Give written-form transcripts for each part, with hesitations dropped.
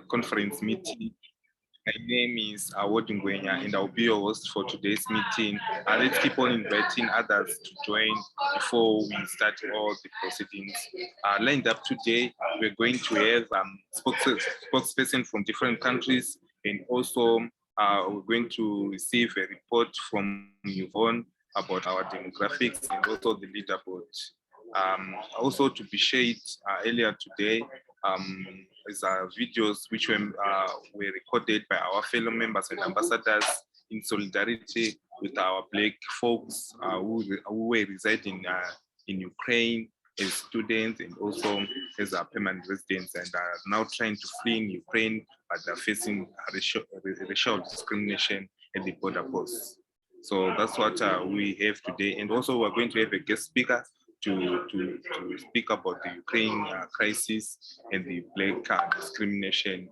conference meeting. My name is Awodingwenya, and I'll be your host for today's meeting. Let's keep on inviting others to join before we start all the proceedings. Lined up today, we're going to have spokesperson from different countries, and also we're going to receive a report from Yvonne about our demographics and also the leaderboard. Also to be shared earlier today is videos which were recorded by our fellow members and ambassadors in solidarity with our Black folks who were residing in Ukraine as students and also as permanent residents, and are now trying to flee in Ukraine, but they're facing racial discrimination at the border posts. So that's what we have today. And also we're going to have a guest speaker to speak about the Ukraine crisis and the Black discrimination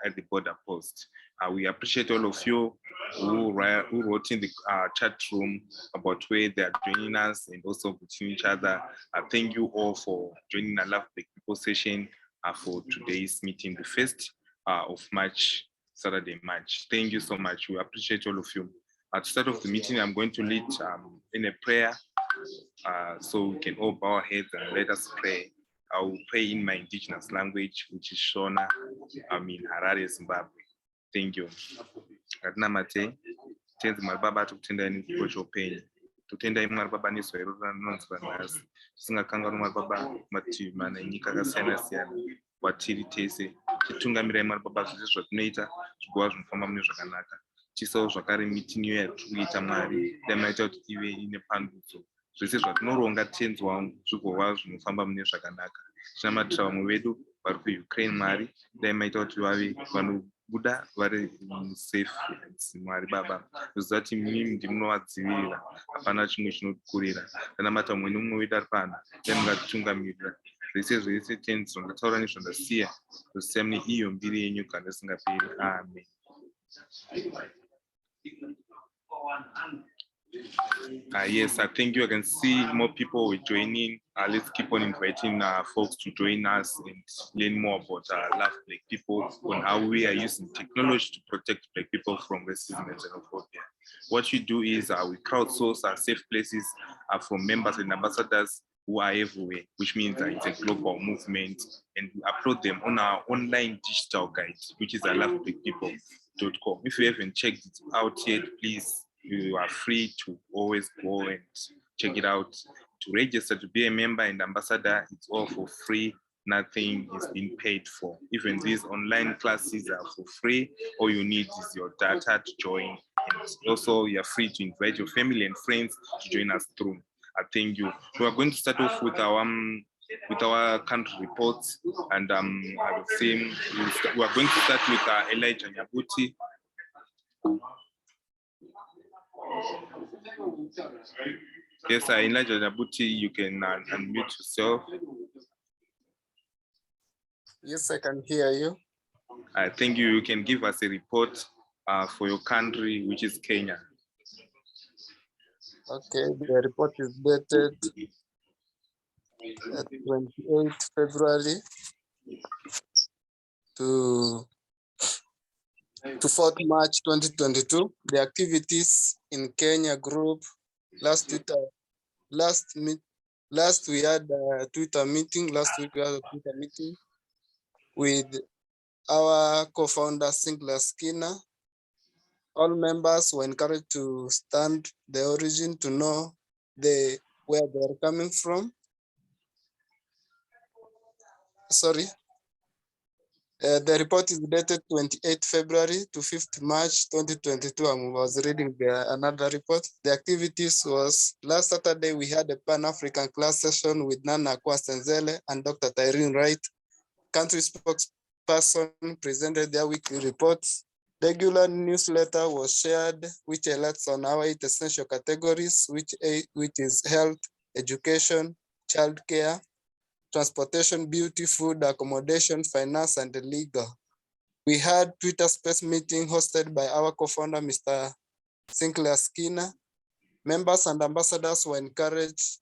at the border post. We appreciate all of you who wrote in the chat room about where they are joining us and also between each other. Thank you all for joining the Love Black People session for today's meeting, the 1st of March, Saturday, March. Thank you so much. We appreciate all of you. At the start of the meeting, I'm going to lead in a prayer. So we can all bow our heads and let us pray. I will pray in my indigenous language, which is Shona. I'm in Harare, Zimbabwe. Thank you. Katinamate, tenzi Mwari Baba tikutendai nekupo choupenyu. Tikutendai Mwari Baba nezvairo ranonzwa nhasi. Tisingakanganwi Mwari Baba mativi mana enyika akasiyana-siyana kwatiri tese. Titungamirai Mwari Baba zvese zvatinoita zvigova zvinofamba mune zvakanaka. Chisawo zvakare meeting iyo yatiri kuita Mwari dai maita kuti ive ine pandudzo. Zvese zvatinoronga tenzi wangu zvigova zvinofamba mune zvakanaka. Tinamatira vamwe vedu vari kuUkraine Mwari dai maita kuti vave vanobuda vari safe hands Mwari Baba. Zviziva kuti mimi ndimunovadzivirira, hapana chimwe chinokurira. Tanamata mumwe nomumwe wedu ari pano dai mungatitungamirira. Zvese tenzi zvandataura nezvandasiya zvosiya mune iyo mbiri yenyu kana isingaperi. Amen. Yes, I think you can see more people were joining. Let's keep on inviting folks to join us and learn more about Love Black People on how we are using technology to protect Black people from racism and xenophobia. What we do is we crowdsource our safe places from members and ambassadors who are everywhere, which means it's a global movement, and we upload them on our online digital guide, which is loveblackpeople.com. If you haven't checked it out yet, please, you are free to always go and check it out. To register to be a member and ambassador, it's all for free. Nothing is being paid for. Even these online classes are for free. All you need is your data to join. And also, you are free to invite your family and friends to join us through. Thank you. We are going to start off with our country reports, and I would say we are going to start with Elijah Nyabuti. Yes, Elijah Nyabuti, you can unmute yourself. Yes, I can hear you. I think you can give us a report for your country, which is Kenya. Okay, the report is dated at 28th February to 4th March 2022. The activities in Kenya group last week we had a Twitter meeting. With our co-founder Sinclair. All members were encouraged to stand the origin to know where they're coming from. The report is dated 28 February to 5th March 2022. I was reading another report. The activities was last Saturday, we had a Pan-African class session with Nana Kwasenzele and Dr. Tyrene Wright. Country spokesperson presented their weekly reports. Regular newsletter was shared, which alerts on our 8 essential categories, which is health, education, childcare, transportation, beauty, food, accommodation, finance, and legal. We had Twitter space meeting hosted by our co-founder, Mr. Sinclair. Members and ambassadors were encouraged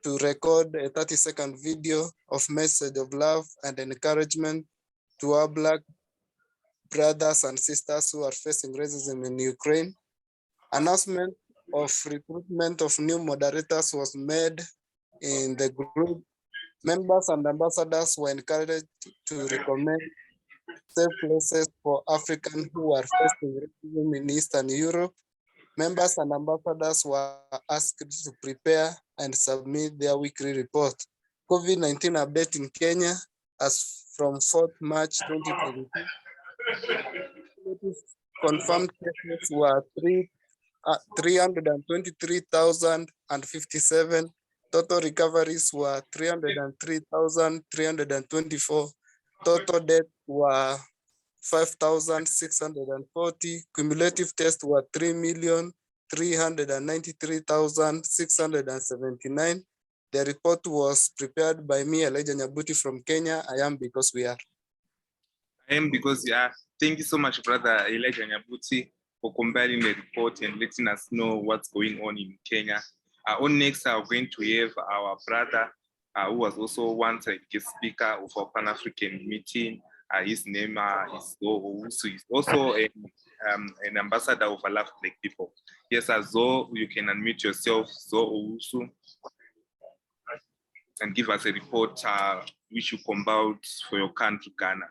to record a 30-second video of message of love and encouragement to our Black brothers and sisters who are facing racism in Ukraine. Announcement of recruitment of new moderators was made in the group. Members and ambassadors were encouraged to recommend safe places for Africans who are facing racism in Eastern Europe. Members and ambassadors were asked to prepare and submit their weekly report. COVID-19 update in Kenya as from 4th March 2022. Confirmed cases were 323,057. Total recoveries were 303,324. Total deaths were 5,640. Cumulative tests were 3,393,679. The report was prepared by me, Elijah Nyabuti from Kenya. I am because we are. I am because you are. Thank you so much, Brother Elijah Nyabuti, for compiling the report and letting us know what's going on in Kenya. On next, we're going to have our brother, who was also once a guest speaker of our Pan-African meeting. His name is Zo Owusu. He's also an ambassador of Alaf Black people. Yes, Zo, you can unmute yourself, Zo Owusu, and give us a report which you compiled for your country, Ghana.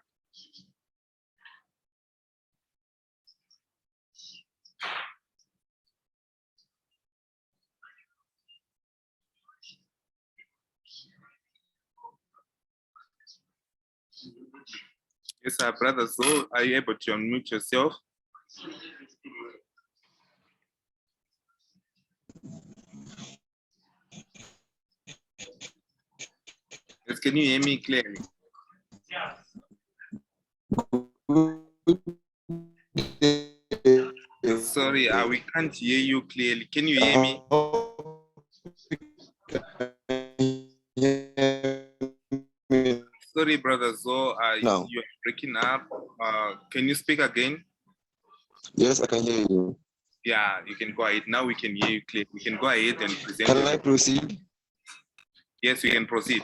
Yes, brother Zo, are you able to unmute yourself? Yes, can you hear me clearly? Sorry, we can't hear you clearly. Can you hear me? Sorry, brother Zo, No. you're breaking up. Can you speak again? Yes, I can hear you. Yeah, you can go ahead. Now we can hear you clearly. We can go ahead and present. Can I proceed? Yes, we can proceed.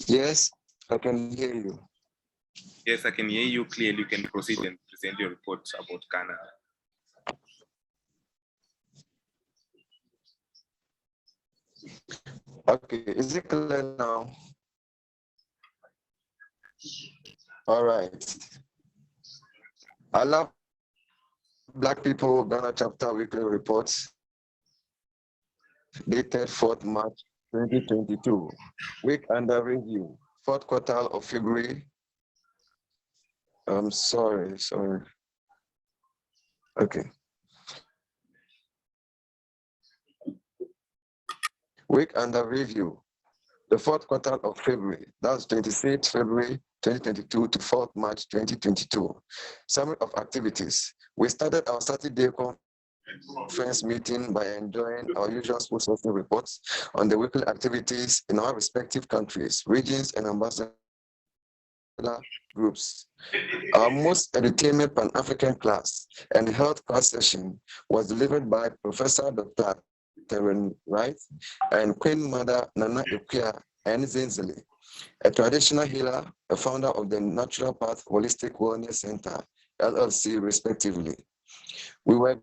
Yes, I can hear you. Yes, I can hear you clearly. You can proceed and present your report about Ghana. Okay, is it clear now? All right. I love Black People Ghana Chapter Weekly Reports dated 4th March 2022. Week under review, 4th quarter of February. I'm sorry. Okay. Week under review, the 4th quarter of February, that's 26th February 2022 to 4th March 2022. Summary of activities. We started our Saturday conference meeting by enjoying our usual school social reports on the weekly activities in our respective countries, regions, and ambassador groups. Our most entertainment Pan-African class and health class session was delivered by Professor Dr. Terren Wright and Queen Mother Nana Ikuya and Zenzele, a traditional healer, a founder of the Natural Path Holistic Wellness Center, LLC, respectively. We were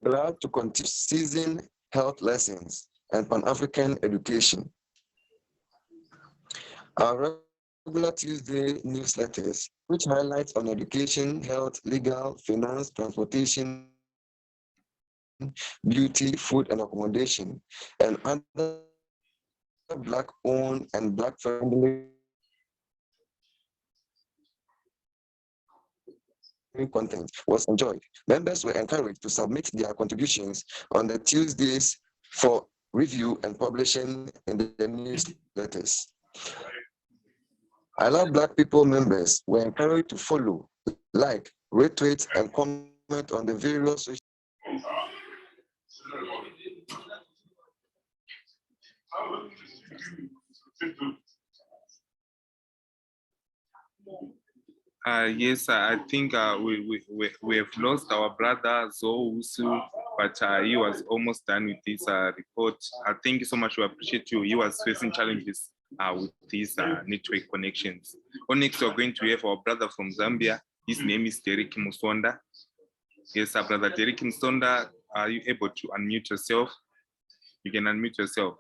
glad to continue season health lessons and Pan-African education. Our regular Tuesday newsletters, which highlights on education, health, legal, finance, transportation, beauty, food, and accommodation, and other Black-owned and Black-friendly content was enjoyed. Members were encouraged to submit their contributions on the Tuesdays for review and publishing in the newsletters. I love Black People members were encouraged to follow, like, retweet, and comment on the various social Yes, I think we have lost our brother Zo Owusu, but he was almost done with this report. Thank you so much. We appreciate you. He was facing challenges with these network connections. On next, we're going to have our brother from Zambia. His name is Derek Musonda. Yes, brother Derek Musonda, are you able to unmute yourself? You can unmute yourself.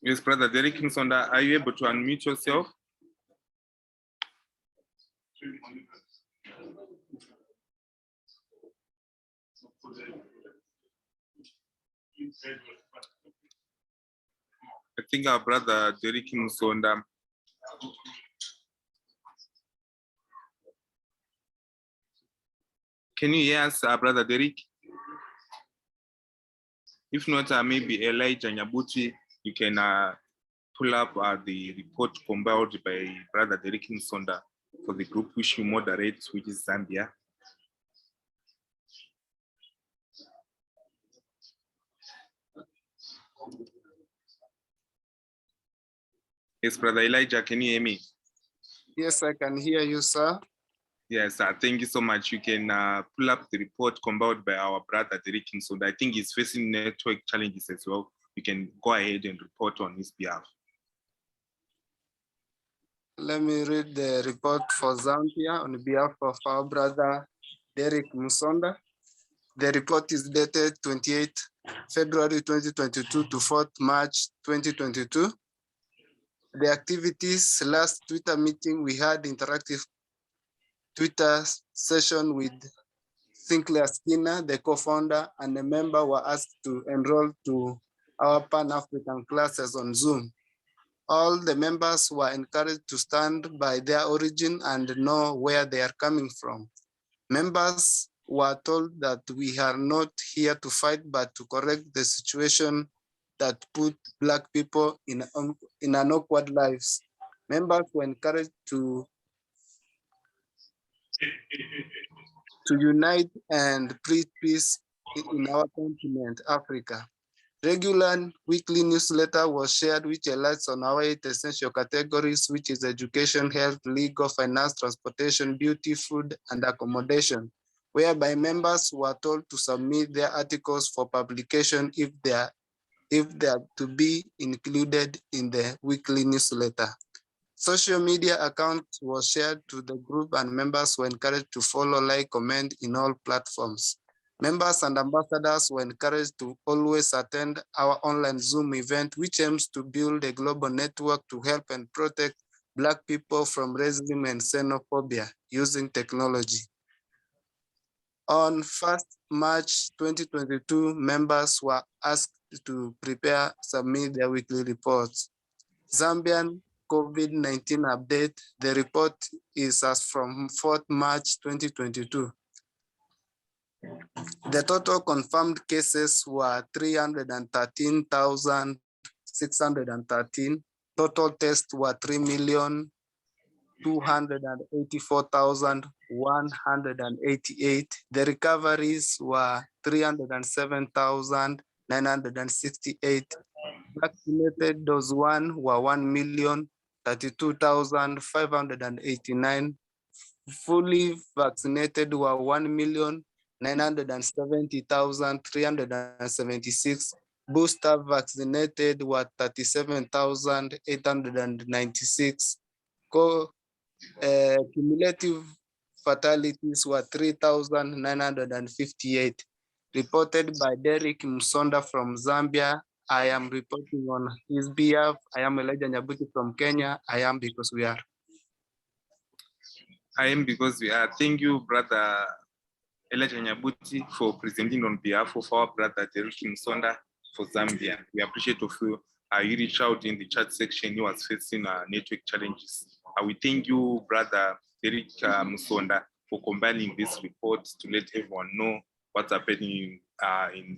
Yes, brother Derek Musonda, are you able to unmute yourself? I think our brother Derek Musonda. Can you hear us, brother Derek? If not, maybe Elijah Nyabuti, you can pull up the report compiled by brother Derek Musonda for the group which you moderate, which is Zambia. Yes, brother Elijah, can you hear me? Yes, I can hear you, sir. Yes, thank you so much. You can pull up the report compiled by our brother Derek Musonda. I think he's facing network challenges as well. You can go ahead and report on his behalf. Let me read the report for Zambia on behalf of our brother Derek Musonda. The report is dated 28 February 2022 to 4th March 2022. The activities: last Twitter meeting, we had interactive Twitter session with Sinclair, the co-founder and a member, were asked to enroll to our Pan-African classes on Zoom. All the members were encouraged to stand by their origin and know where they are coming from. Members were told that we are not here to fight, but to correct the situation that put Black people in an awkward lives. Members were encouraged to unite and preach peace in our continent, Africa. Regular weekly newsletter was shared, which highlights on our 8 essential categories, which is education, health, legal, finance, transportation, beauty, food, and accommodation, whereby members were told to submit their articles for publication if they are to be included in the weekly newsletter. Social media accounts was shared to the group and members were encouraged to follow, like, comment in all platforms. Members and ambassadors were encouraged to always attend our online Zoom event, which aims to build a global network to help and protect Black people from racism and xenophobia using technology. On 1st March 2022, members were asked to submit their weekly reports. Zambian COVID-19 update. The report is as from 4th March 2022. The total confirmed cases were 313,613. Total tests were 3,284,188. The recoveries were 307,968. Vaccinated dose 1 were 1,032,589. Fully vaccinated were 1,970,376. Booster vaccinated were 37,896. Cumulative fatalities were 3,958. Reported by Derek Musonda from Zambia. I am reporting on his behalf. I am Elijah Nyabuti from Kenya. I am because we are. I am because we are. Thank you, brother Elijah Nyabuti, for presenting on behalf of our brother Derek Musonda for Zambia. We appreciate of you. You reached out in the chat section. You was facing network challenges. We thank you, brother Derek Musonda, for compiling this report to let everyone know what's happening in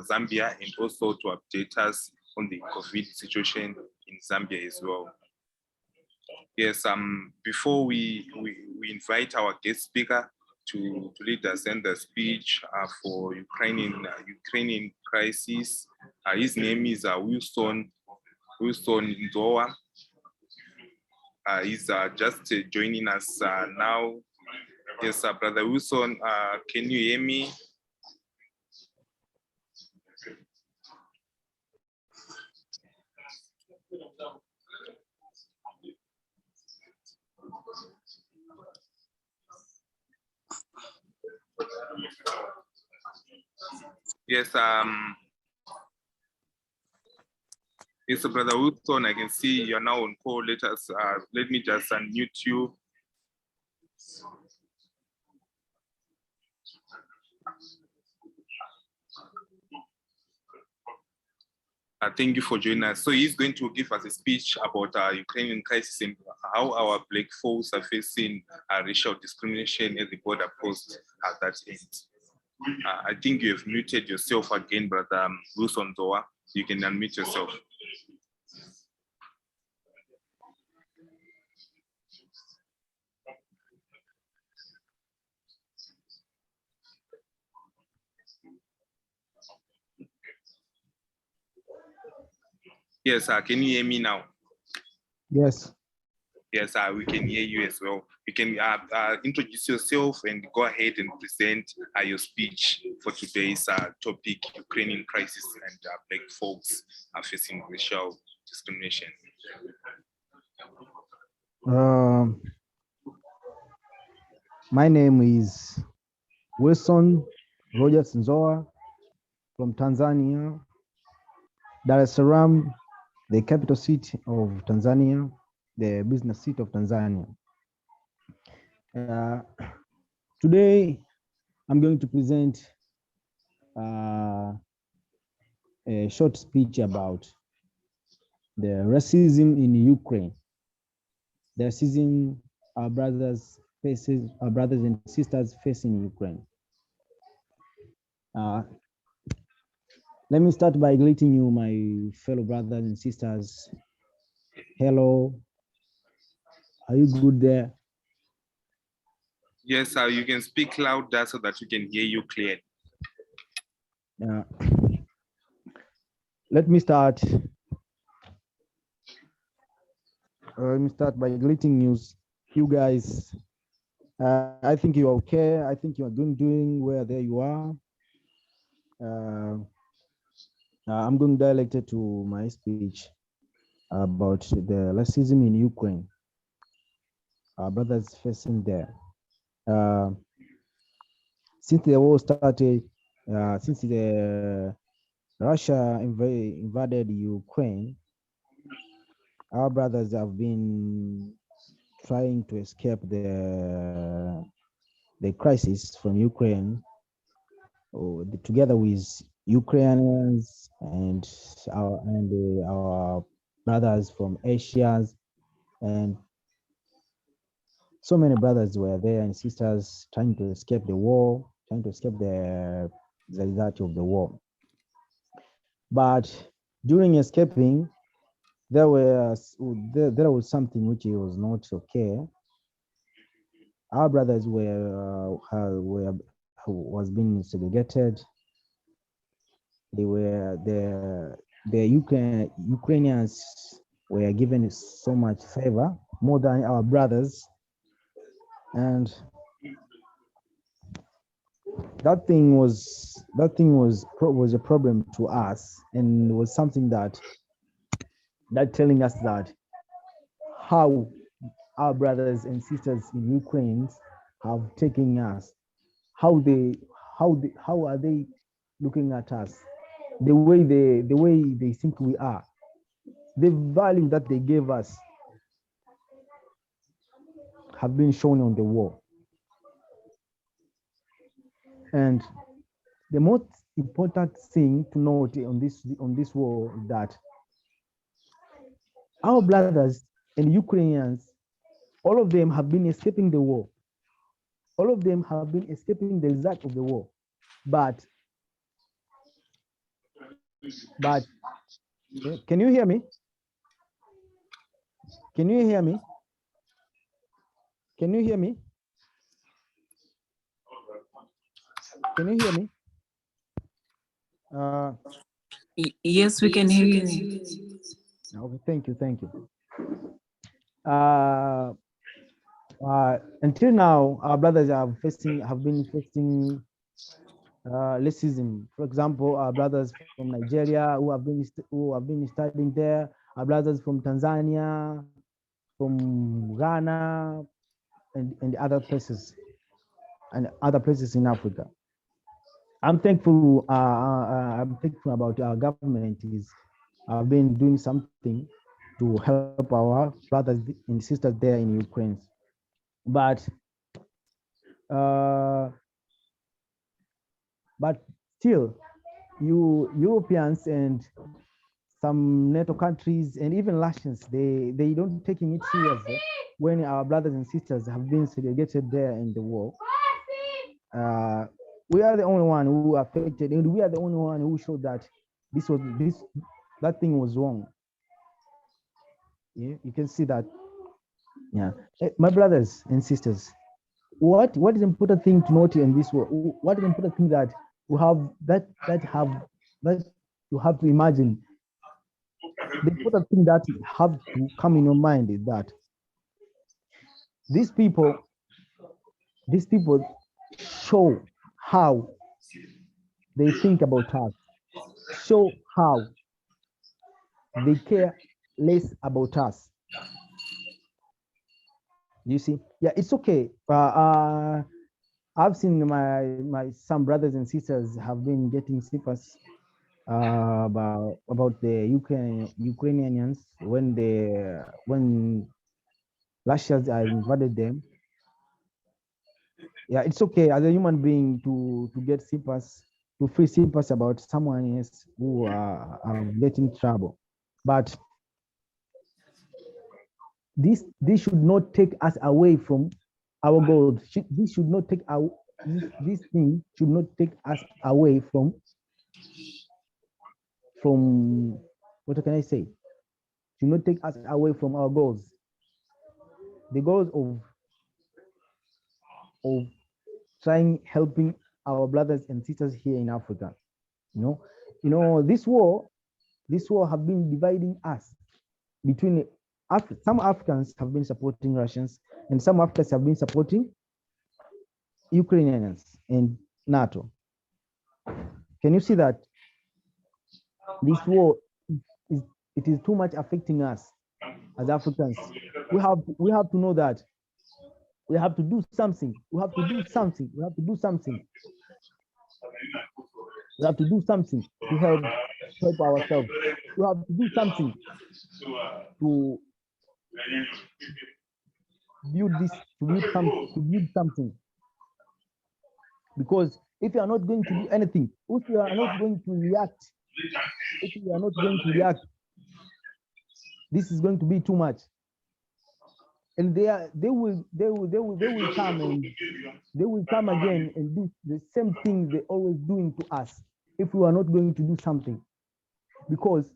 Zambia, and also to update us on the COVID situation in Zambia as well. Yes, before we invite our guest speaker to lead us in the speech for Ukrainian crisis. His name is Wilson Ndoa. He's just joining us now. Yes, Brother Wilson, can you hear me? Yes, yes, Brother Wilson, I can see you're now on call. Let me just unmute you. Thank you for joining us. So he's going to give us a speech about Ukrainian crisis and how our black folks are facing racial discrimination at the border post at that end. I think you have muted yourself again, Brother Wilson Zoa. You can unmute yourself. Yes, can you hear me now? Yes. Yes, we can hear you as well. You can introduce yourself and go ahead and present your speech for today's topic, Ukrainian crisis and black folks are facing racial discrimination. My name is Wilson Rogers Nzoa from Tanzania, Dar es Salaam, the capital city of Tanzania, the business seat of Tanzania. Today, I'm going to present a short speech about the racism in Ukraine. The racism our brothers and sisters face in Ukraine. Let me start by greeting you, my fellow brothers and sisters. Hello, are you good there? Yes, you can speak louder so that we can hear you clearly. Let me start by greeting you guys. I think you're okay. I think you are doing well. There you are. I'm going directly to my speech about the racism in Ukraine. Our brothers facing there. Since the war started, since the Russia invaded Ukraine, our brothers have been trying to escape the crisis from Ukraine, together with Ukrainians and our brothers from Asia, and so many brothers were there and sisters trying to escape the war, trying to escape the result of the war. But during escaping, there was something which was not okay. Our brothers was being segregated. The Ukrainians were given so much favor, more than our brothers, and that thing was a problem to us, and was something that telling us that how our brothers and sisters in Ukraine have taken us, how are they looking at us, the way they think we are, the value that they gave us have been shown on the wall. And the most important thing to note on this war is that our brothers and Ukrainians, all of them have been escaping the war. All of them have been escaping the result of the war. But can you hear me? Can you hear me? Can you hear me? Can you hear me? Yes, we can hear you. Okay, thank you. Until now, our brothers have been facing racism. For example, our brothers from Nigeria who have been studying there, our brothers from Tanzania, from Ghana, and other places in Africa. I'm thankful. I'm thankful about our government is have been doing something to help our brothers and sisters there in Ukraine. But uh, but still, Europeans and some NATO countries and even Russians, they don't taking it serious when our brothers and sisters have been segregated there in the war. We are the only one who affected, and we are the only one who showed that that thing was wrong. Yeah, you can see that. Yeah, my brothers and sisters, what is the important thing to note in this world? What is the important thing that you have that you have to imagine? The important thing that have to come in your mind is that these people show how they think about us, show how they care less about us. You see, yeah, it's okay. I've seen my some brothers and sisters have been getting sympathy about the Ukrainians when Russians invaded them. Yeah, it's okay as a human being to get sympathy, to feel sympathy about someone else who are getting trouble, but this should not take us away from our goals. This should not take our this thing should not take us away from what can I say? Should not take us away from our goals. The goals of trying helping our brothers and sisters here in Africa. You know, this war have been dividing us between some Africans have been supporting Russians and some Africans have been supporting Ukrainians and NATO. Can you see that this war is too much affecting us as Africans? We have to know that we have to do something. We have to do something. We have to do something. We have to do something to help ourselves. We have to do something to build something. Because if you are not going to do anything, if you are not going to react, this is going to be too much. And they will come and they will come again and do the same thing they always doing to us if we are not going to do something. Because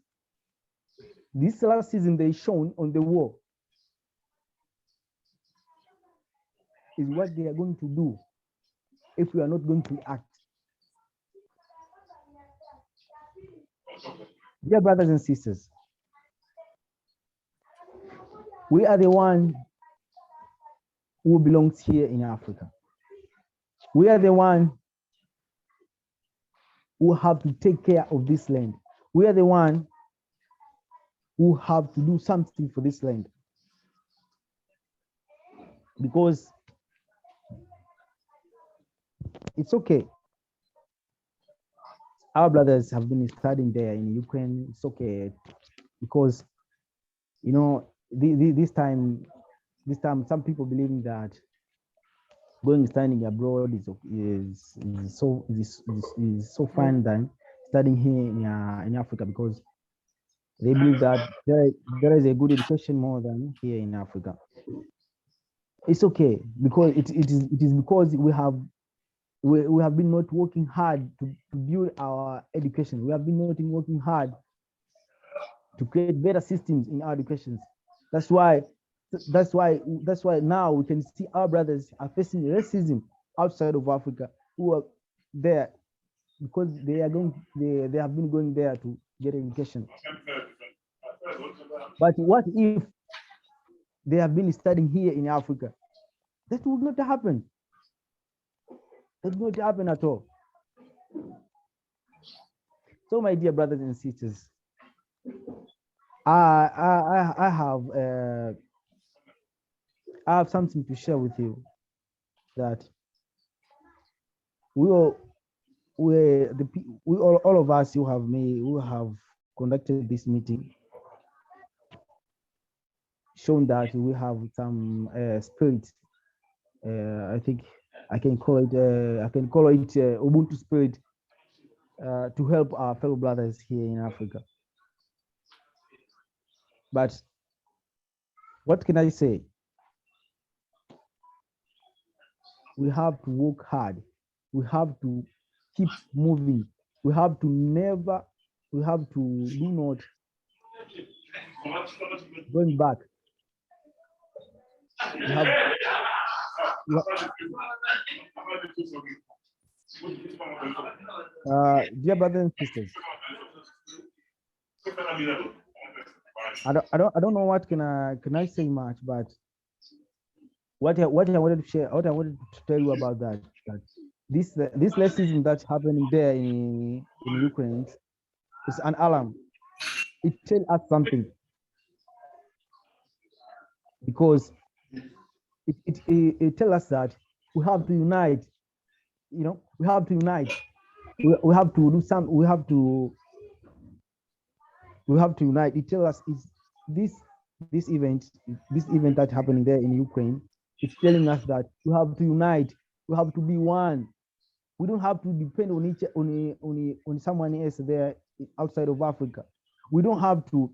this racism they shown on the wall is what they are going to do if we are not going to act. Dear brothers and sisters, we are the one who belongs here in Africa. We are the one who have to take care of this land. We are the one who have to do something for this land. Because it's okay. Our brothers have been studying there in Ukraine. It's okay because, you know, this time, some people believing that going studying abroad is so fun than studying here in Africa, because they believe that there is a good education more than here in Africa. It's okay because it is because we have been not working hard to build our education. We have been not working hard to create better systems in our education. That's why now we can see our brothers are facing racism outside of Africa, who are there because they have been going there to get education. But what if they have been studying here in Africa. That would not happen. That would not happen at all. So, my dear brothers and sisters, I have something to share with you, that we all all of us who have conducted this meeting, shown that we have some spirit. I think I can call it Ubuntu spirit, to help our fellow brothers here in Africa. But what can I say? We have to work hard. We have to keep moving. We have to do not going back. Dear brothers and sisters, I don't know what can I say much, but what I wanted to share, what I wanted to tell you about that this racism that's happening there in Ukraine is an alarm. It tells us something, because it tells us that we have to unite. We have to unite. We have to do some. We have to unite. It tells us this event that's happening there in Ukraine. It's telling us that we have to unite. We have to be one. We don't have to depend on someone else there outside of Africa. We don't have to.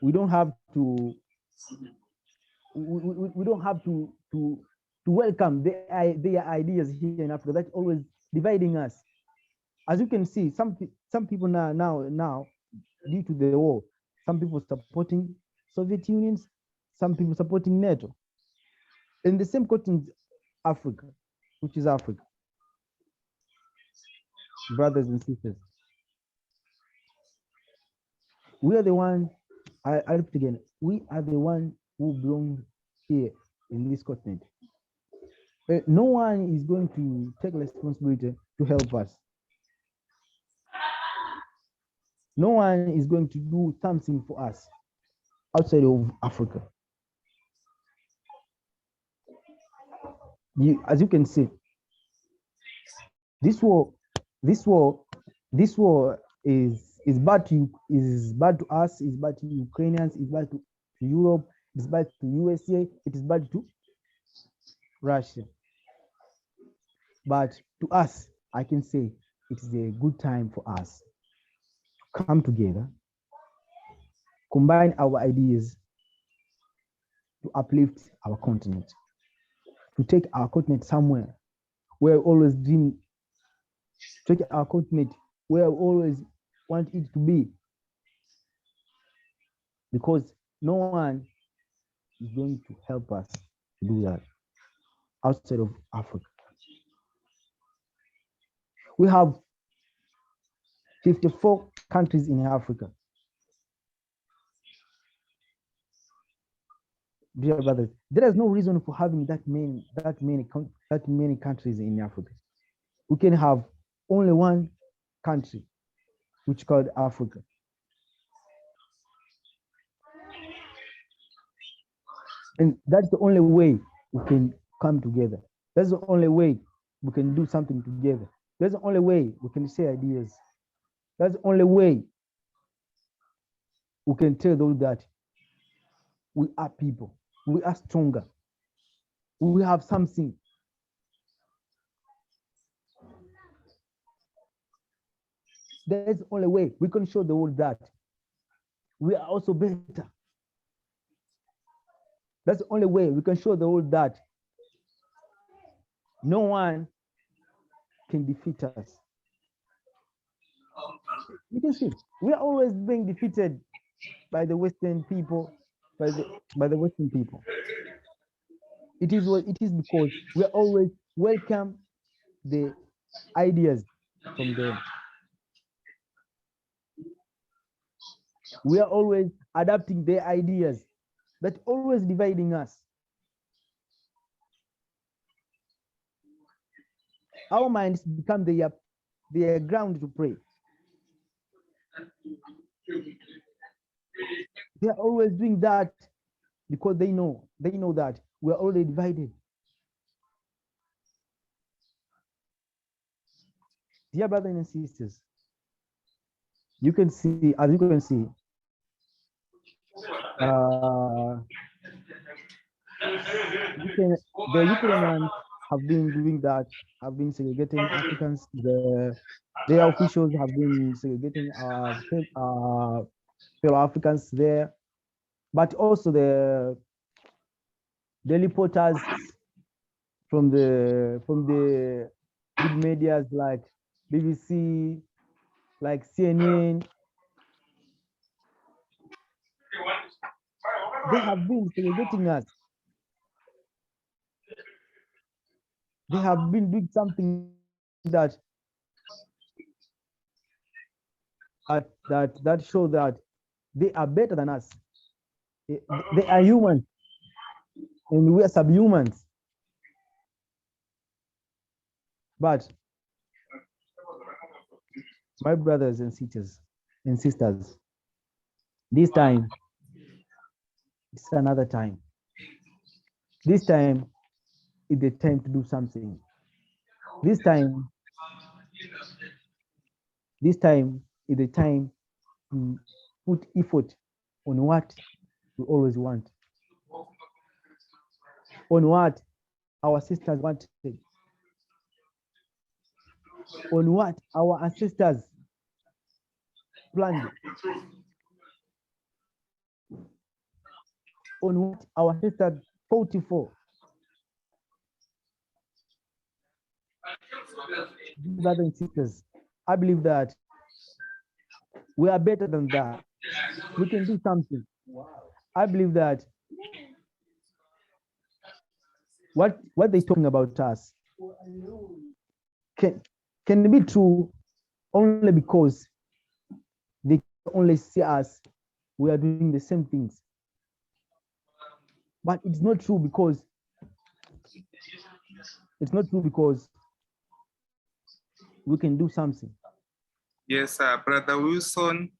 We don't have to welcome their ideas here in Africa. That's always dividing us. As you can see, some people now due to the war, some people supporting Soviet Unions, some people supporting NATO. In the same continent, Africa, which is Africa, brothers and sisters, we are the one. I repeat again, we are the one who belong here in this continent. No one is going to take responsibility to help us. No one is going to do something for us outside of Africa. As you can see, this war is bad to us, is bad to Ukrainians, is bad to Europe, it's bad to USA, it is bad to Russia. But to us, I can say it is a good time for us to come together, combine our ideas to uplift our continent, to take our continent somewhere where we always dream, take our continent where we always want it to be. Because no one is going to help us to do that outside of Africa. We have 54 countries in Africa. Dear brothers, there is no reason for having that many countries in Africa. We can have only one country, which is called Africa. And that's the only way we can come together. That's the only way we can do something together. That's the only way we can share ideas. That's the only way we can tell those that we are people, we are stronger, we have something. That's the only way we can show the world that we are also better. That's the only way we can show the world that no one can defeat us. You can see, we are always being defeated by the Western people, by the Western people. It is what it is, because we are always welcome the ideas from them. We are always adapting their ideas. that always dividing us. Our minds become their ground to pray. They are always doing that because they know that we are already divided. Dear brothers and sisters, you can see, as you can see, the Ukrainians have been doing that, have been segregating Africans. Their officials have been segregating fellow Africans there, but also the reporters from the big medias like BBC, like CNN, they have been segregating us. They have been doing something that show that they are better than us. They are human, and we are subhumans. But my brothers and sisters, this time, it's another time. This time is the time to do something. This time is the time to put effort on what we always want, on what our sisters wanted, on what our ancestors planned, on what our ancestors fought for. Brothers and sisters, I believe that we are better than that. We can do something. I believe that what they're talking about us can be true only because they only see us, we are doing the same things. But it's not true because we can do something. Yes, Brother Wilson,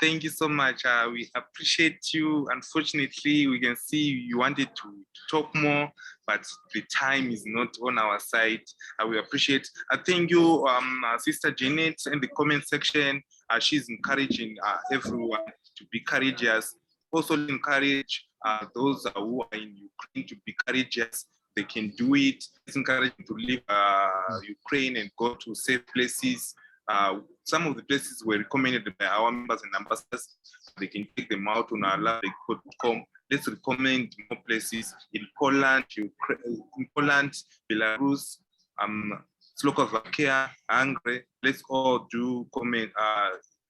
thank you so much. We appreciate you. Unfortunately, we can see you wanted to talk more, but the time is not on our side. We appreciate. Thank you, Sister Janet, in the comment section. She's encouraging everyone to be courageous. Also encourage those who are in Ukraine to be courageous. They can do it. It's encouraging to leave Ukraine and go to safe places. Some of the places were recommended by our members and ambassadors. They can take them out on our.com. Let's recommend more places in Poland, Belarus, Slovakia, Hungary. Let's all do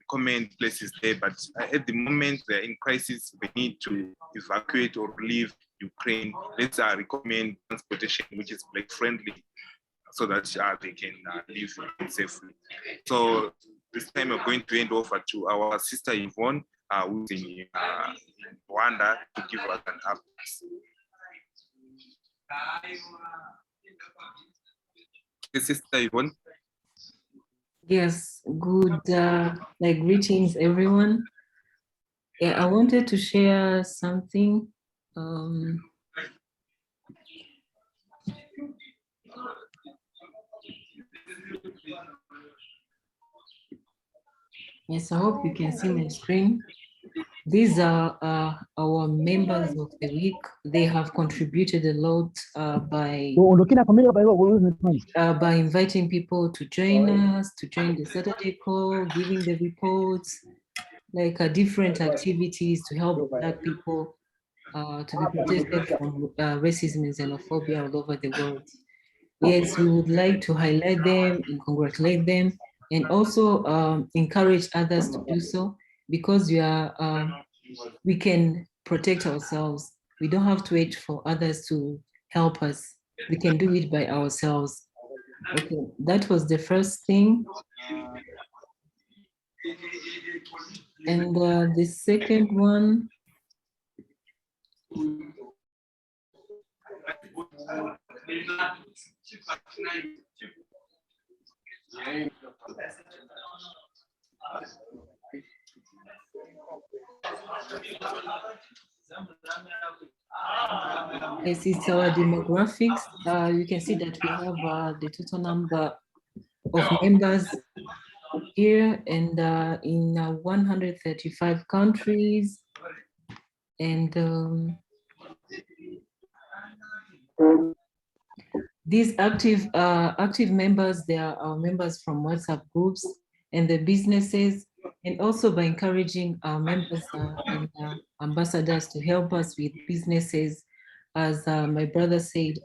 recommend places there. But at the moment, they're in crisis. They need to evacuate or leave Ukraine. Let's recommend transportation which is Black friendly, so that they can live safely. So this time we're going to hand over to our sister Yvonne, who's in Rwanda, to give us an update. Sister Yvonne. Yes, good, greetings everyone. Yeah, I wanted to share something. Yes, I hope you can see my screen. These are our members of the week. They have contributed a lot by inviting people to join us, to join the Saturday call, giving the reports, like different activities to help Black people to be protected from racism and xenophobia all over the world. Yes, we would like to highlight them and congratulate them, and also encourage others to do so, because we can protect ourselves. We don't have to wait for others to help us. We can do it by ourselves. Okay, that was the first thing. And the second one, Yes, it's our demographics. You can see that we have the total number of members here, and in 135 countries. And these active members, they are our members from WhatsApp groups and the businesses, and also by encouraging our members and ambassadors to help us with businesses. As my brother said,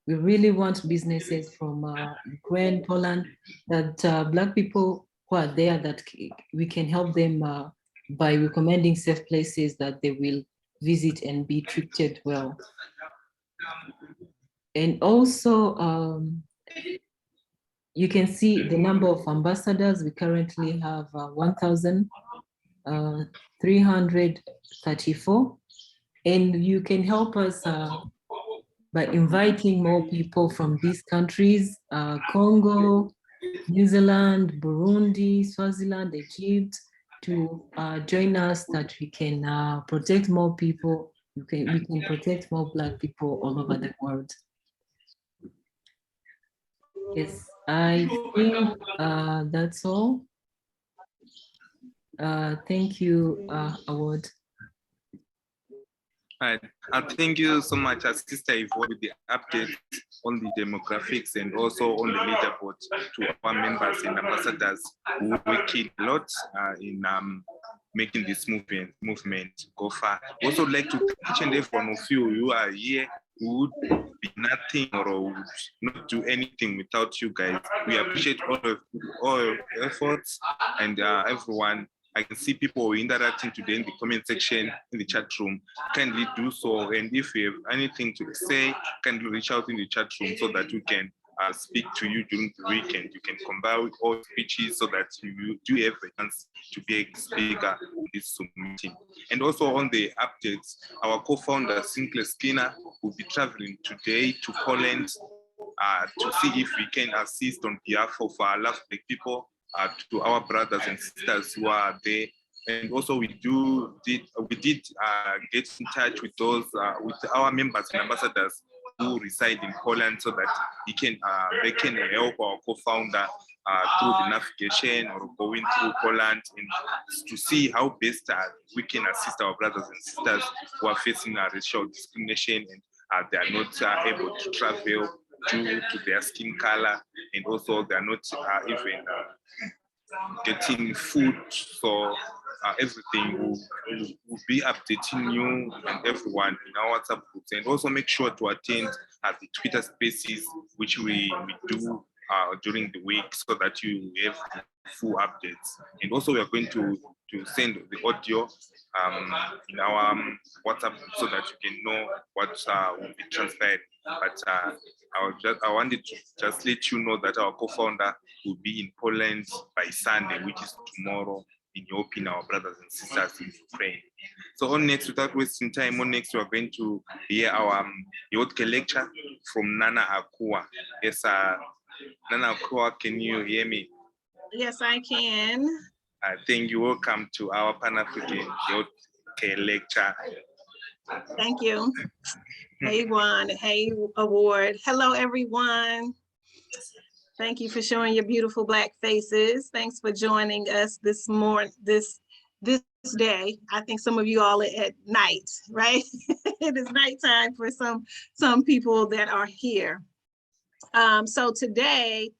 we really want businesses from Ukraine, Poland, that Black people who are there, that we can help them by recommending safe places that they will visit and be treated well. And also, you can see the number of ambassadors. We currently have 1,334. And you can help us by inviting more people from these countries, Congo, New Zealand, Burundi, Swaziland, Egypt, to join us, that we can protect more people. We can protect more Black people all over the world. Yes, I think that's all. Thank you, Award. Right. Thank you so much, Sister Yvonne, with the updates on the demographics and also on the leaderboard to our members and ambassadors who work a lot in making this movement go far. Also like to each and every one of you who are here, who would be nothing or would not do anything without you guys. We appreciate all your efforts, and everyone. I can see people interacting today in the comment section, in the chat room. Kindly do so. And if you have anything to say, kindly reach out in the chat room so that we can speak to you during the weekend. You can combine with all speeches so that you do have a chance to be a speaker in this Zoom meeting. And also on the updates, our co-founder, Sinclair Skinner, will be traveling today to Poland to see if we can assist on behalf of our loved Black people, to our brothers and sisters who are there. And also we did get in touch with those with our members and ambassadors who reside in Poland, so that they can help our co-founder through the navigation or going through Poland, and to see how best we can assist our brothers and sisters who are facing racial discrimination, and they are not able to travel due to their skin color, and also they are not even getting food. So everything will be updating you and everyone in our WhatsApp groups, and also make sure to attend the Twitter spaces, which we do during the week, so that you have full updates. And also we are going to send the audio in our WhatsApp group, so that you can know what will be transpired. But I wanted to just let you know that our co-founder will be in Poland by Sunday, which is tomorrow, in helping our brothers and sisters in Ukraine. So on next, without wasting time, on next we are going to hear our youth lecture from Nana Akua. Yes, Nana Akua, can you hear me? Yes, I can. Thank you. Welcome to our Pan-African Youth lecture. Thank you. Hey, Juan. Hey, Award. Hello, everyone. Thank you for showing your beautiful Black faces. Thanks for joining us this morning, this day. I think some of you all at night, right? It is nighttime for some people that are here. So today,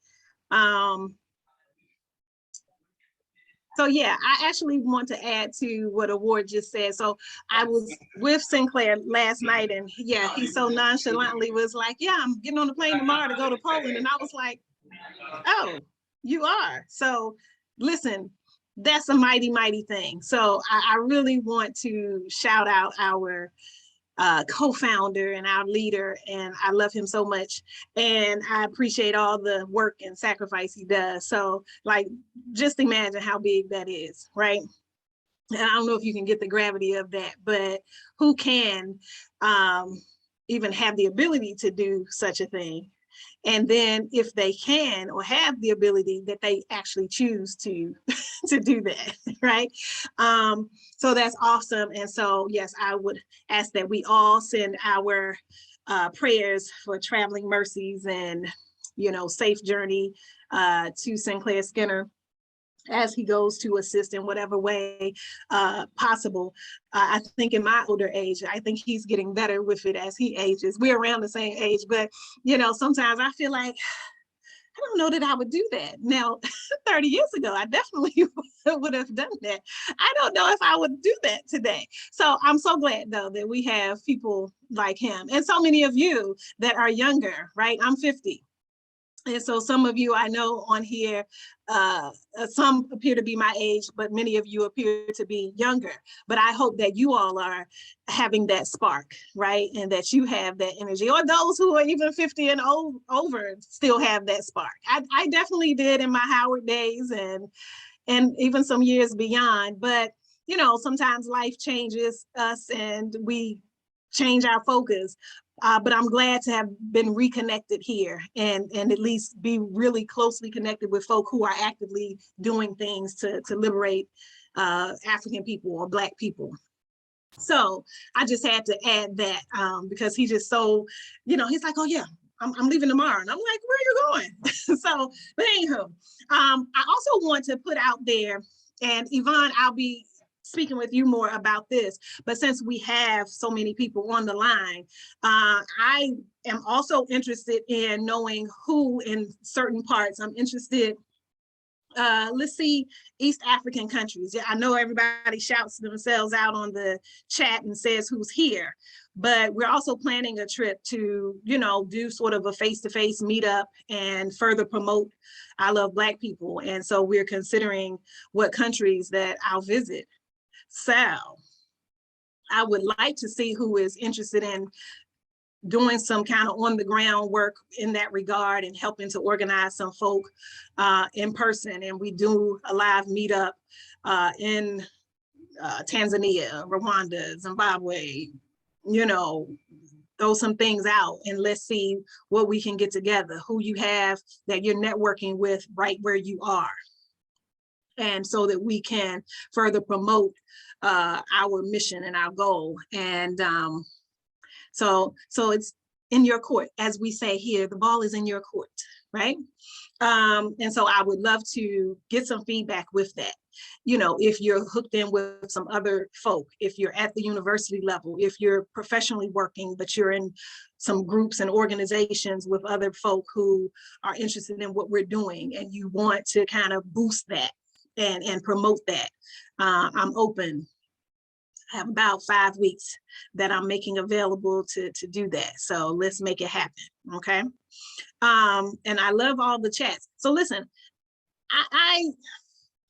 so yeah, I actually want to add to what Award just said. So I was with Sinclair last night, and yeah, he so nonchalantly was like, yeah, I'm getting on the plane tomorrow to go to Poland. And I was like, oh, you are. So listen, that's a mighty, mighty thing. So I really want to shout out our co-founder and our leader, and I love him so much, and I appreciate all the work and sacrifice he does. So like, just imagine how big that is, right? And I don't know if you can get the gravity of that, but who can even have the ability to do such a thing? And then if they can or have the ability, that they actually choose to to do that, right? So that's awesome. And so, yes, I would ask that we all send our prayers for traveling mercies and, safe journey to Sinclair Skinner as he goes to assist in whatever way possible. I think in my older age, I think he's getting better with it as he ages. We're around the same age, but sometimes I feel like, I don't know that I would do that. Now, 30 years ago, I definitely would have done that. I don't know if I would do that today. So I'm so glad, though, that we have people like him and so many of you that are younger, right? I'm 50. And so some of you I know on here, some appear to be my age, but many of you appear to be younger. But I hope that you all are having that spark, right? And that you have that energy, or those who are even 50 and over still have that spark. I definitely did in my Howard days and even some years beyond. But, sometimes life changes us and we change our focus. But I'm glad to have been reconnected here and at least be really closely connected with folk who are actively doing things to liberate African people or Black people. So I just had to add that because he just so, he's like, oh yeah, I'm leaving tomorrow. And I'm like, where are you going? So, but anywho, I also want to put out there, and Yvonne, I'll be speaking with you more about this, but since we have so many people on the line, I am also interested in knowing who in certain parts. I'm interested, let's see, East African countries. Yeah, I know everybody shouts themselves out on the chat and says who's here, but we're also planning a trip to, do sort of a face-to-face meetup and further promote I Love Black People. And so we're considering what countries that I'll visit. So I would like to see who is interested in doing some kind of on the ground work in that regard and helping to organize some folk in person. And we do a live meetup in Tanzania, Rwanda, Zimbabwe, throw some things out and let's see what we can get together, who you have that you're networking with right where you are. And so that we can further promote our mission and our goal. And so it's in your court, as we say here, the ball is in your court, right? And so I would love to get some feedback with that. If you're hooked in with some other folk, if you're at the university level, if you're professionally working, but you're in some groups and organizations with other folk who are interested in what we're doing and you want to kind of boost that and promote that, I'm open. I have about 5 weeks that I'm making available to do that. So let's make it happen, okay? And I love all the chats. So listen,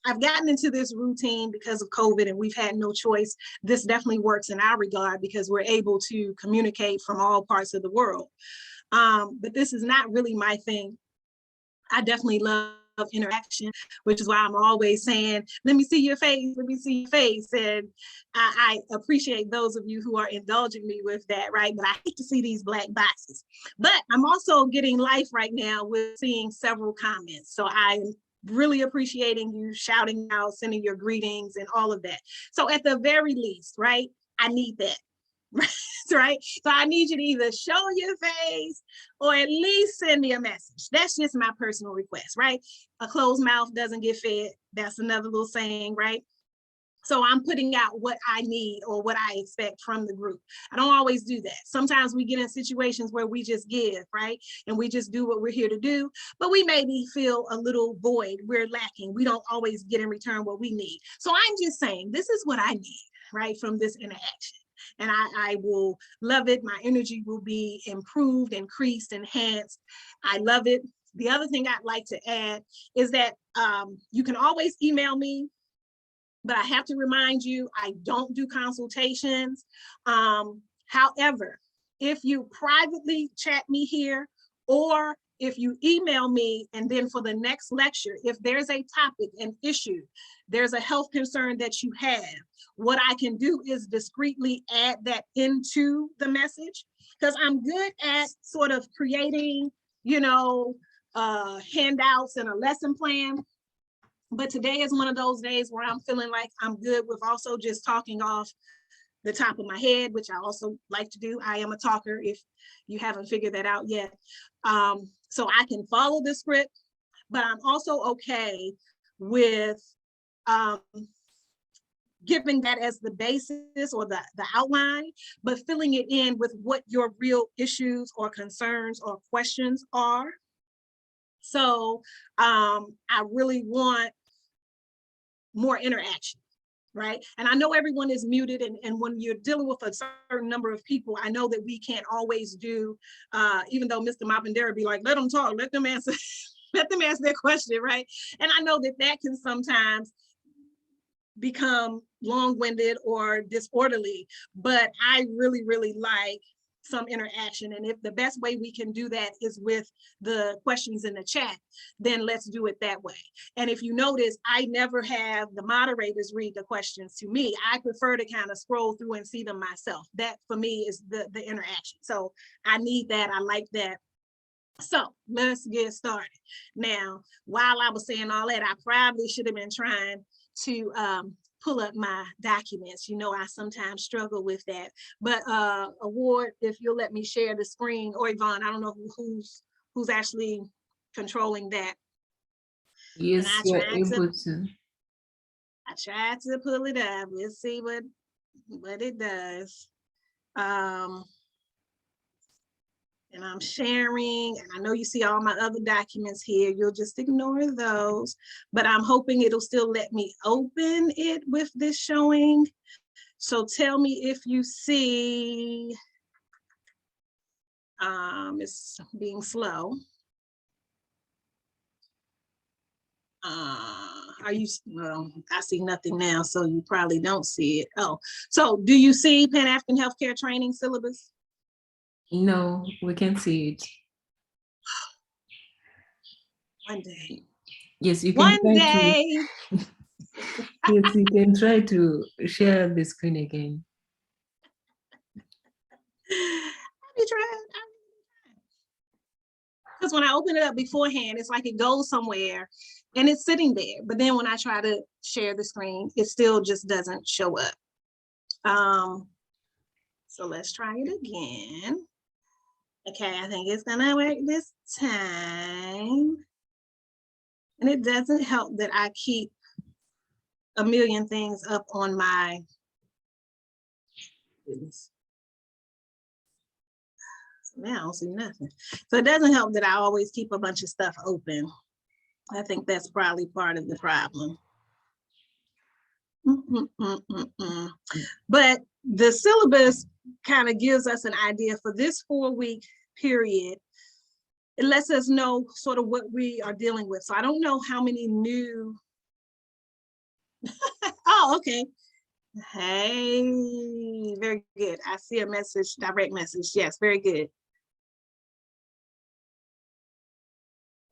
I've gotten into this routine because of COVID and we've had no choice. This definitely works in our regard because we're able to communicate from all parts of the world. But this is not really my thing. I definitely love interaction, which is why I'm always saying, let me see your face, let me see your face. And I appreciate those of you who are indulging me with that, right? But I hate to see these black boxes. But I'm also getting life right now with seeing several comments. So I'm really appreciating you shouting out, sending your greetings and all of that. So at the very least, right, I need that. Right? So I need you to either show your face or at least send me a message. That's just my personal request, right? A closed mouth doesn't get fed. That's another little saying, right? So I'm putting out what I need or what I expect from the group. I don't always do that. Sometimes we get in situations where we just give, right? And we just do what we're here to do, but we maybe feel a little void. We're lacking. We don't always get in return what we need. So I'm just saying, this is what I need, right, from this interaction. And I will love it. My energy will be improved, increased, enhanced. I love it. The other thing I'd like to add is that you can always email me, but I have to remind you, I don't do consultations. However, if you privately chat me here, or if you email me, and then for the next lecture, if there's a topic, an issue, there's a health concern that you have, what I can do is discreetly add that into the message, because I'm good at sort of creating, you know, handouts and a lesson plan. But today is one of those days where I'm feeling like I'm good with also just talking off the top of my head, which I also like to do. I am a talker, if you haven't figured that out yet. So I can follow the script, but I'm also okay with giving that as the basis or the outline, but filling it in with what your real issues or concerns or questions are. So I really want more interaction, right? And I know everyone is muted, and when you're dealing with a certain number of people, I know that we can't always do, even though Mr. Mapindera be like, let them talk, let them answer, let them ask their question, right? And I know that that can sometimes become long-winded or disorderly, but I really, really like some interaction. And if the best way we can do that is with the questions in the chat, then let's do it that way. And if you notice, I never have the moderators read the questions to me. I prefer to kind of scroll through and see them myself. That for me is the interaction. So I need that, I like that. So let's get started. Now, while I was saying all that, I probably should have been trying to pull up my documents. You know, I sometimes struggle with that. But Award, if you'll let me share the screen, or Yvonne, I don't know who's actually controlling that. Yes, you're able to. I tried to pull it up. Let's see what it does. And I'm sharing, and I know you see all my other documents here. You'll just ignore those, but I'm hoping it'll still let me open it with this showing. So tell me if you see, it's being slow. Are you, well, I see nothing now, so you probably don't see it. Oh, so do you see Pan-African Healthcare Training syllabus? No, we can see it. One day. Yes, you can. One day. Yes, you can try to share the screen again. Because when I open it up beforehand, it's like it goes somewhere and it's sitting there. But then when I try to share the screen, it still just doesn't show up. So let's try it again. Okay, I think it's gonna work this time. And it doesn't help that I keep a million things up on my, goodness. Now I don't see nothing. So it doesn't help that I always keep a bunch of stuff open. I think that's probably part of the problem. But the syllabus kind of gives us an idea for this 4-week period. It lets us know sort of what we are dealing with. So I don't know how many new, oh, okay. Hey, very good. I see a message, direct message. Yes, very good.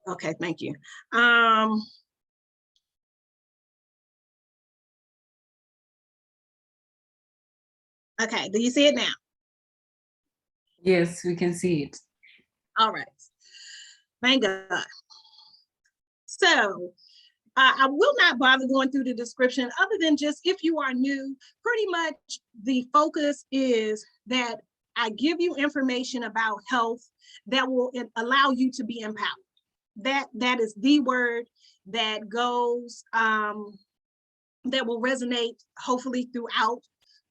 Okay, thank you. Okay, do you see it now? Yes, we can see it. All right, thank God. So I will not bother going through the description other than just, if you are new, pretty much the focus is that I give you information about health that will allow you to be empowered. That is the word that goes, that will resonate hopefully throughout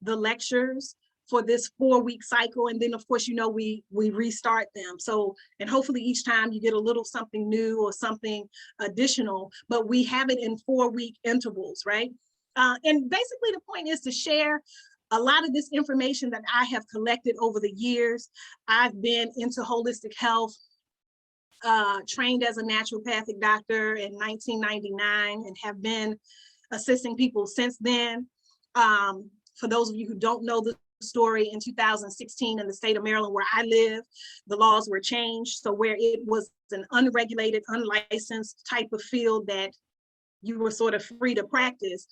the lectures for this 4-week cycle. And then of course, you know, we restart them. So, and hopefully each time you get a little something new or something additional, but we have it in 4-week intervals, right? And basically the point is to share a lot of this information that I have collected over the years. I've been into holistic health, trained as a naturopathic doctor in 1999 and have been assisting people since then. For those of you who don't know the story in 2016 in the state of Maryland where I live, the laws were changed. So where it was an unregulated, unlicensed type of field that you were sort of free to practice,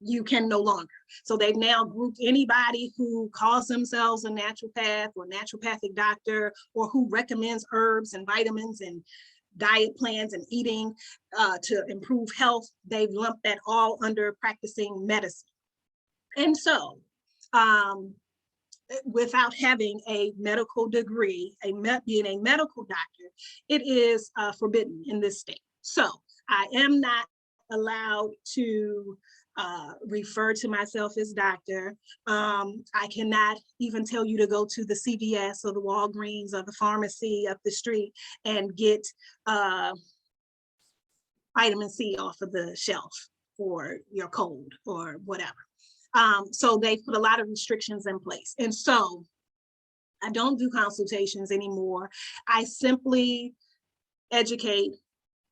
you can no longer. So they've now grouped anybody who calls themselves a naturopath or naturopathic doctor, or who recommends herbs and vitamins and diet plans and eating to improve health. They've lumped that all under practicing medicine. And so without having a medical degree, being a medical doctor, it is forbidden in this state. So I am not allowed to refer to myself as doctor. I cannot even tell you to go to the CVS or the Walgreens or the pharmacy up the street and get vitamin C off of the shelf for your cold or whatever. So they put a lot of restrictions in place. And so I don't do consultations anymore. I simply educate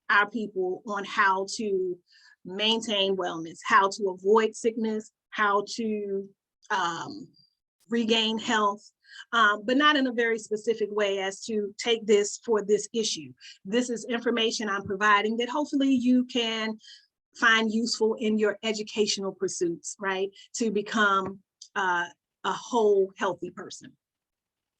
our people on how to maintain wellness, how to avoid sickness, how to regain health, but not in a very specific way as to take this for this issue. This is information I'm providing that hopefully you can find useful in your educational pursuits, right? To become a whole healthy person.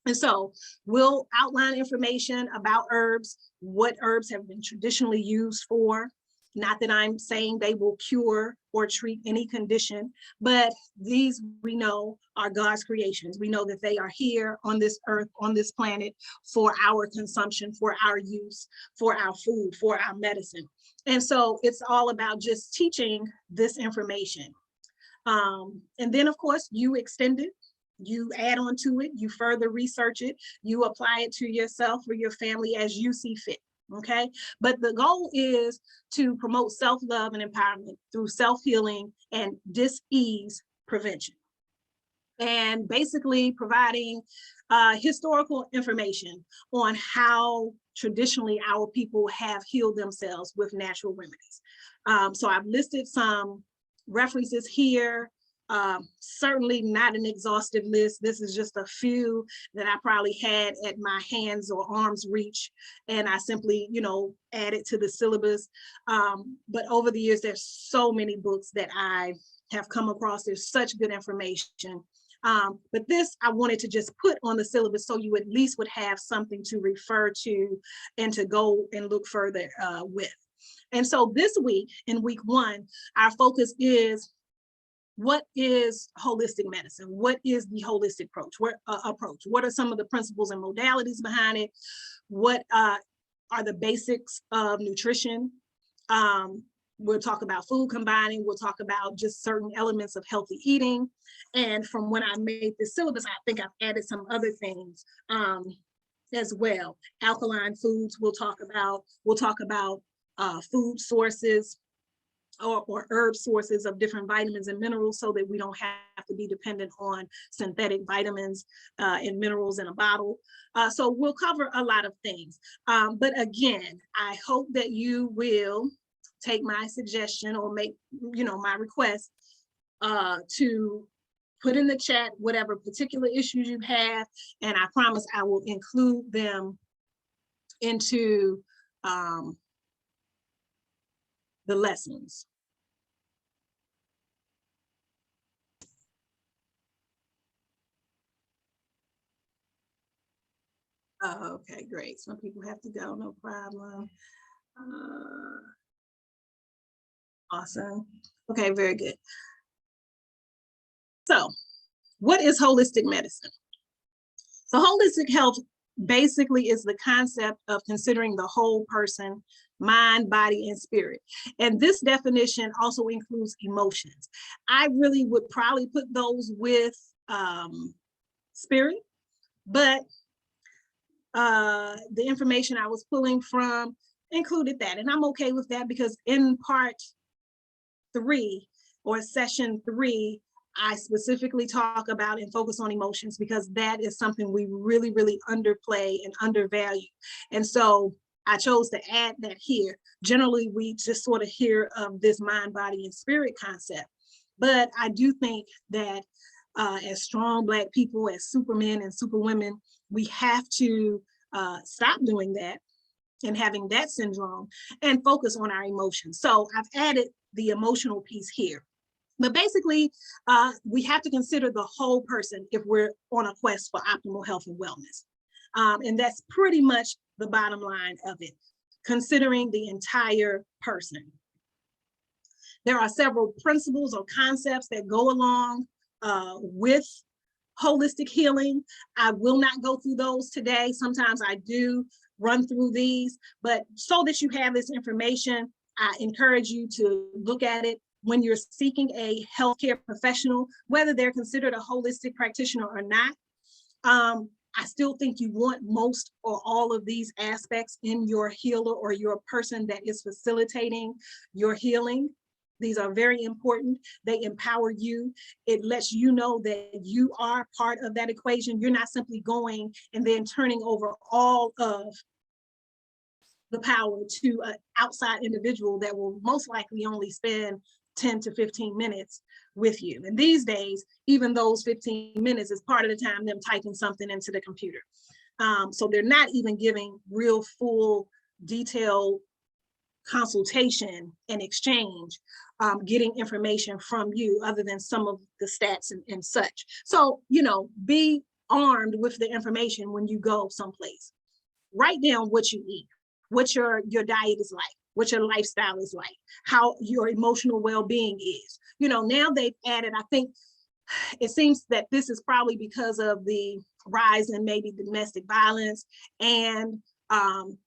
And so we'll outline information about herbs, what herbs have been traditionally used for. Not that I'm saying they will cure or treat any condition, but these we know are God's creations. We know that they are here on this earth, on this planet, for our consumption, for our use, for our food, for our medicine. And so it's all about just teaching this information. And then of course you extend it, you add on to it, you further research it, you apply it to yourself or your family as you see fit. Okay, but the goal is to promote self-love and empowerment through self-healing and dis-ease prevention. And basically providing historical information on how traditionally our people have healed themselves with natural remedies. So I've listed some references here. Certainly not an exhaustive list. This is just a few that I probably had at my hands or arm's reach, and I simply, added to the syllabus. But over the years, there's so many books that I have come across. There's such good information. But this I wanted to just put on the syllabus so you at least would have something to refer to and to go and look further with. And so this week, in week 1, our focus is, what is holistic medicine? What is the holistic approach? What are some of the principles and modalities behind it? What are the basics of nutrition? We'll talk about food combining. We'll talk about just certain elements of healthy eating. And from when I made this syllabus, I think I've added some other things as well. Alkaline foods we'll talk about. We'll talk about food sources, or herb sources of different vitamins and minerals, so that we don't have to be dependent on synthetic vitamins and minerals in a bottle. So we'll cover a lot of things. But again, I hope that you will take my suggestion or make, my request to put in the chat whatever particular issues you have, and I promise I will include them into the lessons. Okay, great. Some people have to go, no problem. Awesome. Okay, very good. So, what is holistic medicine? So holistic health basically is the concept of considering the whole person, mind, body, and spirit. And this definition also includes emotions. I really would probably put those with spirit, but the information I was pulling from included that. And I'm okay with that, because in part 3 or session 3, I specifically talk about and focus on emotions, because that is something we really, really underplay and undervalue. And so I chose to add that here. Generally, we just sort of hear of this mind, body, and spirit concept. But I do think that as strong Black people, as supermen and superwomen, we have to stop doing that and having that syndrome and focus on our emotions. So I've added the emotional piece here. But basically, we have to consider the whole person if we're on a quest for optimal health and wellness. And that's pretty much the bottom line of it, considering the entire person. There are several principles or concepts that go along with holistic healing. I will not go through those today. Sometimes I do run through these, but so that you have this information, I encourage you to look at it when you're seeking a healthcare professional, whether they're considered a holistic practitioner or not. I still think you want most or all of these aspects in your healer or your person that is facilitating your healing. These are very important. They empower you. It lets you know that you are part of that equation. You're not simply going and then turning over all of the power to an outside individual that will most likely only spend 10 to 15 minutes with you. And these days, even those 15 minutes is part of the time them typing something into the computer. So they're not even giving real full detailed consultation and exchange, getting information from you other than some of the stats and such. So, you know, be armed with the information when you go someplace. Write down what you eat, what your diet is like, what your lifestyle is like, how your emotional well-being is. You know, now they've added, I think it seems that this is probably because of the rise in maybe domestic violence and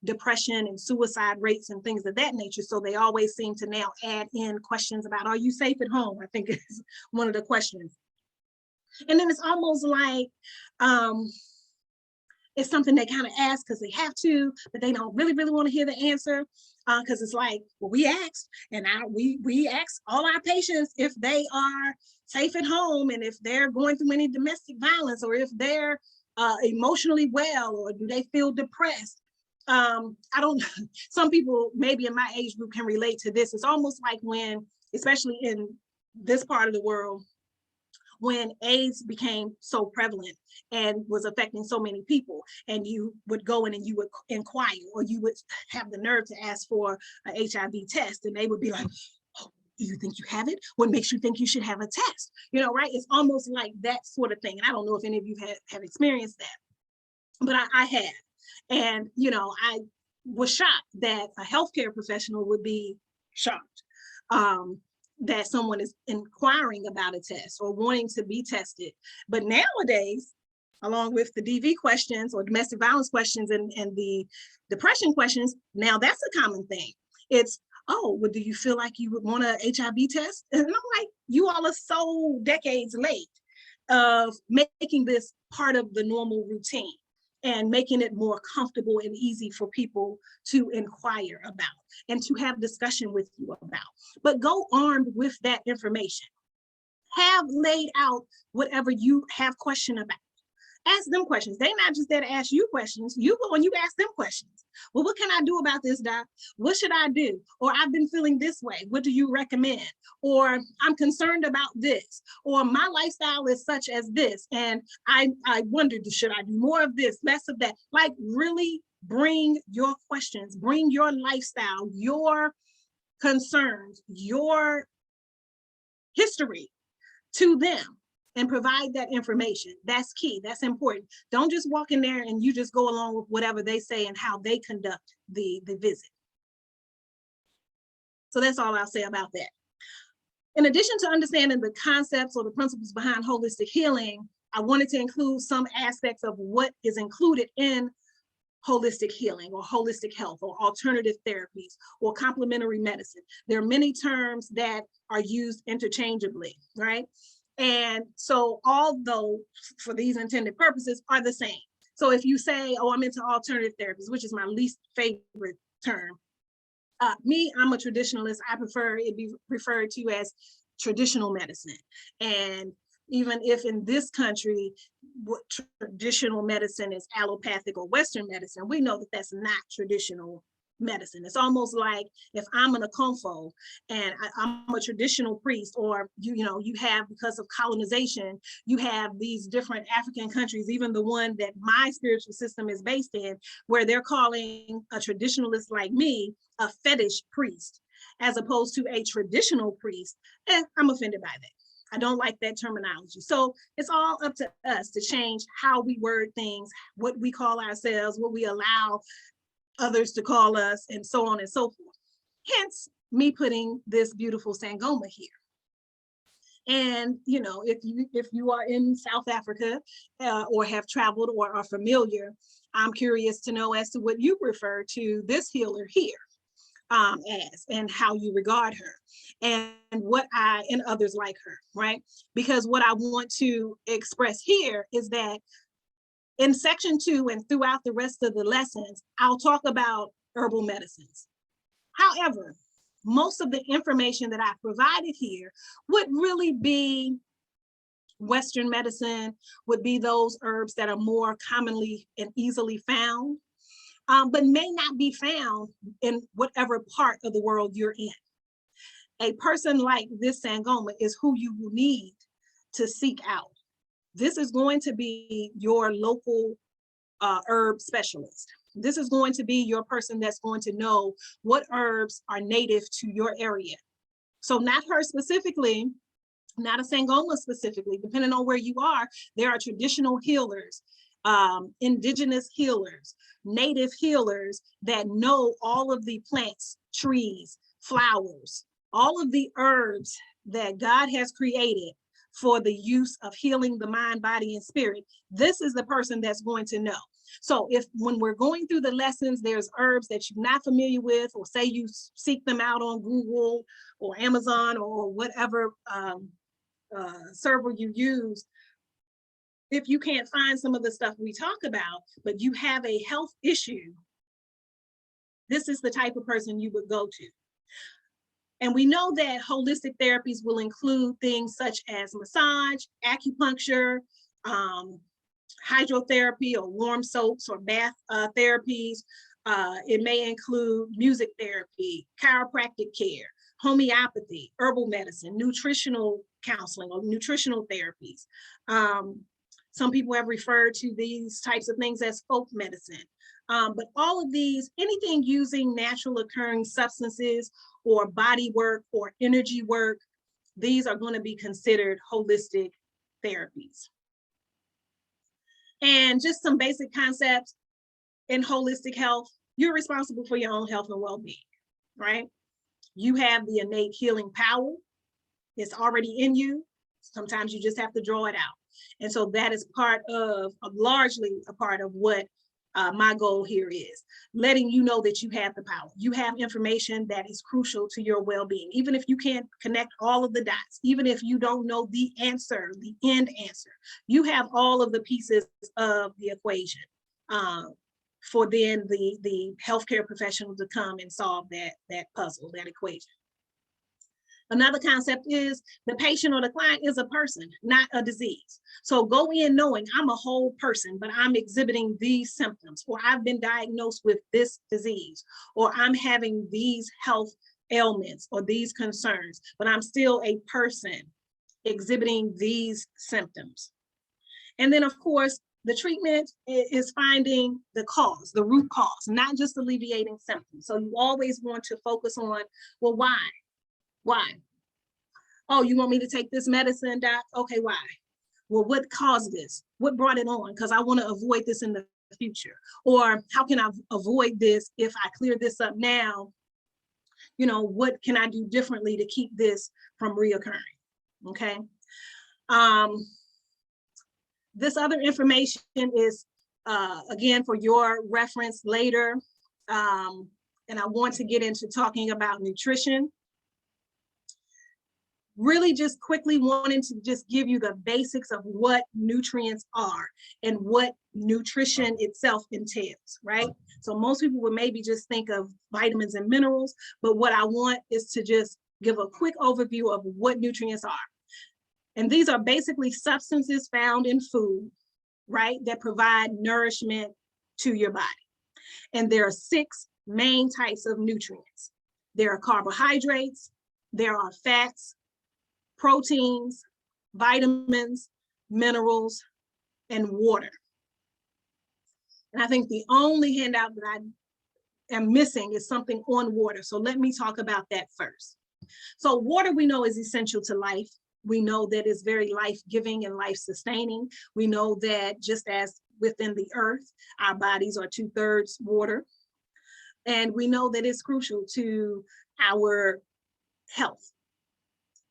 depression and suicide rates and things of that nature. So they always seem to now add in questions about, are you safe at home? I think is one of the questions. And then it's almost like, it's something they kind of ask because they have to, but they don't really want to hear the answer. Because it's like, well, we asked, and we ask all our patients if they are safe at home and if they're going through any domestic violence or if they're emotionally well or do they feel depressed. I don't, some people maybe in my age group can relate to this. It's almost like when, especially in this part of the world, when AIDS became so prevalent and was affecting so many people, and you would go in and you would inquire, or you would have the nerve to ask for an HIV test, and they would be like, oh, do you think you have it? What makes you think you should have a test? You know, right? It's almost like that sort of thing. And I don't know if any of you have experienced that, but I have. And, you know, I was shocked that a healthcare professional would be shocked that someone is inquiring about a test or wanting to be tested. But nowadays, along with the DV questions or domestic violence questions and the depression questions, now that's a common thing. It's, oh, well, do you feel like you would want an HIV test? And I'm like, you all are so decades late of making this part of the normal routine and making it more comfortable and easy for people to inquire about and to have discussion with you about. But go armed with that information. Have laid out whatever you have question about. Ask them questions. They're not just there to ask you questions. You go and you ask them questions. Well, what can I do about this, doc? What should I do? Or I've been feeling this way. What do you recommend? Or I'm concerned about this. Or my lifestyle is such as this. And I wondered, should I do more of this, less of that? Like, really bring your questions, bring your lifestyle, your concerns, your history to them and provide that information. That's key, that's important. Don't just walk in there and you just go along with whatever they say and how they conduct the visit. So that's all I'll say about that. In addition to understanding the concepts or the principles behind holistic healing, I wanted to include some aspects of what is included in holistic healing or holistic health or alternative therapies or complementary medicine. There are many terms that are used interchangeably, right? And so although for these intended purposes are the same. So if you say, oh, I'm into alternative therapies, which is my least favorite term. I'm a traditionalist. I prefer it be referred to as traditional medicine. And even if in this country, what traditional medicine is allopathic or Western medicine, we know that that's not traditional medicine. It's almost like if I'm an Akonfo and I'm a traditional priest, or you have, because of colonization, you have these different African countries, even the one that my spiritual system is based in, where they're calling a traditionalist like me a fetish priest, as opposed to a traditional priest. And I'm offended by that. I don't like that terminology. So it's all up to us to change how we word things, what we call ourselves, what we allow others to call us, and so on and so forth. Hence me putting this beautiful Sangoma here. And if you are in South Africa or have traveled or are familiar, I'm curious to know as to what you refer to this healer here as, and how you regard her, and what I and others like her, right? Because what I want to express here is that in section 2 and throughout the rest of the lessons, I'll talk about herbal medicines. However, most of the information that I provided here would really be Western medicine, would be those herbs that are more commonly and easily found, but may not be found in whatever part of the world you're in. A person like this Sangoma is who you will need to seek out. This is going to be your local herb specialist. This is going to be your person that's going to know what herbs are native to your area. So not her specifically, not a Sangoma specifically, depending on where you are, there are traditional healers, indigenous healers, native healers that know all of the plants, trees, flowers, all of the herbs that God has created for the use of healing the mind, body, and spirit. This is the person that's going to know. So if when we're going through the lessons, there's herbs that you're not familiar with, or say you seek them out on Google or Amazon or whatever server you use, if you can't find some of the stuff we talk about, but you have a health issue, this is the type of person you would go to. And we know that holistic therapies will include things such as massage, acupuncture, hydrotherapy or warm soaps or bath therapies. It may include music therapy, chiropractic care, homeopathy, herbal medicine, nutritional counseling or nutritional therapies. Some people have referred to these types of things as folk medicine. But all of these, anything using natural occurring substances or body work or energy work, these are going to be considered holistic therapies. And just some basic concepts in holistic health: you're responsible for your own health and well-being, right? You have the innate healing power. It's already in you. Sometimes you just have to draw it out. And so that is largely a part of what my goal here is, letting you know that you have the power. You have information that is crucial to your well-being, even if you can't connect all of the dots, even if you don't know the answer, the end answer. You have all of the pieces of the equation for then the healthcare professional to come and solve that puzzle, that equation. Another concept is the patient or the client is a person, not a disease. So go in knowing I'm a whole person, but I'm exhibiting these symptoms, or I've been diagnosed with this disease, or I'm having these health ailments or these concerns, but I'm still a person exhibiting these symptoms. And then of course, the treatment is finding the cause, the root cause, not just alleviating symptoms. So you always want to focus on, well, why? Why? Oh, you want me to take this medicine, doc? Okay, why? Well, what caused this? What brought it on? Because I want to avoid this in the future. Or how can I avoid this if I clear this up now? You know, what can I do differently to keep this from reoccurring? Okay. This other information is, again, for your reference later. And I want to get into talking about nutrition. Really just quickly wanting to just give you the basics of what nutrients are and what nutrition itself entails, right? So most people would maybe just think of vitamins and minerals, but what I want is to just give a quick overview of what nutrients are. And these are basically substances found in food, right, that provide nourishment to your body. And there are 6 main types of nutrients. There are carbohydrates, there are fats, proteins, vitamins, minerals, and water. And I think the only handout that I am missing is something on water. So let me talk about that first. So water, we know, is essential to life. We know that it's very life-giving and life-sustaining. We know that just as within the earth, our bodies are 2/3 water. And we know that it's crucial to our health.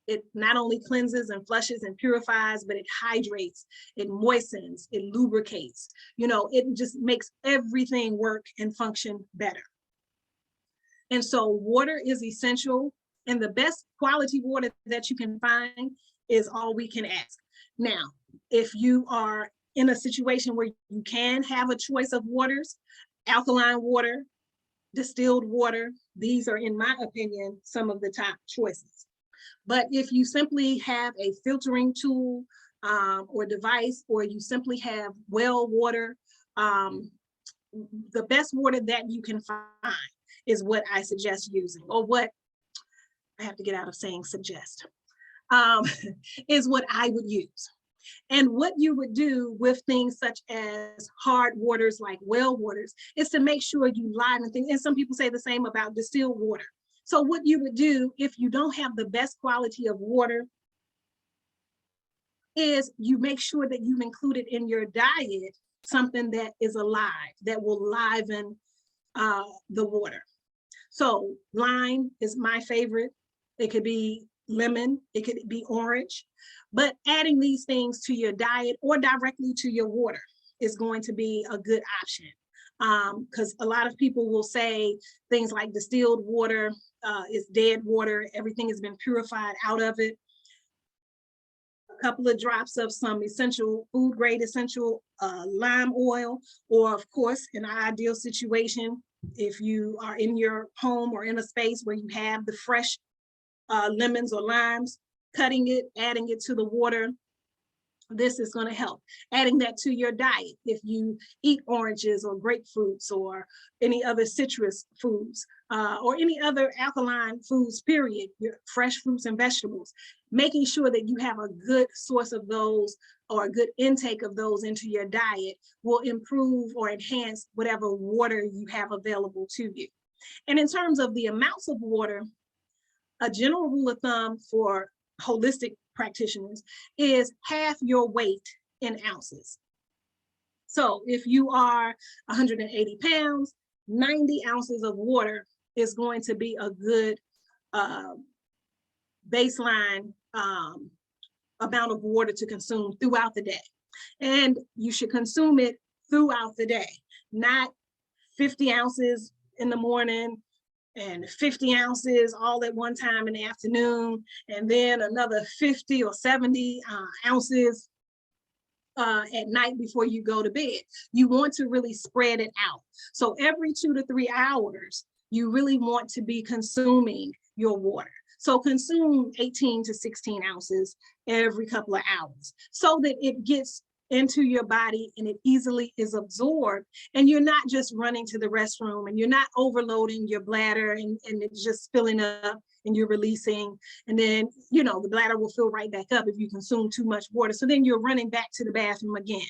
It not only cleanses and flushes and purifies, but it hydrates, it moistens, it lubricates. You know, it just makes everything work and function better. And so water is essential, and the best quality water that you can find is all we can ask. Now, if you are in a situation where you can have a choice of waters, alkaline water, distilled water, these are, in my opinion, some of the top choices. But if you simply have a filtering tool or device, or you simply have well water, the best water that you can find is what I suggest using, or what I have to get out of saying suggest, is what I would use. And what you would do with things such as hard waters like well waters is to make sure you liven things. And some people say the same about distilled water. So what you would do if you don't have the best quality of water is you make sure that you've included in your diet something that is alive, that will liven the water. So lime is my favorite. It could be lemon, it could be orange, but adding these things to your diet or directly to your water is going to be a good option. Because a lot of people will say things like distilled water is dead water, everything has been purified out of it. A couple of drops of some essential, food grade essential lime oil, or of course, in an ideal situation, if you are in your home or in a space where you have the fresh lemons or limes, cutting it, adding it to the water, this is going to help. Adding that to your diet, if you eat oranges or grapefruits or any other citrus foods or any other alkaline foods, period, your fresh fruits and vegetables, making sure that you have a good source of those or a good intake of those into your diet will improve or enhance whatever water you have available to you. And in terms of the amounts of water, a general rule of thumb for holistic practitioners is half your weight in ounces. So if you are 180 pounds, 90 ounces of water is going to be a good baseline amount of water to consume throughout the day. And you should consume it throughout the day, not 50 ounces in the morning and 50 ounces all at one time in the afternoon, and then another 50 or 70 ounces at night before you go to bed. You want to really spread it out. So every 2 to 3 hours, you really want to be consuming your water. So consume 18 to 16 ounces every couple of hours so that it gets into your body and it easily is absorbed, and you're not just running to the restroom and you're not overloading your bladder and it's just filling up and you're releasing, and then you know the bladder will fill right back up if you consume too much water, so then you're running back to the bathroom again.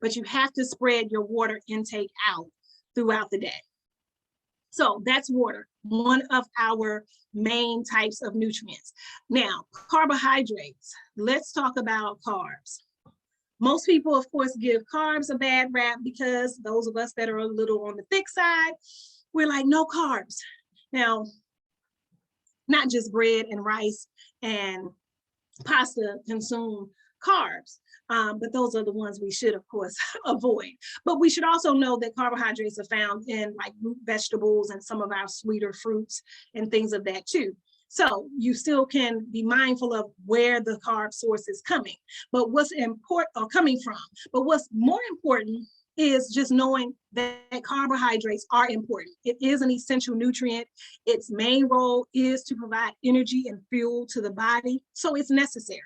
But you have to spread your water intake out throughout the day. So that's water, one of our main types of nutrients. Now, carbohydrates. Let's talk about carbs. Most people, of course, give carbs a bad rap because those of us that are a little on the thick side, we're like, no carbs. Now, not just bread and rice and pasta consume carbs, but those are the ones we should, of course, avoid. But we should also know that carbohydrates are found in like root vegetables and some of our sweeter fruits and things of that too. So you still can be mindful of where the carb source is coming, but what's important or coming from. But what's more important is just knowing that carbohydrates are important. It is an essential nutrient. Its main role is to provide energy and fuel to the body. So it's necessary.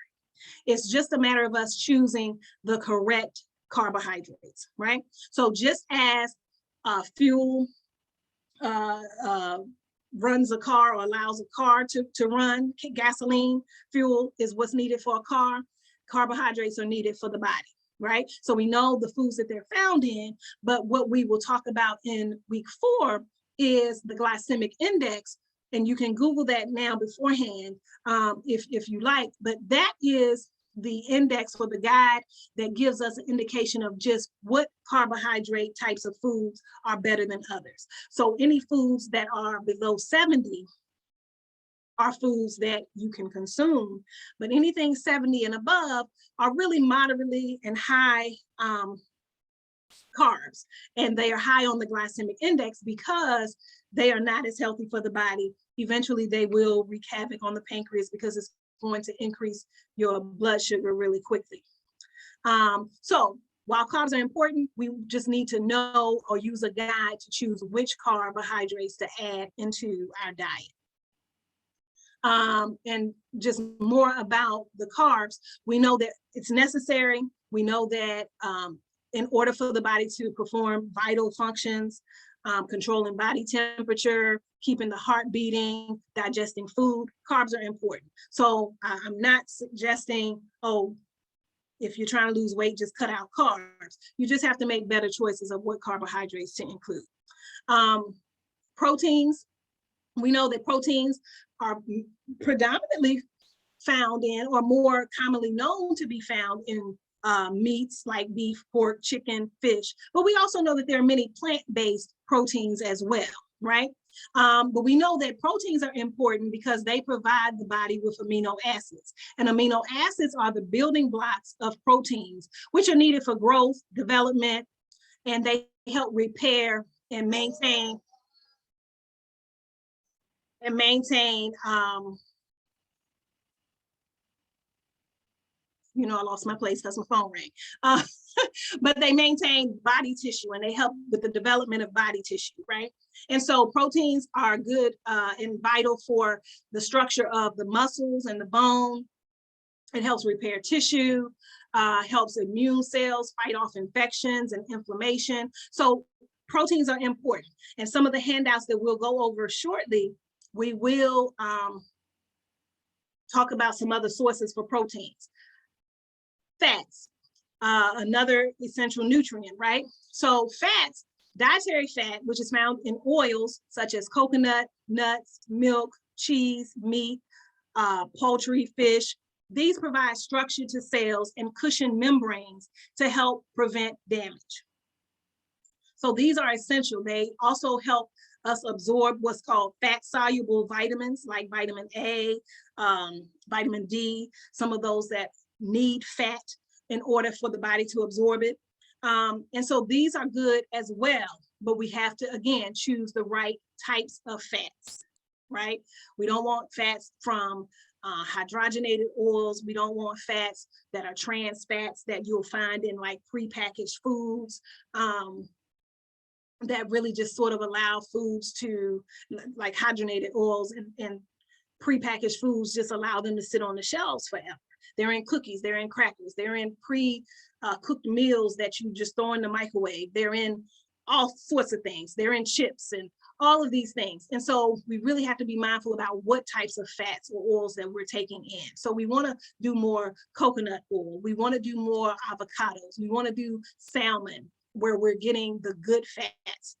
It's just a matter of us choosing the correct carbohydrates, right? So just as fuel runs a car or allows a car to run. Gasoline, fuel is what's needed for a car. Carbohydrates are needed for the body, right? So we know the foods that they're found in, but what we will talk about in week 4 is the glycemic index. And you can Google that now beforehand if you like, but that is the index for the guide that gives us an indication of just what carbohydrate types of foods are better than others. So any foods that are below 70 are foods that you can consume, but anything 70 and above are really moderately and high carbs, and they are high on the glycemic index because they are not as healthy for the body. Eventually they will wreak havoc on the pancreas because it's going to increase your blood sugar really quickly. So while carbs are important, we just need to know or use a guide to choose which carbohydrates to add into our diet. And just more about the carbs, we know that it's necessary. We know that in order for the body to perform vital functions, controlling body temperature, keeping the heart beating, digesting food, carbs are important. So I'm not suggesting, oh, if you're trying to lose weight, just cut out carbs. You just have to make better choices of what carbohydrates to include. Proteins, we know that proteins are predominantly found in, or more commonly known to be found in meats like beef, pork, chicken, fish, but we also know that there are many plant-based proteins as well, right? But we know that proteins are important because they provide the body with amino acids, and amino acids are the building blocks of proteins, which are needed for growth, development, and they help repair and maintain you know, I lost my place because my phone rang. But they maintain body tissue and they help with the development of body tissue, right? And so proteins are good and vital for the structure of the muscles and the bone. It helps repair tissue, helps immune cells fight off infections and inflammation. So proteins are important. And some of the handouts that we'll go over shortly, we will talk about some other sources for proteins. Fats, another essential nutrient, right? So fats, dietary fat, which is found in oils such as coconut, nuts, milk, cheese, meat, poultry, fish. These provide structure to cells and cushion membranes to help prevent damage. So these are essential. They also help us absorb what's called fat-soluble vitamins like vitamin A, vitamin D, some of those that need fat in order for the body to absorb it. And so these are good as well, but we have to, again, choose the right types of fats, right? We don't want fats from hydrogenated oils. We don't want fats that are trans fats that you'll find in like prepackaged foods that really just sort of allow foods to, like hydrogenated oils and prepackaged foods, just allow them to sit on the shelves forever. They're in cookies, they're in crackers, they're in pre-cooked meals that you just throw in the microwave. They're in all sorts of things. They're in chips and all of these things. And so we really have to be mindful about what types of fats or oils that we're taking in. So we want to do more coconut oil. We want to do more avocados. We want to do salmon, where we're getting the good fats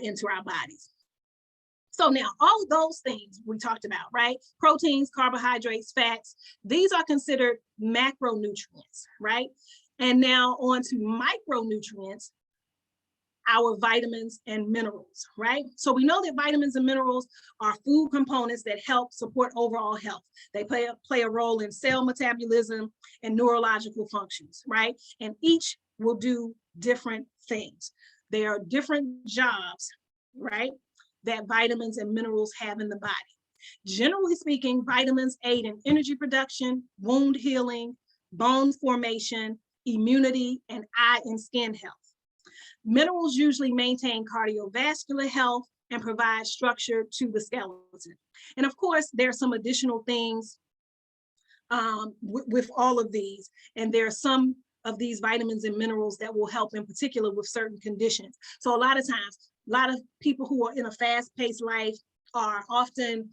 into our bodies. So now all of those things we talked about, right? Proteins, carbohydrates, fats, these are considered macronutrients, right? And now on to micronutrients, our vitamins and minerals, right? So we know that vitamins and minerals are food components that help support overall health. They play a role in cell metabolism and neurological functions, right? And each will do different things. There are different jobs, right, that vitamins and minerals have in the body. Generally speaking, vitamins aid in energy production, wound healing, bone formation, immunity, and eye and skin health. Minerals usually maintain cardiovascular health and provide structure to the skeleton. And of course, there are some additional things with all of these, and there are some of these vitamins and minerals that will help in particular with certain conditions. So a lot of times lot of people who are in a fast-paced life are often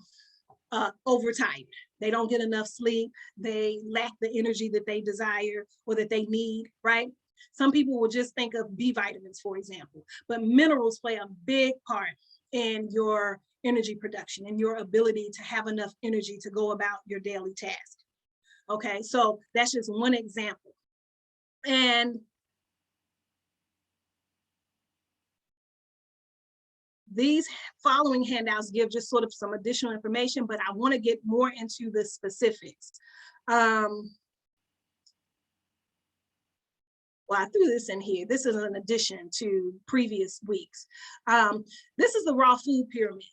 overtired. They don't get enough sleep. They lack the energy that they desire or that they need, right? Some people will just think of B vitamins, for example, but minerals play a big part in your energy production and your ability to have enough energy to go about your daily task. Okay, so that's just one example. And these following handouts give just sort of some additional information, but I want to get more into the specifics. Well, I threw this in here. This is an addition to previous weeks. This is the raw food pyramid.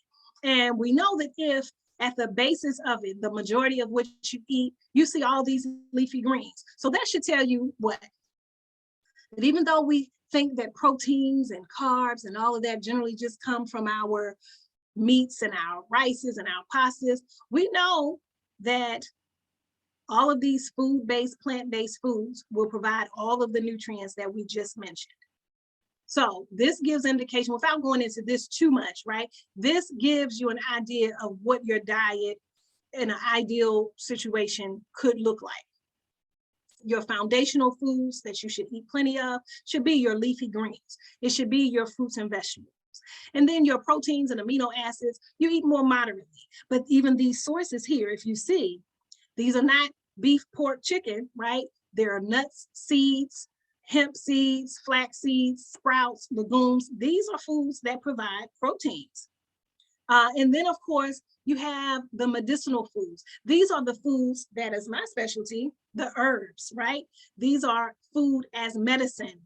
And we know that if at the basis of it, the majority of what you eat, you see all these leafy greens. So that should tell you what? That even though we think that proteins and carbs and all of that generally just come from our meats and our rices and our pastas, we know that all of these food-based, plant-based foods will provide all of the nutrients that we just mentioned. So this gives indication, without going into this too much, right? This gives you an idea of what your diet in an ideal situation could look like. Your foundational foods that you should eat plenty of should be your leafy greens. It should be your fruits and vegetables. And then your proteins and amino acids, you eat more moderately. But even these sources here, if you see, these are not beef, pork, chicken, right? There are nuts, seeds, hemp seeds, flax seeds, sprouts, legumes. These are foods that provide proteins. And then, of course, you have the medicinal foods. These are the foods that is my specialty, the herbs, right? These are food as medicine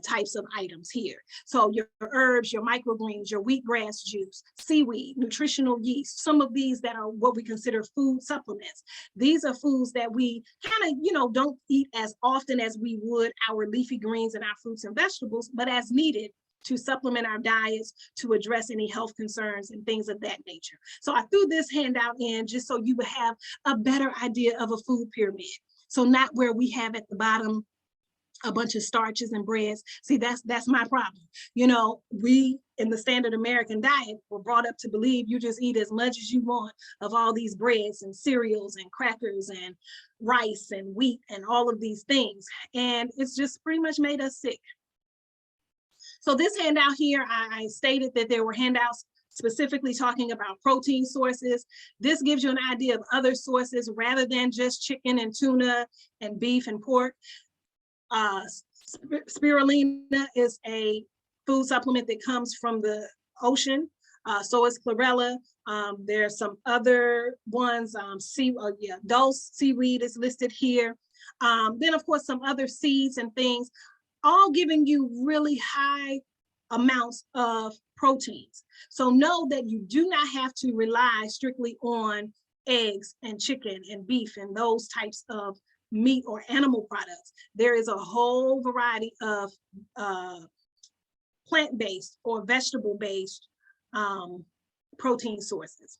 types of items here. So your herbs, your microgreens, your wheatgrass juice, seaweed, nutritional yeast, some of these that are what we consider food supplements. These are foods that we kind of, don't eat as often as we would our leafy greens and our fruits and vegetables, but as needed to supplement our diets, to address any health concerns and things of that nature. So I threw this handout in just so you would have a better idea of a food pyramid. So not where we have at the bottom a bunch of starches and breads. See, that's my problem. We in the standard American diet were brought up to believe you just eat as much as you want of all these breads and cereals and crackers and rice and wheat and all of these things. And it's just pretty much made us sick. So this handout here, I stated that there were handouts specifically talking about protein sources. This gives you an idea of other sources rather than just chicken and tuna and beef and pork. Spirulina is a food supplement that comes from the ocean. So is chlorella. There's some other ones. Dulse seaweed is listed here. Then, of course, some other seeds and things, all giving you really high amounts of proteins. So know that you do not have to rely strictly on eggs and chicken and beef and those types of meat or animal products. There is a whole variety of plant-based or vegetable-based protein sources.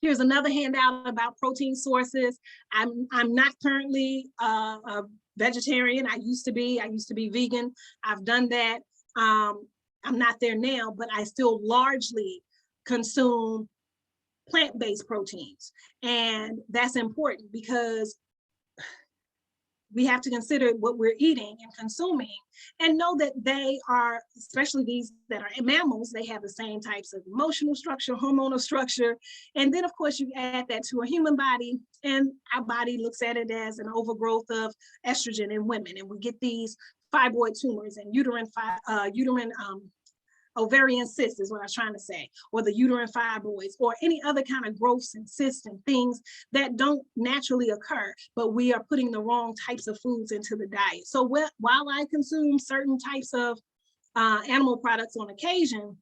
Here's another handout about protein sources. I'm not currently a vegetarian. I used to be vegan. I've done that. I'm not there now, but I still largely consume plant-based proteins. And that's important because we have to consider what we're eating and consuming and know that they are, especially these that are mammals, they have the same types of emotional structure, hormonal structure. And then, of course, you add that to a human body, and our body looks at it as an overgrowth of estrogen in women. And we get these fibroid tumors and uterine ovarian cysts is what I was trying to say, or the uterine fibroids, or any other kind of growths and cysts and things that don't naturally occur, but we are putting the wrong types of foods into the diet. So while I consume certain types of animal products on occasion,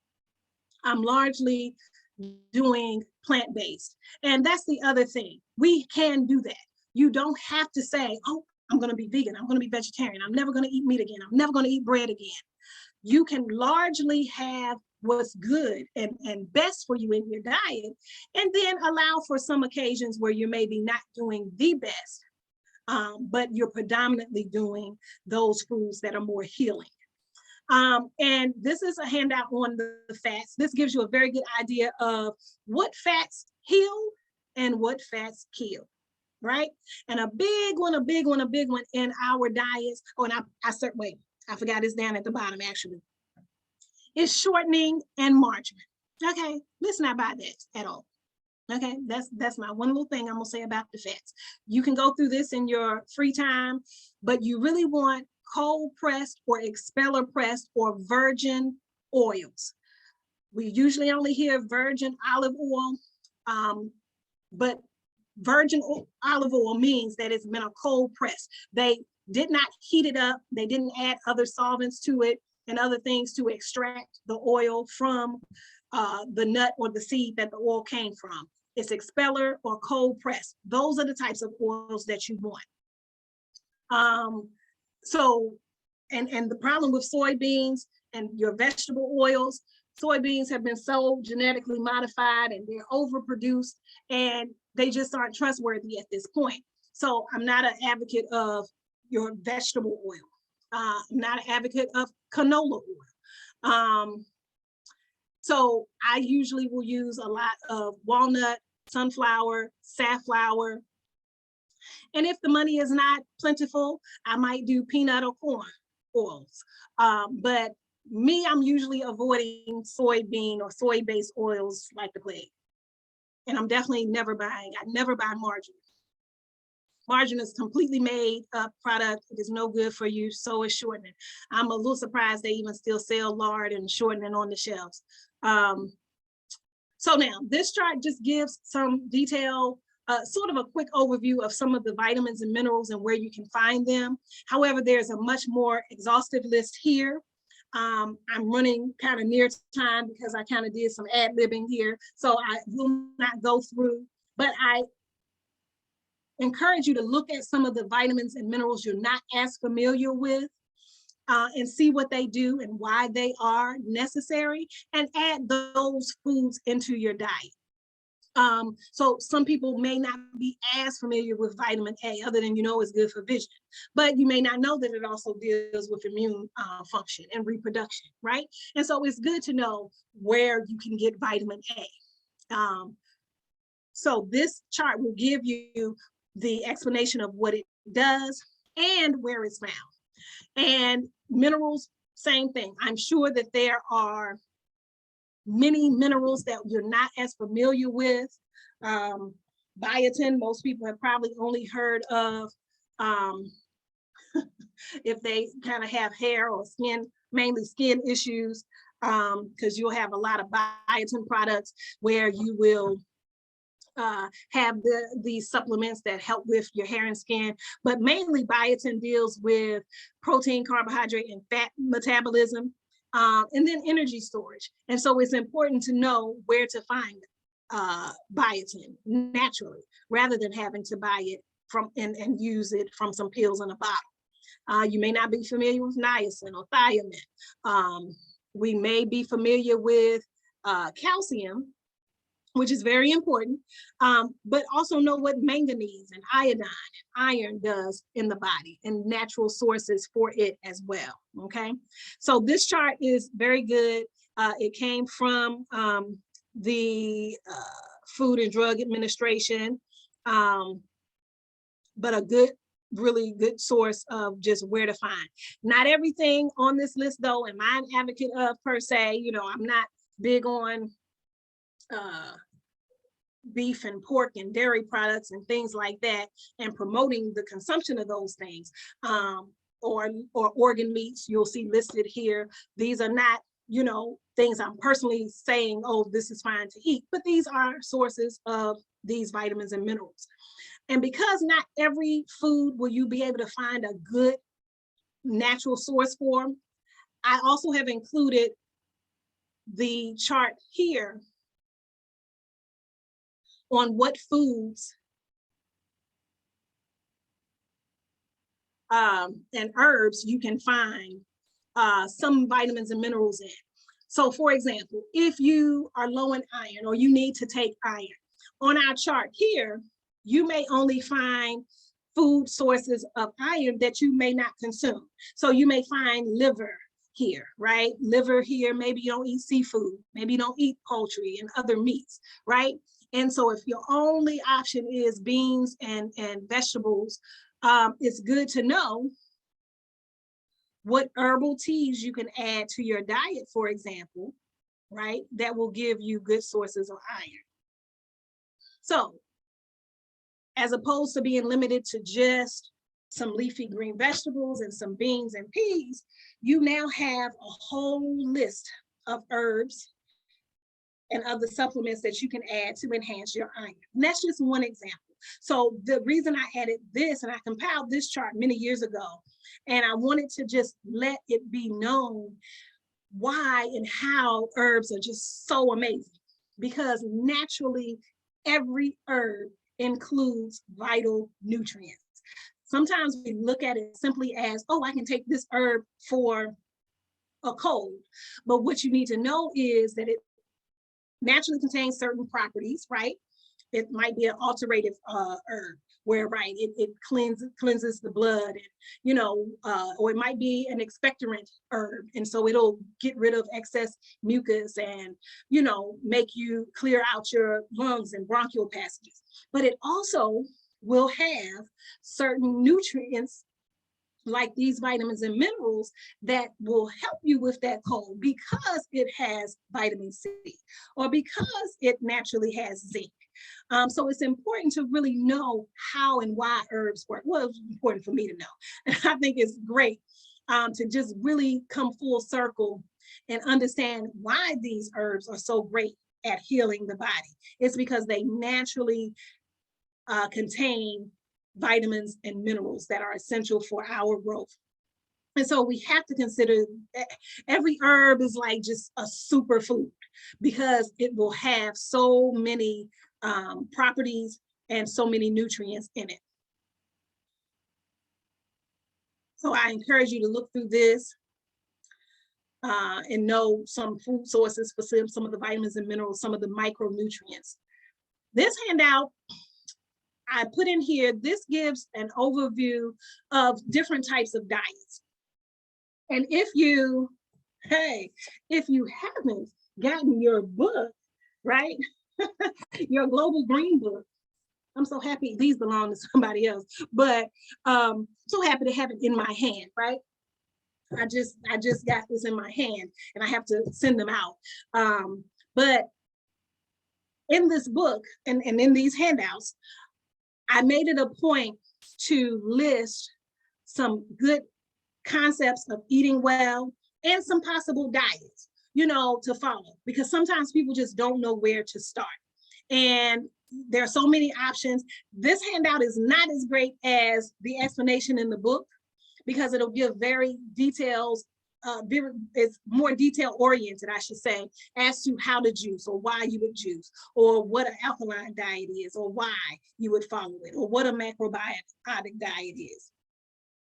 I'm largely doing plant-based. And that's the other thing. We can do that. You don't have to say, oh, I'm going to be vegan, I'm going to be vegetarian, I'm never going to eat meat again, I'm never going to eat bread again. You can largely have what's good and best for you in your diet, and then allow for some occasions where you're maybe not doing the best, but you're predominantly doing those foods that are more healing. And this is a handout on the fats. This gives you a very good idea of what fats heal and what fats kill, right? And a big one in our diets, oh, and I forgot it's down at the bottom actually, is shortening and margarine. Okay, let's not buy that at all. Okay, that's my one little thing I'm gonna say about the fats. You can go through this in your free time, but you really want cold pressed or expeller pressed or virgin oils. We usually only hear virgin olive oil, but virgin olive oil means that it's been a cold press. They did not heat it up. They didn't add other solvents to it and other things to extract the oil from the nut or the seed that the oil came from. It's expeller or cold press. Those are the types of oils that you want. And the problem with soybeans and your vegetable oils, soybeans have been so genetically modified and they're overproduced and they just aren't trustworthy at this point. So I'm not an advocate of your vegetable oil. I'm not an advocate of canola oil. So I usually will use a lot of walnut, sunflower, safflower. And if the money is not plentiful, I might do peanut or corn oils. But me, I'm usually avoiding soybean or soy-based oils like the plague. And I'm definitely I never buy margarine. Margarine is completely made up product. It is no good for you, so is shortening. I'm a little surprised they even still sell lard and shortening on the shelves. So now this chart just gives some detail, sort of a quick overview of some of the vitamins and minerals and where you can find them. However, there's a much more exhaustive list here. I'm running kind of near time because I kind of did some ad-libbing here, so I will not go through, but I encourage you to look at some of the vitamins and minerals you're not as familiar with and see what they do and why they are necessary and add those foods into your diet. So some people may not be as familiar with vitamin A other than it's good for vision, but you may not know that it also deals with immune function and reproduction, right? And so it's good to know where you can get vitamin A. So this chart will give you the explanation of what it does and where it's found. And minerals, same thing. I'm sure that there are many minerals that you're not as familiar with. Biotin, most people have probably only heard of if they kind of have hair or skin, mainly skin issues, because you'll have a lot of biotin products where you will have these supplements that help with your hair and skin, but mainly biotin deals with protein, carbohydrate, and fat metabolism, and then energy storage. And so it's important to know where to find biotin naturally, rather than having to buy it from and use it from some pills in a bottle. You may not be familiar with niacin or thiamine. We may be familiar with calcium, which is very important, but also know what manganese and iodine and iron does in the body and natural sources for it as well, okay? So this chart is very good. It came from the Food and Drug Administration, but a good, really good source of just where to find. Not everything on this list though, am I an advocate of per se, I'm not big on beef and pork and dairy products and things like that, and promoting the consumption of those things, or organ meats you'll see listed here. These are not, things I'm personally saying, oh, this is fine to eat, but these are sources of these vitamins and minerals. And because not every food will you be able to find a good natural source for, I also have included the chart here on what foods and herbs you can find some vitamins and minerals in. So for example, if you are low in iron or you need to take iron, on our chart here, you may only find food sources of iron that you may not consume. So you may find liver here, right? Liver here, maybe you don't eat seafood, maybe you don't eat poultry and other meats, right? And so if your only option is beans and vegetables, it's good to know what herbal teas you can add to your diet, for example, right? That will give you good sources of iron. So as opposed to being limited to just some leafy green vegetables and some beans and peas, you now have a whole list of herbs and other supplements that you can add to enhance your iron. And that's just one example. So the reason I added this, and I compiled this chart many years ago, and I wanted to just let it be known why and how herbs are just so amazing, because naturally every herb includes vital nutrients. Sometimes we look at it simply as, oh, I can take this herb for a cold. But what you need to know is that it naturally contains certain properties, right? It might be an alterative herb where, right, it cleanses the blood, and, you know, or it might be an expectorant herb. And so it'll get rid of excess mucus and, you know, make you clear out your lungs and bronchial passages. But it also will have certain nutrients like these vitamins and minerals that will help you with that cold because it has vitamin C or because it naturally has zinc. So it's important to really know how and why herbs work. Well, it's important for me to know. And I think it's great to just really come full circle and understand why these herbs are so great at healing the body. It's because they naturally contain vitamins and minerals that are essential for our growth. And so we have to consider every herb is like just a superfood because it will have so many properties and so many nutrients in it. So I encourage you to look through this and know some food sources for some of the vitamins and minerals, some of the micronutrients. This handout I put in here, this gives an overview of different types of diets. And if you haven't gotten your book, right, your Global Green book, I'm so happy, these belong to somebody else, but so happy to have it in my hand, right? I just got this in my hand and I have to send them out. But in this book and in these handouts, I made it a point to list some good concepts of eating well and some possible diets, you know, to follow, because sometimes people just don't know where to start. And there are so many options. This handout is not as great as the explanation in the book because it'll give very details, it's more detail oriented, I should say, as to how to juice or why you would juice or what an alkaline diet is or why you would follow it or what a macrobiotic diet is.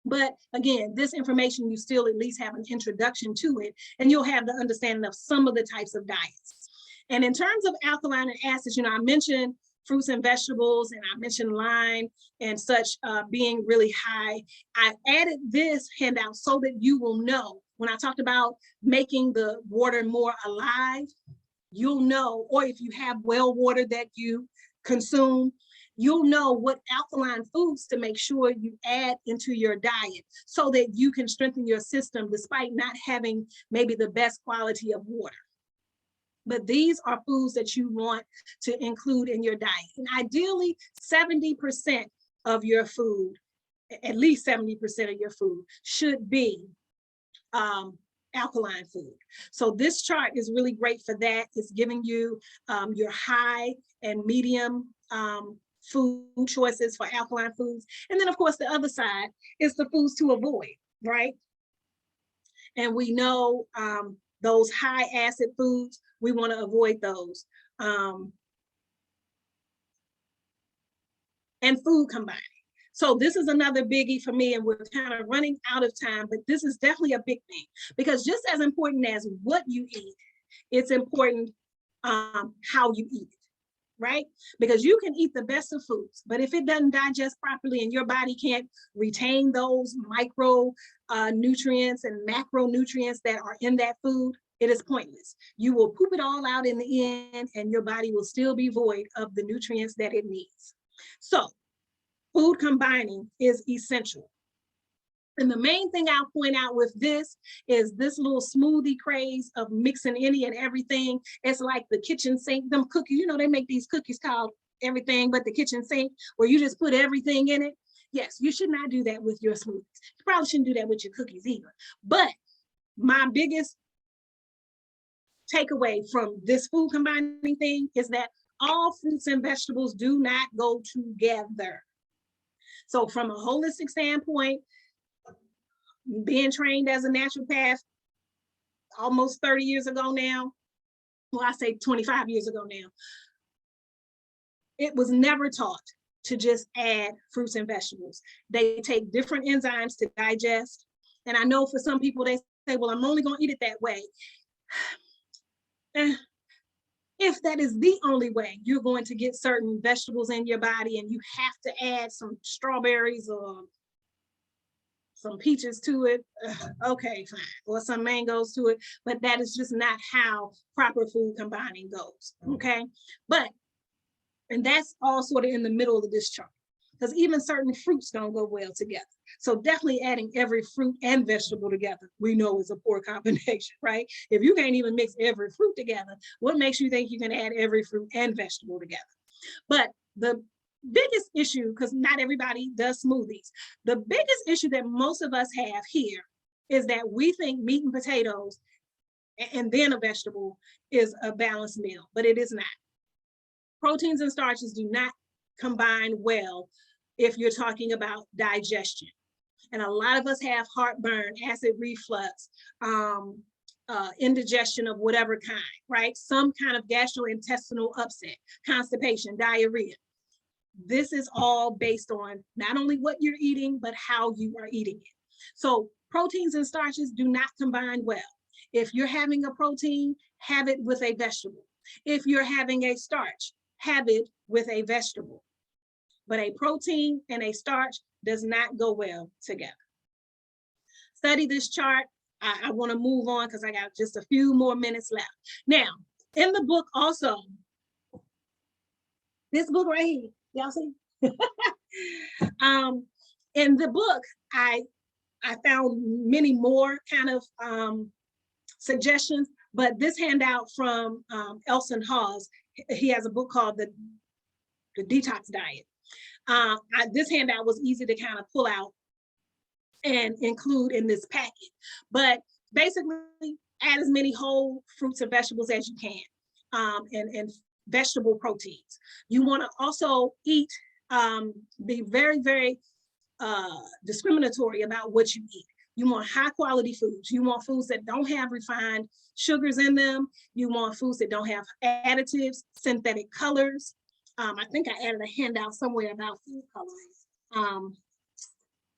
But again, this information, you still at least have an introduction to it and you'll have the understanding of some of the types of diets. And in terms of alkaline and acids, you know, I mentioned fruits and vegetables, and I mentioned lime and such being really high. I added this handout so that you will know when I talked about making the water more alive, you'll know, or if you have well water that you consume, you'll know what alkaline foods to make sure you add into your diet so that you can strengthen your system despite not having maybe the best quality of water. But these are foods that you want to include in your diet. And ideally, 70% of your food, at least 70% of your food should be alkaline food. So this chart is really great for that. It's giving you your high and medium food choices for alkaline foods. And then of course, the other side is the foods to avoid, right? And we know those high acid foods, we want to avoid those. And food combining. So this is another biggie for me, and we're kind of running out of time, but this is definitely a big thing because just as important as what you eat, it's important how you eat it. right? Because you can eat the best of foods, but if it doesn't digest properly and your body can't retain those micro nutrients and macronutrients that are in that food, it is pointless. You will poop it all out in the end and your body will still be void of the nutrients that it needs. So food combining is essential. And the main thing I'll point out with this is this little smoothie craze of mixing any and everything. It's like the kitchen sink, them cookies, you know, they make these cookies called everything but the kitchen sink, where you just put everything in it. Yes, you should not do that with your smoothies. You probably shouldn't do that with your cookies either. But my biggest takeaway from this food combining thing is that all fruits and vegetables do not go together. So from a holistic standpoint, being trained as a naturopath almost 30 years ago now, well, I say 25 years ago now, it was never taught to just add fruits and vegetables. They take different enzymes to digest. And I know for some people, they say, well, I'm only gonna eat it that way. If that is the only way you're going to get certain vegetables in your body and you have to add some strawberries or some peaches to it, okay, fine, or some mangoes to it, but that is just not how proper food combining goes, okay? But, and that's all sort of in the middle of this chart, because even certain fruits don't go well together. So definitely adding every fruit and vegetable together, we know is a poor combination, right? If you can't even mix every fruit together, what makes you think you can add every fruit and vegetable together? But the biggest issue, because not everybody does smoothies, the biggest issue that most of us have here is that we think meat and potatoes and then a vegetable is a balanced meal, but it is not. Proteins and starches do not combine well if you're talking about digestion. And a lot of us have heartburn, acid reflux, indigestion of whatever kind, right? Some kind of gastrointestinal upset, constipation, diarrhea. This is all based on not only what you're eating, but how you are eating it. So proteins and starches do not combine well. If you're having a protein, have it with a vegetable. If you're having a starch, have it with a vegetable. But a protein and a starch does not go well together. Study this chart. I want to move on because I got just a few more minutes left. Now, in the book also, this book right here, y'all see? In the book, I found many more kind of suggestions, but this handout from Elson Hawes, he has a book called The Detox Diet. This handout was easy to kind of pull out and include in this packet. But basically, add as many whole fruits and vegetables as you can, and vegetable proteins. You want to also eat, be very, very discriminatory about what you eat. You want high quality foods. You want foods that don't have refined sugars in them. You want foods that don't have additives, synthetic colors. I think I added a handout somewhere about food coloring.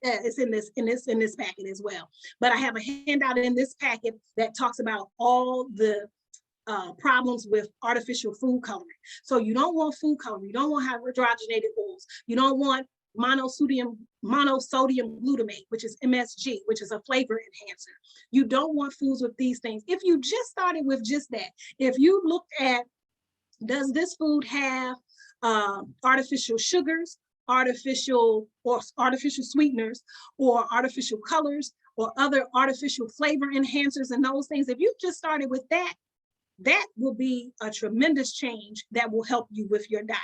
It's in this packet as well. But I have a handout in this packet that talks about all the problems with artificial food coloring. So you don't want food coloring. You don't want hydrogenated oils. You don't want monosodium glutamate, which is MSG, which is a flavor enhancer. You don't want foods with these things. If you just started with just that, if you looked at, does this food have artificial sugars, artificial sweeteners, or artificial colors, or other artificial flavor enhancers and those things, if you just started with that, that will be a tremendous change that will help you with your diet.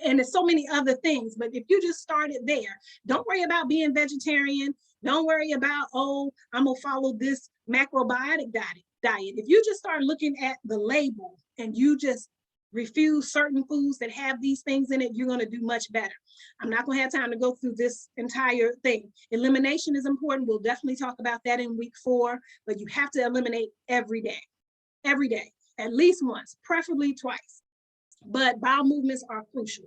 And there's so many other things, but if you just started there, don't worry about being vegetarian. Don't worry about, oh, I'm gonna follow this macrobiotic diet. If you just start looking at the label and you just refuse certain foods that have these things in it, you're gonna do much better. I'm not gonna have time to go through this entire thing. Elimination is important. We'll definitely talk about that in week 4, but you have to eliminate every day, at least once, preferably twice. But bowel movements are crucial.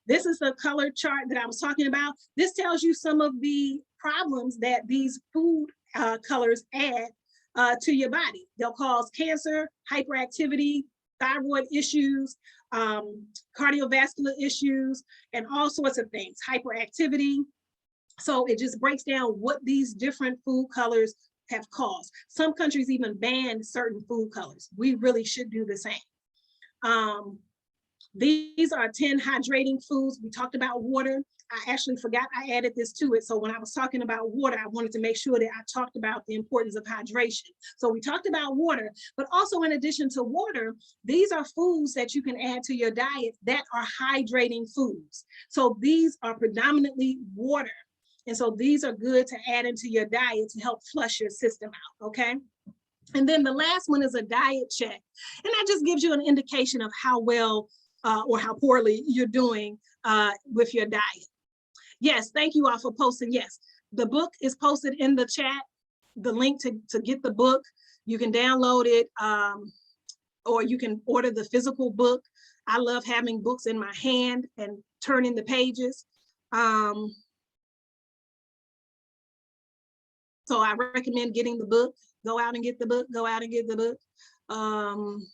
This is the color chart that I was talking about. This tells you some of the problems that these food colors add to your body. They'll cause cancer, hyperactivity, thyroid issues, cardiovascular issues, and all sorts of things, hyperactivity. So it just breaks down what these different food colors have caused. Some countries even ban certain food colors. We really should do the same. These are 10 hydrating foods. We talked about water. I actually forgot I added this to it. So when I was talking about water, I wanted to make sure that I talked about the importance of hydration. So we talked about water, but also in addition to water, these are foods that you can add to your diet that are hydrating foods. So these are predominantly water. And so these are good to add into your diet to help flush your system out, okay? And then the last one is a diet check. And that just gives you an indication of how well or how poorly you're doing with your diet. Yes, thank you all for posting. Yes, the book is posted in the chat. The link to get the book, you can download it or you can order the physical book. I love having books in my hand and turning the pages. So I recommend getting the book. Go out and get the book, go out and get the book. I'm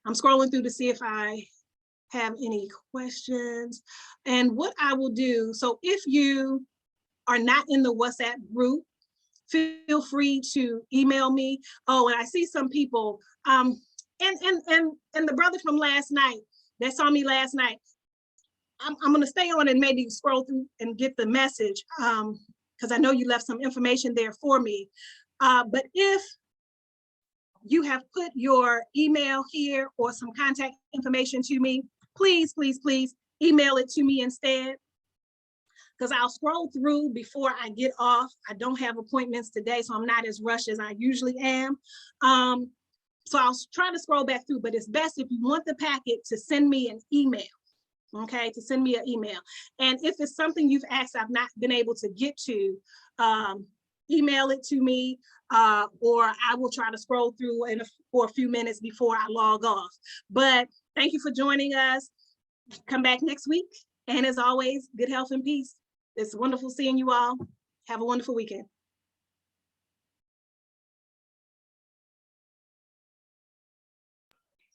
scrolling through to see if I have any questions. And what I will do, so if you are not in the WhatsApp group, feel free to email me. Oh, and I see some people, and the brother from last night that saw me last night, I'm gonna stay on and maybe scroll through and get the message because I know you left some information there for me. But if you have put your email here or some contact information to me, please, please, please email it to me instead, because I'll scroll through before I get off. I don't have appointments today, so I'm not as rushed as I usually am. So I'll try to scroll back through, but it's best if you want the packet to send me an email, okay, to send me an email. And if it's something you've asked I've not been able to get to, email it to me, or I will try to scroll through for a few minutes before I log off. But thank you for joining us. Come back next week. And as always, good health and peace. It's wonderful seeing you all. Have a wonderful weekend.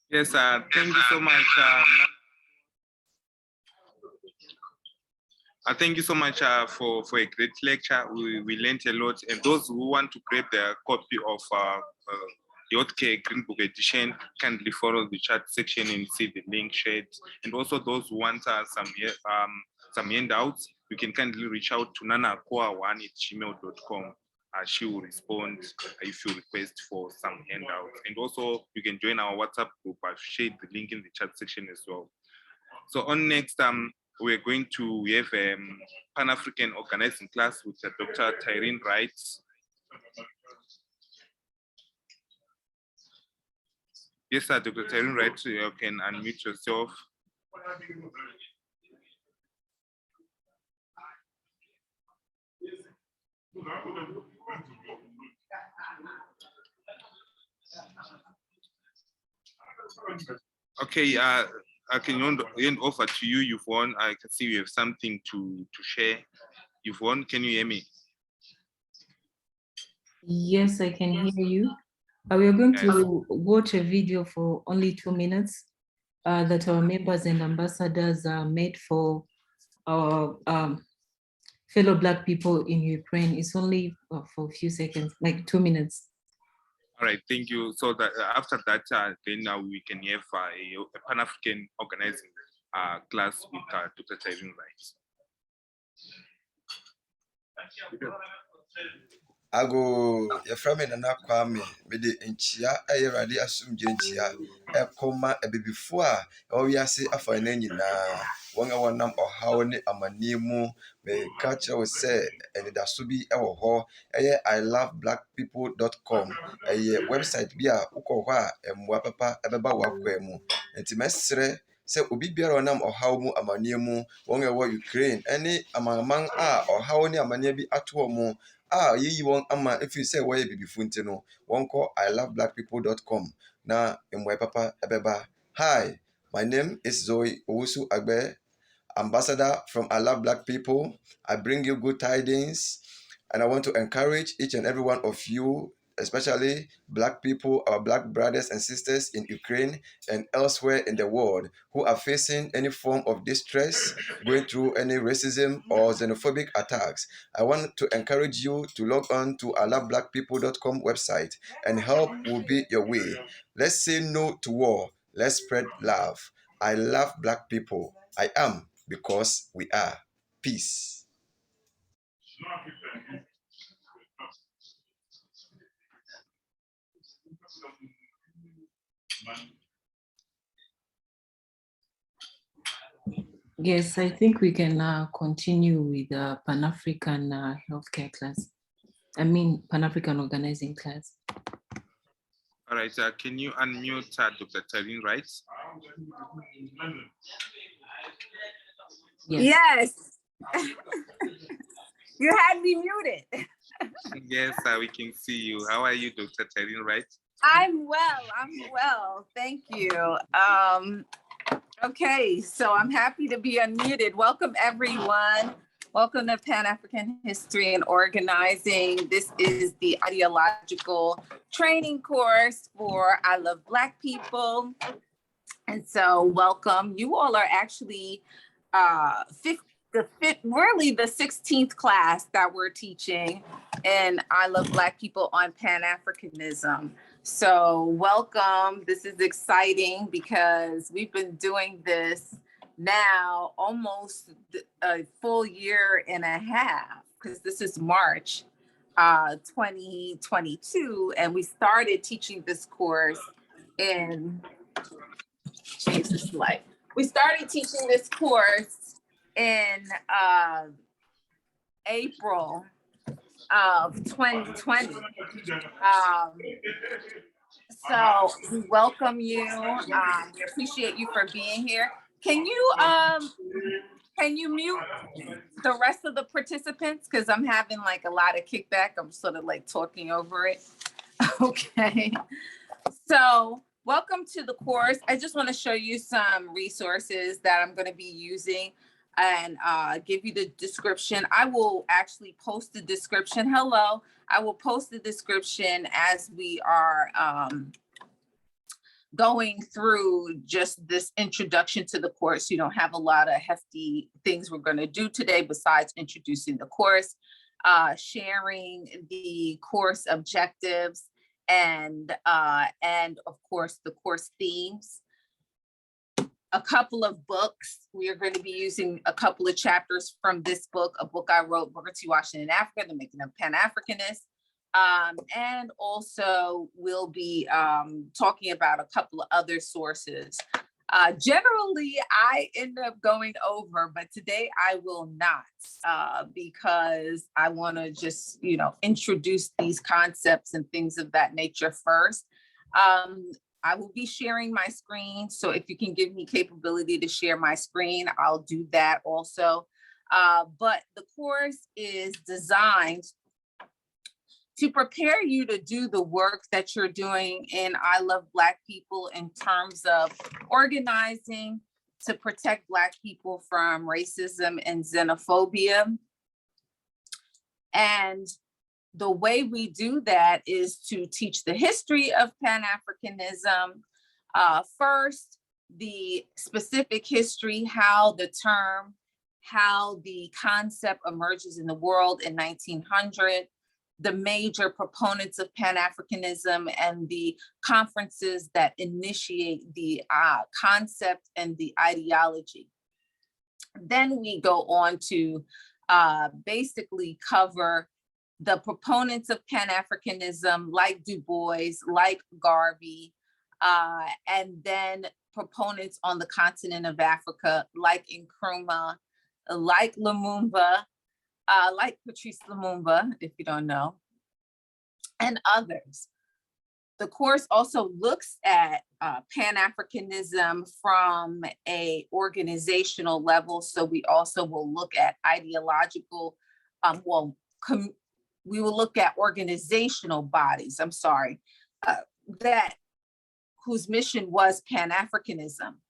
Yes, thank you so much. Thank you so much for a great lecture. We learned a lot. And those who want to grab their copy of the Healthcare Green Book edition, kindly follow the chat section and see the link shared. And also those who want some handouts, you can kindly reach out to nanakoa1@gmail.com. She will respond if you request for some handouts. And also you can join our WhatsApp group. I've shared the link in the chat section as well. So on next, we're going to have a Pan-African organizing class with Dr. Tyrene Wright. Yes, sir, Dr. Tyrene Wright, you can unmute yourself. Okay, I can hand over to you, Yvonne. I can see you have something to share. Yvonne, can you hear me? Yes, I can hear you. We are going to watch a video for only 2 minutes that our members and ambassadors made for our fellow Black people in Ukraine. It's only for a few seconds, like 2 minutes. All right, thank you. So that after that, then we can have a Pan-African organizing class with Dr. Tyrene Wright. Ago yɛfrɛ me Nana Kwame mede nkyia ɛyɛ asomdwe nkyia ɛkɔma abibifo a ɛwɔ wiase afa ne nyinaa wɔn a wɔnam ɔhaw ne amanneɛ mu meka kyerɛ wo sɛ anidaso bi ɛwɔ hɔ ɛyɛ iloveblackpeople.com ɛyɛ website bi a wokɔ hɔ a mmoa papa ɛbɛba w'akwan mu nti mɛsrɛ sɛ obi biara ɔnam ɔhaw mu amanneɛ mu wɔn a ɛwɔ Ukraine ɛne amanman a ɔhaw ne amanneɛ bi ato mu yeyi won ama if you say why bibifo nti no wonko iloveblackpeople.com na mwe papa ebeba. Hi, my name is Zoe Owusu Agbe, ambassador from I Love Black People. I bring you good tidings and I want to encourage each and every one of you especially Black people, our Black brothers and sisters in Ukraine and elsewhere in the world who are facing any form of distress, going through any racism or xenophobic attacks. I want to encourage you to log on to iloveblackpeople.com website, and help will be your way. Let's say no to war. Let's spread love. I love Black people. I am because we are. Peace. Yes, I think we can continue with the Pan-African healthcare class. I mean, Pan-African organizing class. All right, can you unmute Dr. Taryn Wright? Yes. You had me muted. Yes, we can see you. How are you, Dr. Taryn Wright? I'm well. Thank you. Okay, so I'm happy to be unmuted. Welcome, everyone. Welcome to Pan-African History and Organizing. This is the ideological training course for I Love Black People. And so welcome. You all are actually really the 16th class that we're teaching in I Love Black People on Pan-Africanism. So welcome. This is exciting because we've been doing this now almost a full year and a half, because this is March 2022, and we started teaching this course in We started teaching this course in April of 2020. So we welcome you. We appreciate you for being here. Can you mute the rest of the participants? Because I'm having like a lot of kickback. I'm sort of like talking over it. Okay. So welcome to the course. I just want to show you some resources that I'm going to be using and give you the description. I will actually post the description. Hello. I will post the description as we are going through just this introduction to the course. You don't have a lot of hefty things we're going to do today besides introducing the course, sharing the course objectives, and of course the course themes. A couple of books. We are going to be using a couple of chapters from this book, a book I wrote, Booker T. Washington in Africa, The Making of Pan-Africanist. And also we'll be talking about a couple of other sources. Generally, I end up going over, but today I will not, because I want to just, introduce these concepts and things of that nature first. I will be sharing my screen, so if you can give me capability to share my screen, I'll do that also. But the course is designed to prepare you to do the work that you're doing in I Love Black People in terms of organizing to protect Black people from racism and xenophobia. And the way we do that is to teach the history of Pan-Africanism. First, the specific history, how the concept emerges in the world in 1900, the major proponents of Pan-Africanism and the conferences that initiate the concept and the ideology. Then we go on to basically cover the proponents of Pan-Africanism like Du Bois, like Garvey, and then proponents on the continent of Africa like Nkrumah, like Lumumba, like Patrice Lumumba, if you don't know, and others. The course also looks at Pan-Africanism from an organizational level. So we also will look at ideological, we will look at organizational bodies, whose mission was Pan-Africanism.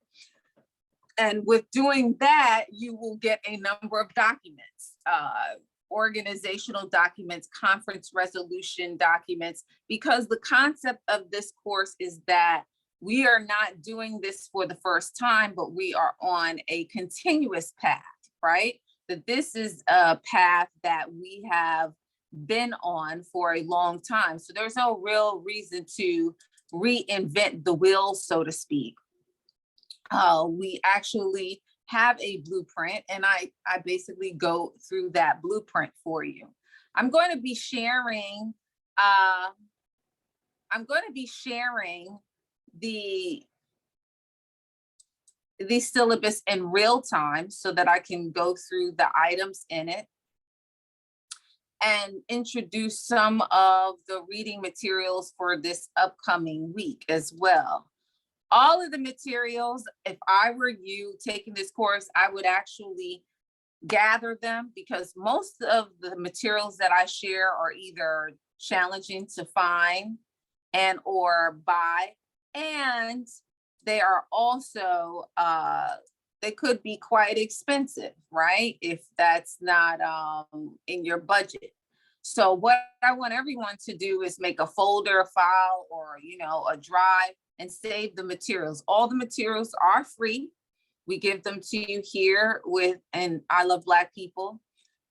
And with doing that, you will get a number of documents. organizational documents, conference resolution documents, because the concept of this course is that we are not doing this for the first time, but we are on a continuous path, right? That this is a path that we have been on for a long time. So there's no real reason to reinvent the wheel, so to speak. We actually have a blueprint, and I basically go through that blueprint for you. I'm going to be sharing the syllabus in real time so that I can go through the items in it and introduce some of the reading materials for this upcoming week as well. All of the materials, if I were you taking this course, I would actually gather them, because most of the materials that I share are either challenging to find and or buy, and they are also, they could be quite expensive, right? If that's not in your budget. So what I want everyone to do is make a folder, a file, or a drive, and save the materials. All the materials are free. We give them to you here and I Love Black People.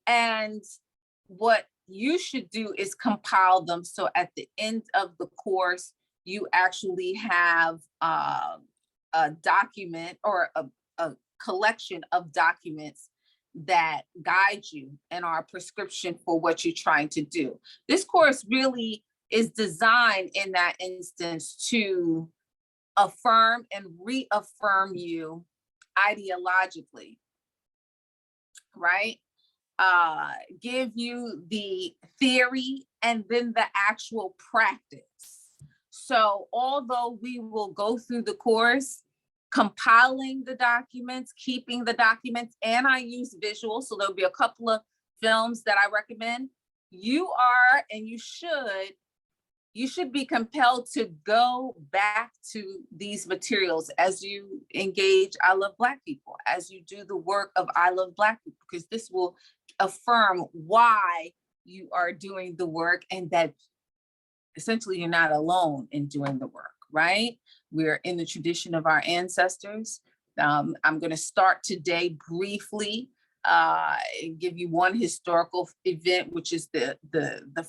And what you should do is compile them. So at the end of the course, you actually have a document or a collection of documents that guide you and are a prescription for what you're trying to do. This course really is designed in that instance to affirm and reaffirm you ideologically, right? Give you the theory and then the actual practice. So although we will go through the course, compiling the documents, keeping the documents, and I use visuals, so there'll be a couple of films that I recommend, you are, and you should be compelled to go back to these materials as you engage I Love Black People, as you do the work of I Love Black People, because this will affirm why you are doing the work and that essentially you're not alone in doing the work, right? We're in the tradition of our ancestors. I'm going to start today briefly and give you one historical event, which is the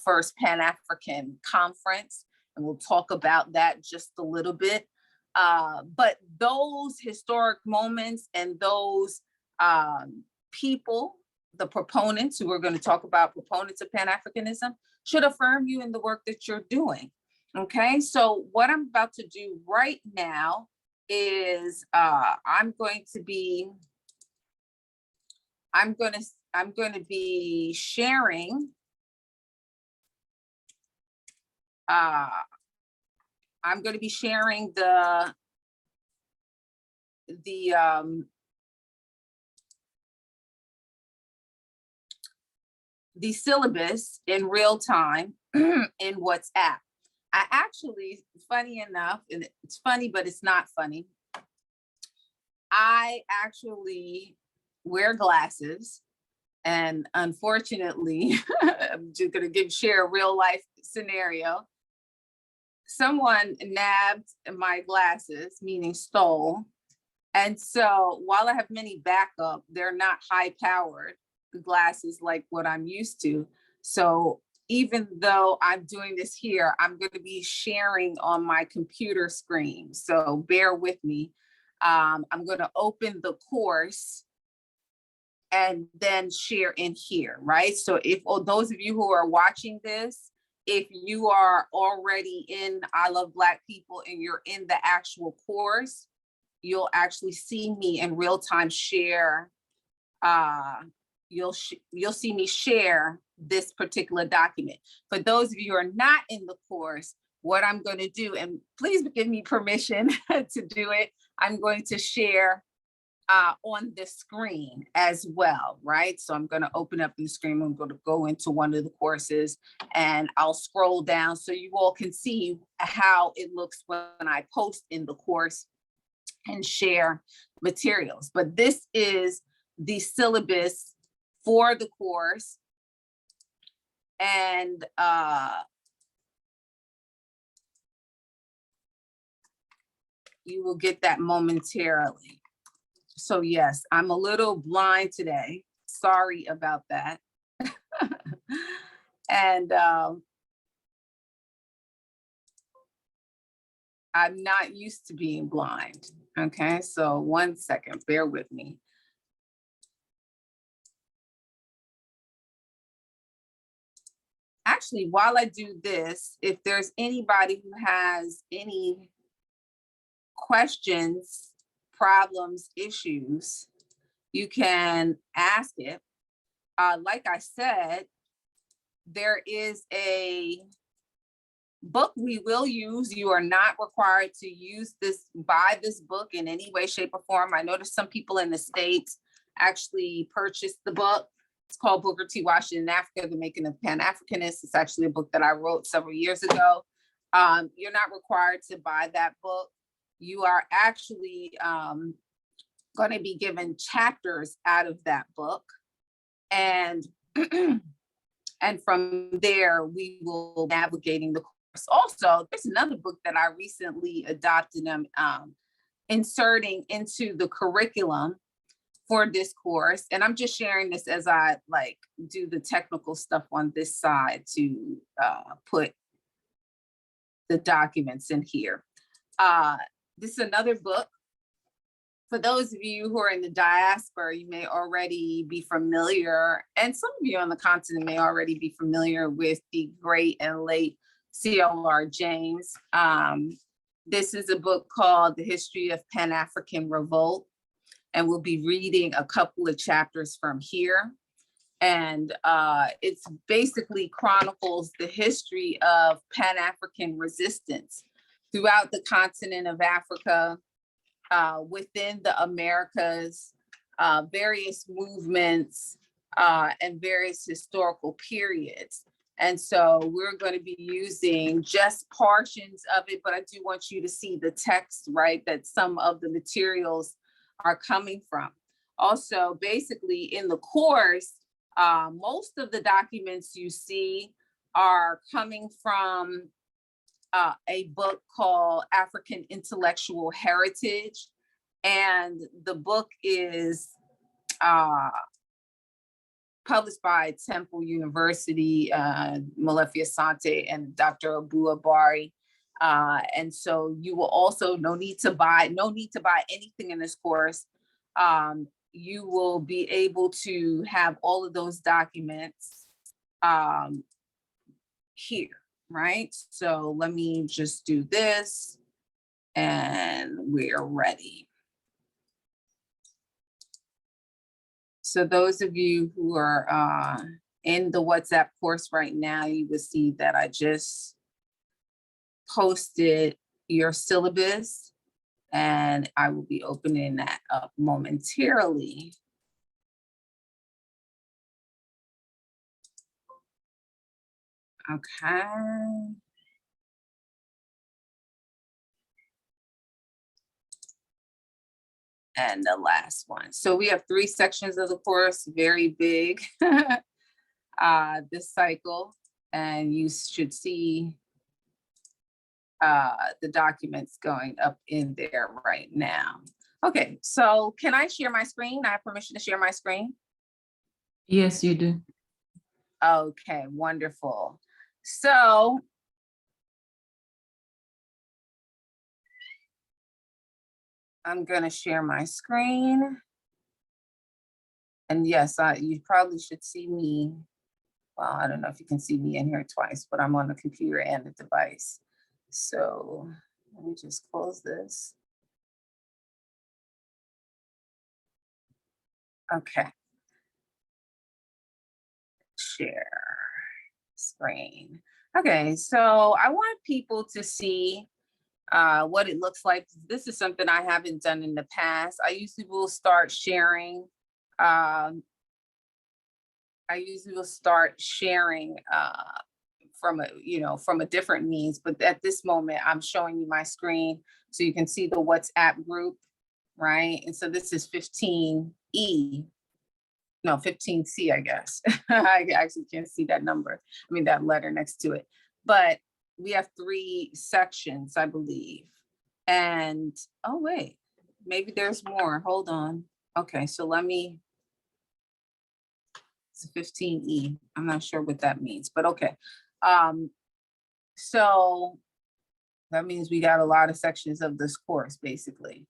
first Pan-African conference. And we'll talk about that just a little bit. But those historic moments and those people, the proponents who are going to talk about proponents of Pan-Africanism, should affirm you in the work that you're doing. Okay, so what I'm about to do right now is I'm going to be sharing the syllabus in real time in WhatsApp. I actually, funny enough, and it's funny, but it's not funny, I actually wear glasses, and unfortunately, I'm just gonna share a real life scenario. Someone nabbed my glasses, meaning stole. And so while I have many backup, they're not high powered glasses like what I'm used to. So even though I'm doing this here, I'm going to be sharing on my computer screen. So bear with me. I'm going to open the course and then share in here, right? So if those of you who are watching this, if you are already in I Love Black People and you're in the actual course, you'll actually see me in real time share. You'll see me share this particular document. For those of you who are not in the course, what I'm going to do, and please give me permission to do it, I'm going to share on the screen as well, right? So I'm going to open up the screen. I'm going to go into one of the courses and I'll scroll down so you all can see how it looks when I post in the course and share materials. But this is the syllabus for the course. And you will get that momentarily. So yes, I'm a little blind today. Sorry about that. And I'm not used to being blind. Okay, so 1 second, bear with me. Actually, while I do this, if there's anybody who has any questions, problems, issues, you can ask it. Like I said, there is a book we will use. You are not required to use this, buy this book in any way, shape, or form. I noticed some people in the States actually purchased the book. It's called Booker T. Washington in Africa, The Making of Pan-Africanist. It's actually a book that I wrote several years ago. You're not required to buy that book. You are actually going to be given chapters out of that book. And, and from there, we will be navigating the course. Also, there's another book that I recently adopted and inserting into the curriculum for this course. And I'm just sharing this as I like do the technical stuff on this side to put the documents in here. This is another book. For those of you who are in the diaspora, you may already be familiar, and some of you on the continent may already be familiar with the great and late H.U.R. James. This is a book called The History of Pan-African Revolt, and we'll be reading a couple of chapters from here. And it's basically chronicles the history of Pan-African resistance throughout the continent of Africa, within the Americas, various movements, and various historical periods. And so we're going to be using just portions of it, but I do want you to see the text, right, that some of the materials are coming from. Also, basically in the course, most of the documents you see are coming from a book called African Intellectual Heritage. And the book is published by Temple University, Malefia Sante and Dr. Abu Abari. And so you will also no need to buy anything in this course. You will be able to have all of those documents here, right? So let me just do this and we're ready. So those of you who are in the WhatsApp course right now, you will see that I just posted your syllabus and I will be opening that up momentarily. Okay. And the last one. So we have 3 sections of the course, very big, this cycle, and you should see the documents going up in there right now. Okay, so can I share my screen? I have permission to share my screen? Yes, you do. Okay, wonderful. So I'm gonna share my screen. And yes, you probably should see me. Well, I don't know if you can see me in here twice, but I'm on the computer and the device. So let me just close this. Okay. Share screen. Okay, so I want people to see what it looks like. This is something I haven't done in the past. I usually will start sharing. From a different means, but at this moment I'm showing you my screen so you can see the WhatsApp group, right? And so this is 15E. no, 15C, I guess. I actually can't see that number. I mean, that letter next to it. But we have 3 sections, I believe. And, oh, wait, maybe there's more. Hold on. Okay, so let me, it's 15E. I'm not sure what that means, but okay. So that means we got a lot of sections of this course, basically.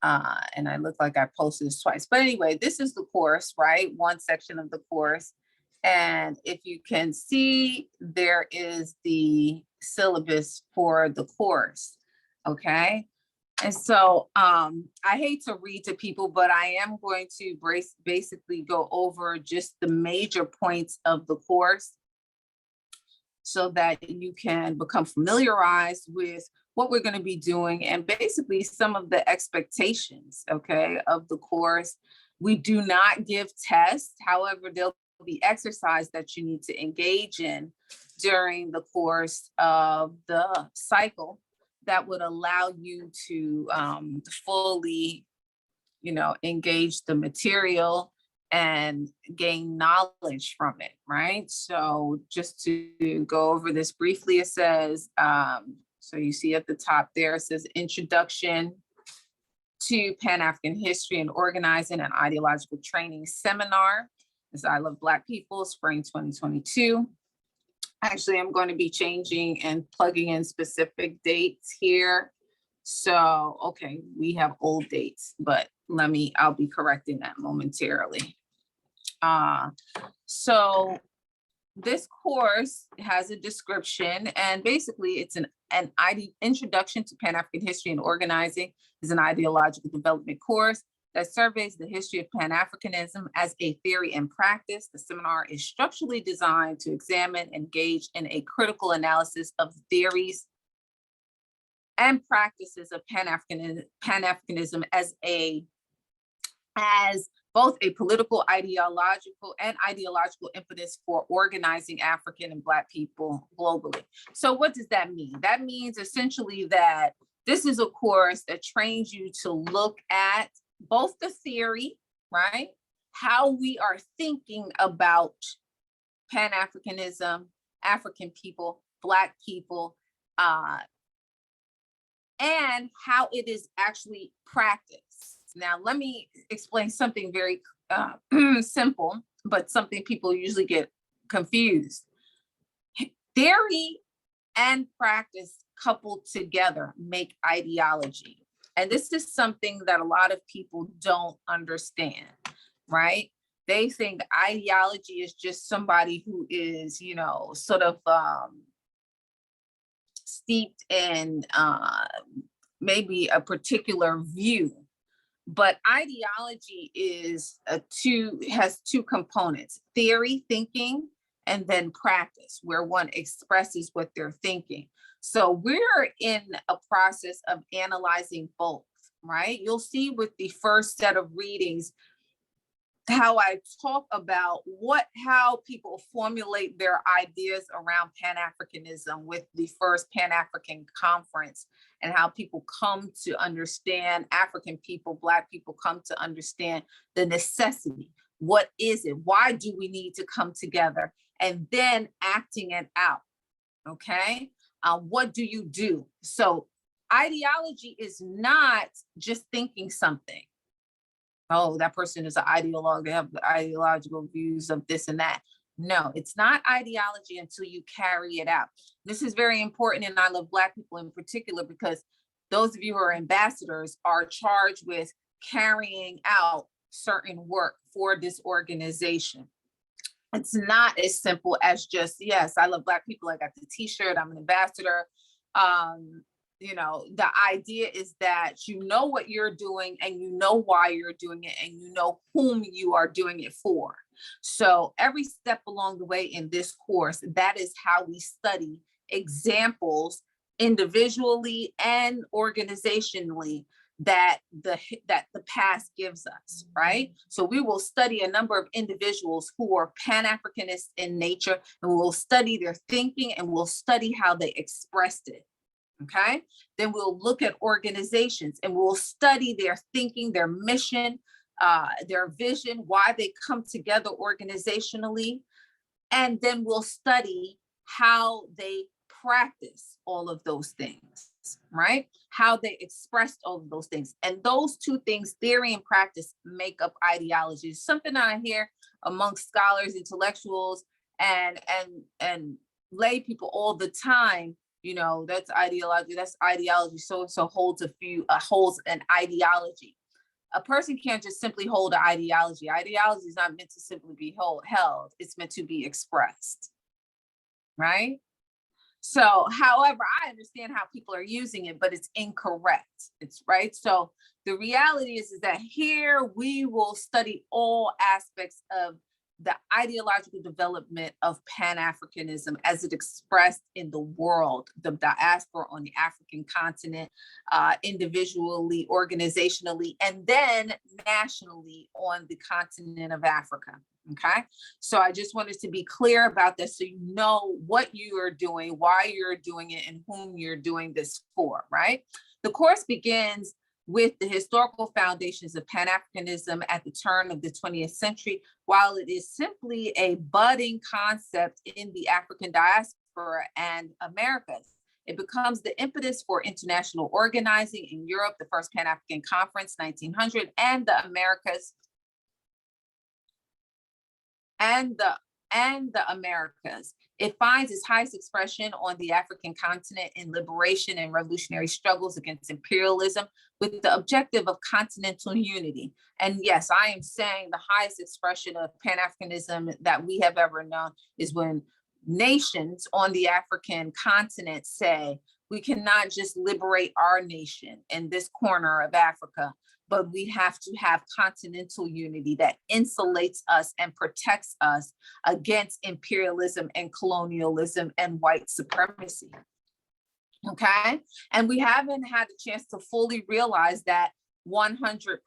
And I look like I posted this twice. But anyway, this is the course, right? One section of the course. And if you can see, there is the syllabus for the course, okay? And so I hate to read to people, but I am going to basically go over just the major points of the course so that you can become familiarized with what we're going to be doing and basically some of the expectations, okay, of the course. We do not give tests. However, there'll be exercise that you need to engage in during the course of the cycle that would allow you to fully, engage the material and gain knowledge from it, right? So just to go over this briefly, it says, so you see at the top there, it says Introduction to Pan-African History and Organizing and Ideological Training Seminar. This I Love Black People, Spring 2022. Actually, I'm going to be changing and plugging in specific dates here. So, okay, we have old dates, but I'll be correcting that momentarily. So this course has a description, and basically it's an Introduction to Pan-African History and Organizing is an ideological development course that surveys the history of Pan-Africanism as a theory and practice. The seminar is structurally designed to examine, engage in a critical analysis of theories and practices of Pan-Africanism as both a political, ideological impetus for organizing African and Black people globally. So what does that mean? That means essentially that this is a course that trains you to look at both the theory, right? How we are thinking about Pan-Africanism, African people, Black people, and how it is actually practiced. Now, let me explain something very simple, but something people usually get confused. Theory and practice coupled together make ideology. And this is something that a lot of people don't understand, right? They think ideology is just somebody who is, sort of steeped in maybe a particular view. But ideology has two components: theory, thinking, and then practice, where one expresses what they're thinking. So we're in a process of analyzing both, right? You'll see with the first set of readings how I talk about how people formulate their ideas around Pan-Africanism with the first Pan-African conference, and how people come to understand, African people, Black people come to understand the necessity. What is it? Why do we need to come together? And then acting it out, okay? What do you do? So ideology is not just thinking something. Oh, that person is an ideologue, they have the ideological views of this and that. No, it's not ideology until you carry it out. This is very important, and I love Black people in particular, because those of you who are ambassadors are charged with carrying out certain work for this organization. It's not as simple as just, yes, I love Black people, I got the t-shirt, I'm an ambassador. The idea is that you know what you're doing, and you know why you're doing it, and you know whom you are doing it for. So every step along the way in this course, that is how we study examples individually and organizationally that the past gives us, right? So we will study a number of individuals who are Pan-Africanist in nature, and we'll study their thinking, and we'll study how they expressed it. Okay, then we'll look at organizations, and we'll study their thinking, their mission, their vision, why they come together organizationally, and then we'll study how they practice all of those things, right? How they expressed all of those things. And those two things, theory and practice, make up ideology. It's something that I hear amongst scholars, intellectuals, and lay people all the time. You know, that's ideology, that's ideology. So holds an ideology. A person can't just simply hold an ideology. Ideology is not meant to simply be held. It's meant to be expressed, right? So, however, I understand how people are using it, but it's incorrect. It's right. So the reality is that here we will study all aspects of the ideological development of Pan-Africanism as it expressed in the world, the diaspora on the African continent, individually, organizationally, and then nationally on the continent of Africa. Okay, so I just wanted to be clear about this so you know what you are doing, why you're doing it, and whom you're doing this for, right? The course begins with the historical foundations of Pan-Africanism at the turn of the 20th century, while it is simply a budding concept in the African diaspora and Americas. It becomes the impetus for international organizing in Europe, the first Pan-African Conference, 1900, and the Americas, and the Americas. It finds its highest expression on the African continent in liberation and revolutionary struggles against imperialism with the objective of continental unity. And yes, I am saying the highest expression of Pan-Africanism that we have ever known is when nations on the African continent say, we cannot just liberate our nation in this corner of Africa, but we have to have continental unity that insulates us and protects us against imperialism and colonialism and white supremacy. Okay, and we haven't had a chance to fully realize that 100%,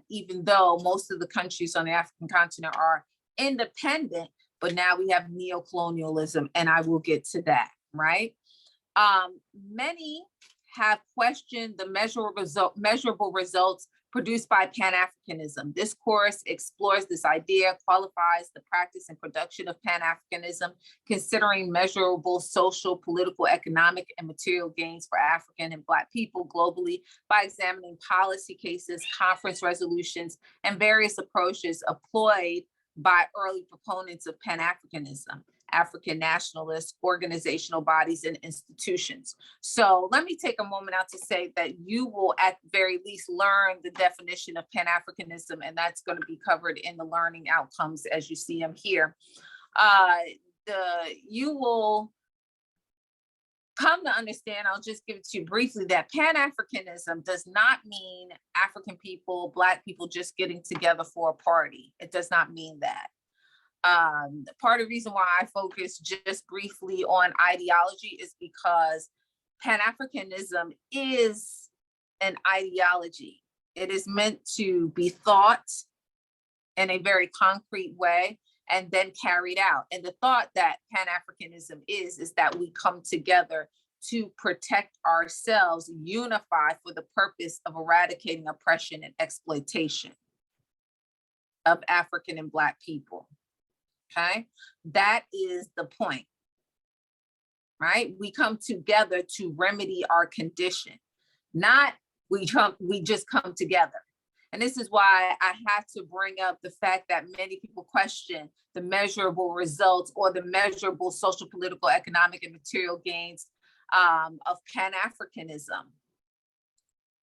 even though most of the countries on the African continent are independent, but now we have neo-colonialism, and I will get to that, right? Many have questioned the measurable results produced by Pan-Africanism. This course explores this idea, qualifies the practice and production of Pan-Africanism, considering measurable social, political, economic, and material gains for African and Black people globally by examining policy cases, conference resolutions, and various approaches employed by early proponents of Pan-Africanism, African nationalists, organizational bodies, and institutions. So let me take a moment out to say that you will at the very least learn the definition of Pan-Africanism, and that's going to be covered in the learning outcomes as you see them here. You will come to understand, I'll just give it to you briefly, that Pan-Africanism does not mean African people, Black people just getting together for a party. It does not mean that. Part of the reason why I focus just briefly on ideology is because Pan-Africanism is an ideology. It is meant to be thought in a very concrete way and then carried out. And the thought that Pan-Africanism is that we come together to protect ourselves, unify for the purpose of eradicating oppression and exploitation of African and Black people. Okay, that is the point, right? We come together to remedy our condition, not we just come together. And this is why I have to bring up the fact that many people question the measurable results or the measurable social, political, economic, and material gains of Pan-Africanism,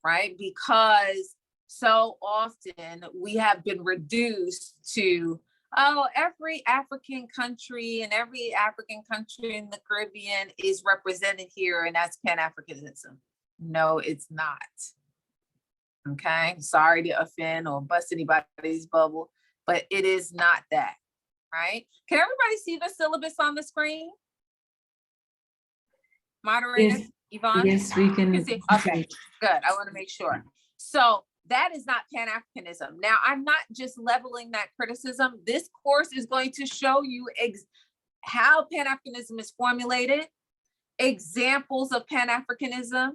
right? Because so often we have been reduced to, oh, every African country and every African country in the Caribbean is represented here, and that's Pan-Africanism. No, it's not. Okay, sorry to offend or bust anybody's bubble, but it is not that, right? Can everybody see the syllabus on the screen? Moderator, Yes. Yvonne? Yes, we can. Okay, good. I want to make sure. So that is not Pan-Africanism. Now, I'm not just leveling that criticism. This course is going to show you how Pan-Africanism is formulated, examples of Pan-Africanism,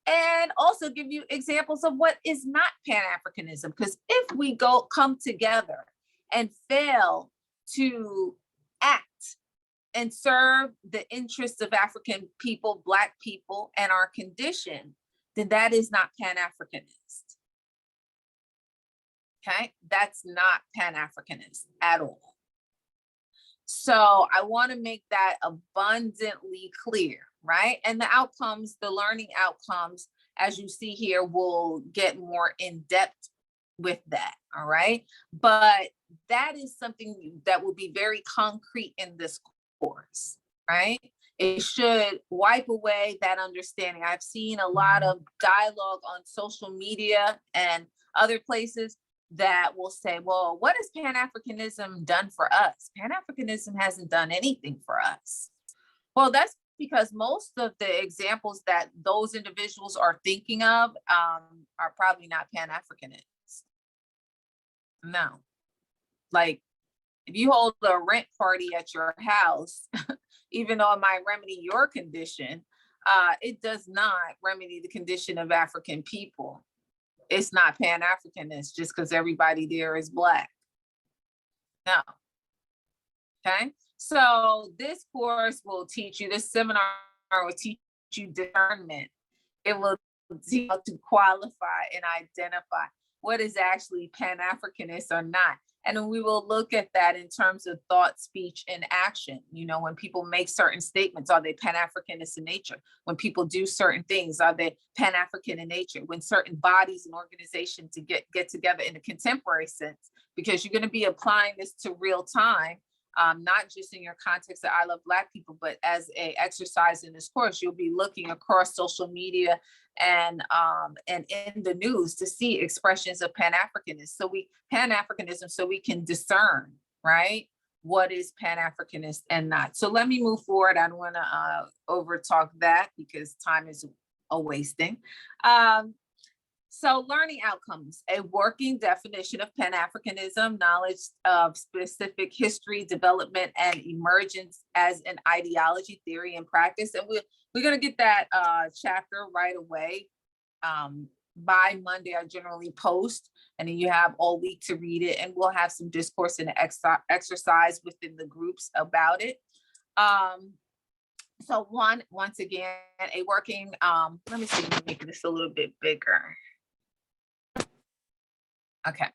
and also give you examples of what is not Pan-Africanism. Because if we come together and fail to act and serve the interests of African people, Black people, and our condition, then that is not Pan-Africanist. Okay, that's not Pan-Africanist at all. So I want to make that abundantly clear, right? And the outcomes, the learning outcomes, as you see here, will get more in depth with that, all right? But that is something that will be very concrete in this course, right? It should wipe away that understanding. I've seen a lot of dialogue on social media and other places that will say, well, what has Pan-Africanism done for us? Pan-Africanism hasn't done anything for us. Well, that's because most of the examples that those individuals are thinking of are probably not Pan-Africanists. No. Like, if you hold a rent party at your house, even though it might remedy your condition, it does not remedy the condition of African people. It's not Pan-Africanist just because everybody there is Black. No. Okay. So this course will teach you, this seminar will teach you discernment. It will teach you how to qualify and identify what is actually Pan-Africanist or not. And then we will look at that in terms of thought, speech, and action. You know, when people make certain statements, are they Pan-Africanist in nature? When people do certain things, are they Pan-African in nature? When certain bodies and organizations to get together in a contemporary sense, because you're going to be applying this to real time, not just in your context of I Love Black People, but as an exercise in this course, you'll be looking across social media and in the news to see expressions of Pan-Africanism. So we can discern, right, what is Pan-Africanist and not. So let me move forward. I don't want to over talk that because time is a wasting. So learning outcomes, a working definition of Pan-Africanism, knowledge of specific history, development, and emergence as an ideology, theory, and practice. And we're going to get that chapter right away. By Monday, I generally post, and then you have all week to read it, and we'll have some discourse and exercise within the groups about it. So once again, a working, let me see, let me make this a little bit bigger. Okay.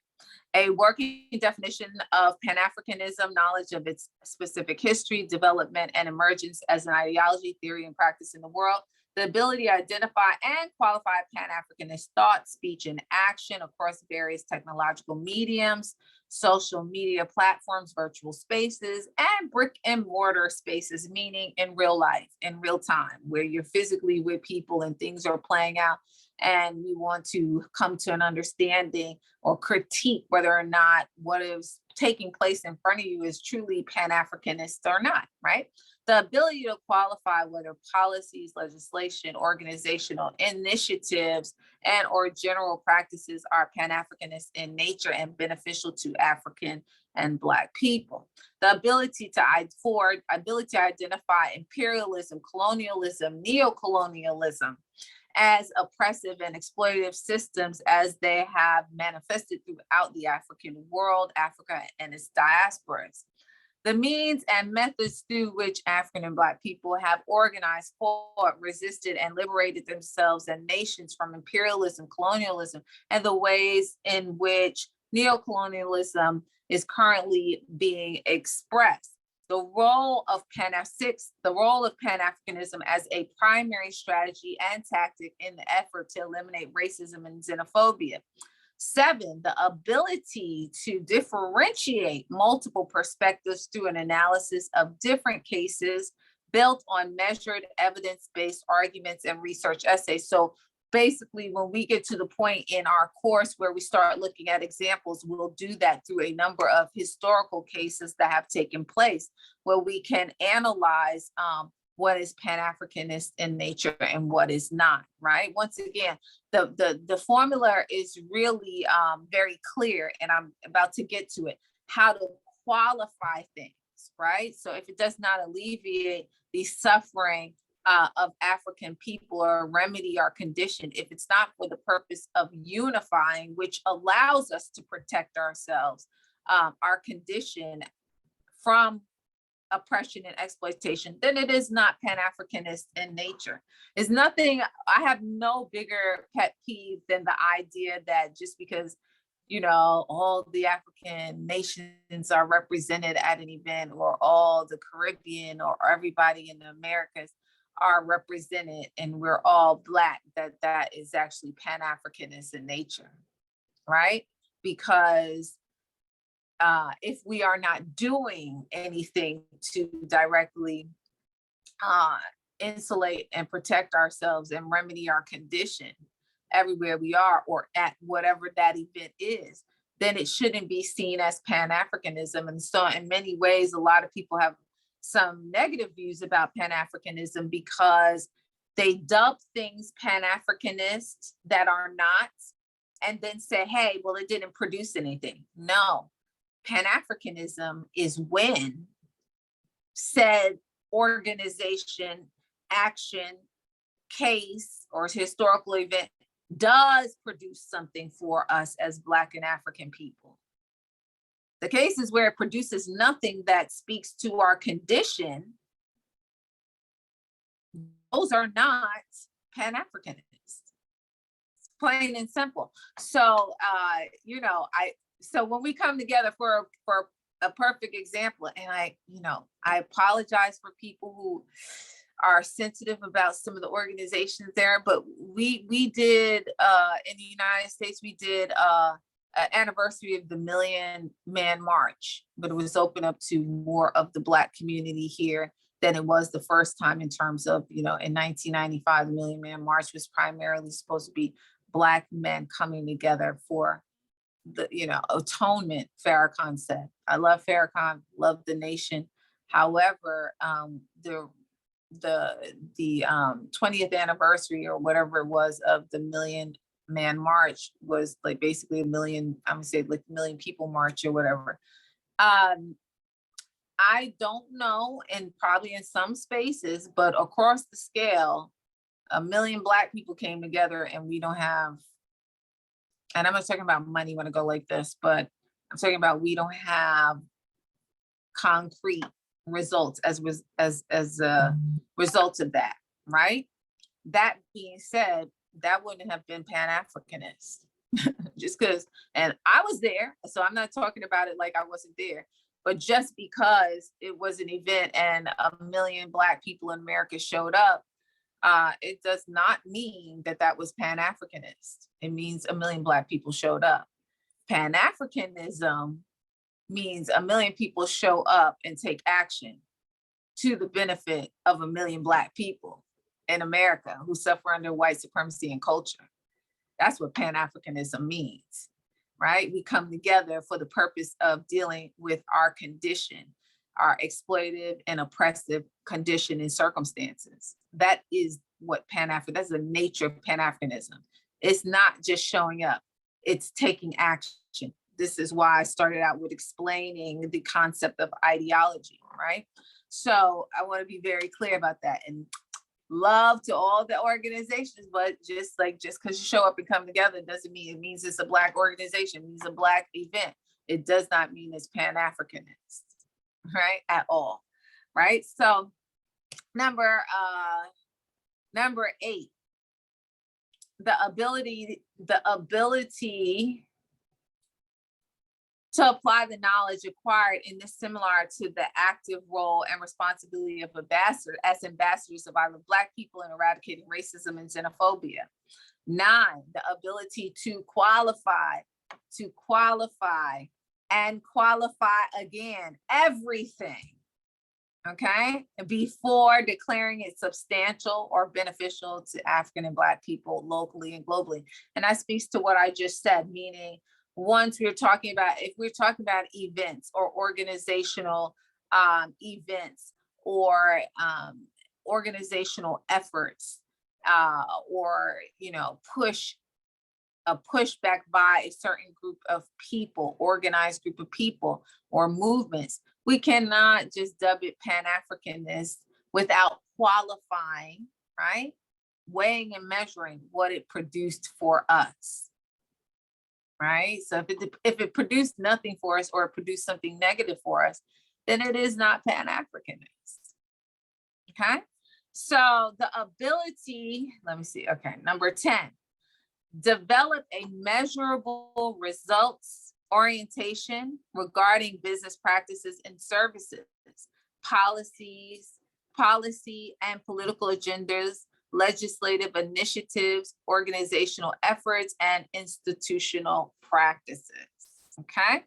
A working definition of Pan-Africanism, knowledge of its specific history, development, and emergence as an ideology, theory, and practice in the world. The ability to identify and qualify Pan-Africanist thought, speech, and action across various technological mediums, social media platforms, virtual spaces, and brick and mortar spaces, meaning in real life, in real time, where you're physically with people and things are playing out. And you want to come to an understanding or critique whether or not what is taking place in front of you is truly Pan-Africanist or not, right? The ability to qualify whether policies, legislation, organizational initiatives, and or general practices are Pan-Africanist in nature and beneficial to African and Black people. The ability to identify imperialism, colonialism, neocolonialism, as oppressive and exploitative systems as they have manifested throughout the African world, Africa and its diasporas. The means and methods through which African and Black people have organized, fought, resisted, and liberated themselves and nations from imperialism, colonialism, and the ways in which neocolonialism is currently being expressed. The role of Pan-Africanism as a primary strategy and tactic in the effort to eliminate racism and xenophobia. 7, the ability to differentiate multiple perspectives through an analysis of different cases built on measured evidence-based arguments and research essays. So basically, when we get to the point in our course where we start looking at examples, we'll do that through a number of historical cases that have taken place, where we can analyze what is Pan-Africanist in nature and what is not, right? Once again, the formula is really very clear, and I'm about to get to it, how to qualify things, right? So if it does not alleviate the suffering of African people or remedy our condition if it's not for the purpose of unifying, which allows us to protect ourselves, our condition from oppression and exploitation, then it is not Pan-Africanist in nature. It's nothing, I have no bigger pet peeve than the idea that just because, you know, all the African nations are represented at an event, or all the Caribbean or everybody in the Americas are represented and we're all Black, that is actually Pan-Africanist in nature, right? Because if we are not doing anything to directly insulate and protect ourselves and remedy our condition everywhere we are, or at whatever that event is, then it shouldn't be seen as Pan-Africanism. And so in many ways, a lot of people have some negative views about Pan-Africanism because they dub things Pan-Africanist that are not, and then say, hey, well, it didn't produce anything. No, Pan-Africanism is when said organization, action, case, or historical event does produce something for us as Black and African people. The cases where it produces nothing that speaks to our condition, those are not Pan-Africanists, plain and simple. So, you know, so when we come together for a perfect example, and I apologize for people who are sensitive about some of the organizations there, but we did in the United States, we did an anniversary of the Million Man March, but it was open up to more of the Black community here than it was the first time, in terms of, you know, in 1995, the Million Man March was primarily supposed to be Black men coming together for the, you know, atonement. Farrakhan said, I love Farrakhan, love the nation. However, the 20th anniversary or whatever it was of the Million Man March was like basically a million, I'm gonna say like million people march or whatever. I don't know, and probably in some spaces, but across the scale, 1 million Black people came together, and we don't have, and I'm not talking about money when I go like this, but I'm talking about we don't have concrete results as a result of that, right? That being said, that wouldn't have been Pan-Africanist, just because, and I was there, so I'm not talking about it like I wasn't there, but just because it was an event and 1 million Black people in America showed up, it does not mean that that was Pan-Africanist. It means 1 million Black people showed up. Pan-Africanism means 1 million people show up and take action to the benefit of 1 million Black people in America who suffer under white supremacy and culture. That's what Pan-Africanism means, right? We come together for the purpose of dealing with our condition, our exploitive and oppressive condition and circumstances. That is what that's the nature of Pan-Africanism. It's not just showing up, it's taking action. This is why I started out with explaining the concept of ideology, right? So I want to be very clear about that. And love to all the organizations, but just because you show up and come together doesn't mean it means it's a Black organization, it means a Black event. It does not mean it's Pan-Africanist, right? At all, right? So number 8, the ability to apply the knowledge acquired in this, similar to the active role and responsibility of ambassadors of either Black people in eradicating racism and xenophobia. 9, the ability to qualify and qualify again everything, okay, before declaring it substantial or beneficial to African and Black people locally and globally. And that speaks to what I just said, meaning once if we're talking about events or organizational events or organizational efforts, or, you know, a pushback by a certain group of people, organized group of people or movements, we cannot just dub it Pan-Africanist without qualifying, right? Weighing and measuring what it produced for us, right? So if it produced nothing for us or it produced something negative for us, then it is not Pan-Africanist, okay? So the ability, let me see, okay, number 10, develop a measurable results orientation regarding business practices and services, policy and political agendas, legislative initiatives, organizational efforts, and institutional practices, okay?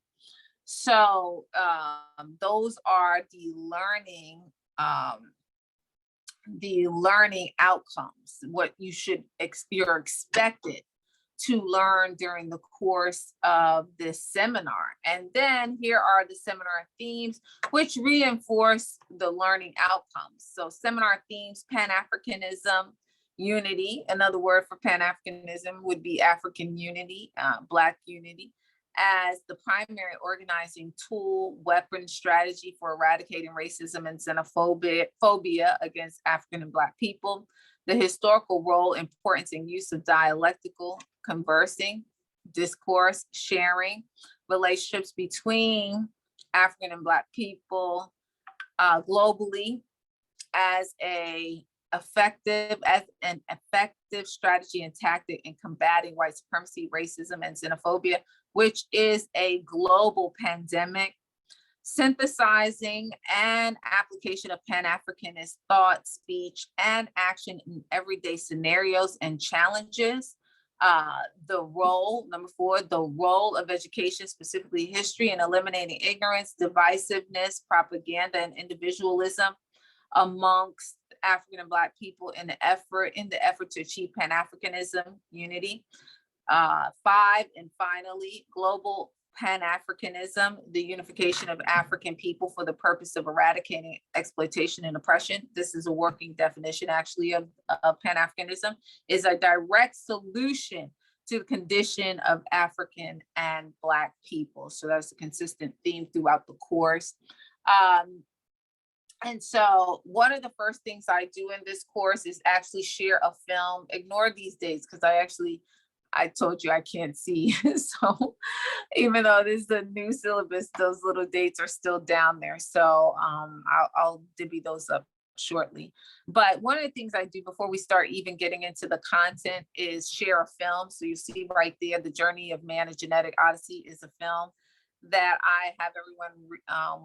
So those are the learning outcomes, what you're expected to learn during the course of this seminar. And then here are the seminar themes, which reinforce the learning outcomes. So seminar themes: Pan-Africanism, unity. Another word for Pan-Africanism would be African unity, Black unity, as the primary organizing tool, weapon, strategy for eradicating racism and xenophobia against African and Black people. The historical role, importance, and use of dialectical conversing, discourse, sharing, relationships between African and Black people globally as an effective strategy and tactic in combating white supremacy, racism, and xenophobia, which is a global pandemic. Synthesizing and application of Pan-Africanist thought, speech, and action in everyday scenarios and challenges. The role, number 4, the role of education, specifically history, in eliminating ignorance, divisiveness, propaganda, and individualism amongst African and Black people in the effort to achieve Pan-Africanism unity. 5, and finally, global Pan-Africanism, the unification of African people for the purpose of eradicating exploitation and oppression. This is a working definition actually of Pan-Africanism, is a direct solution to the condition of African and Black people. So that's a consistent theme throughout the course. And so one of the first things I do in this course is actually share a film. Ignore these dates because I told you I can't see. So even though this is a new syllabus, those little dates are still down there. So I'll divvy those up shortly. But one of the things I do before we start even getting into the content is share a film. So you see right there, The Journey of Man, A Genetic Odyssey is a film that I have everyone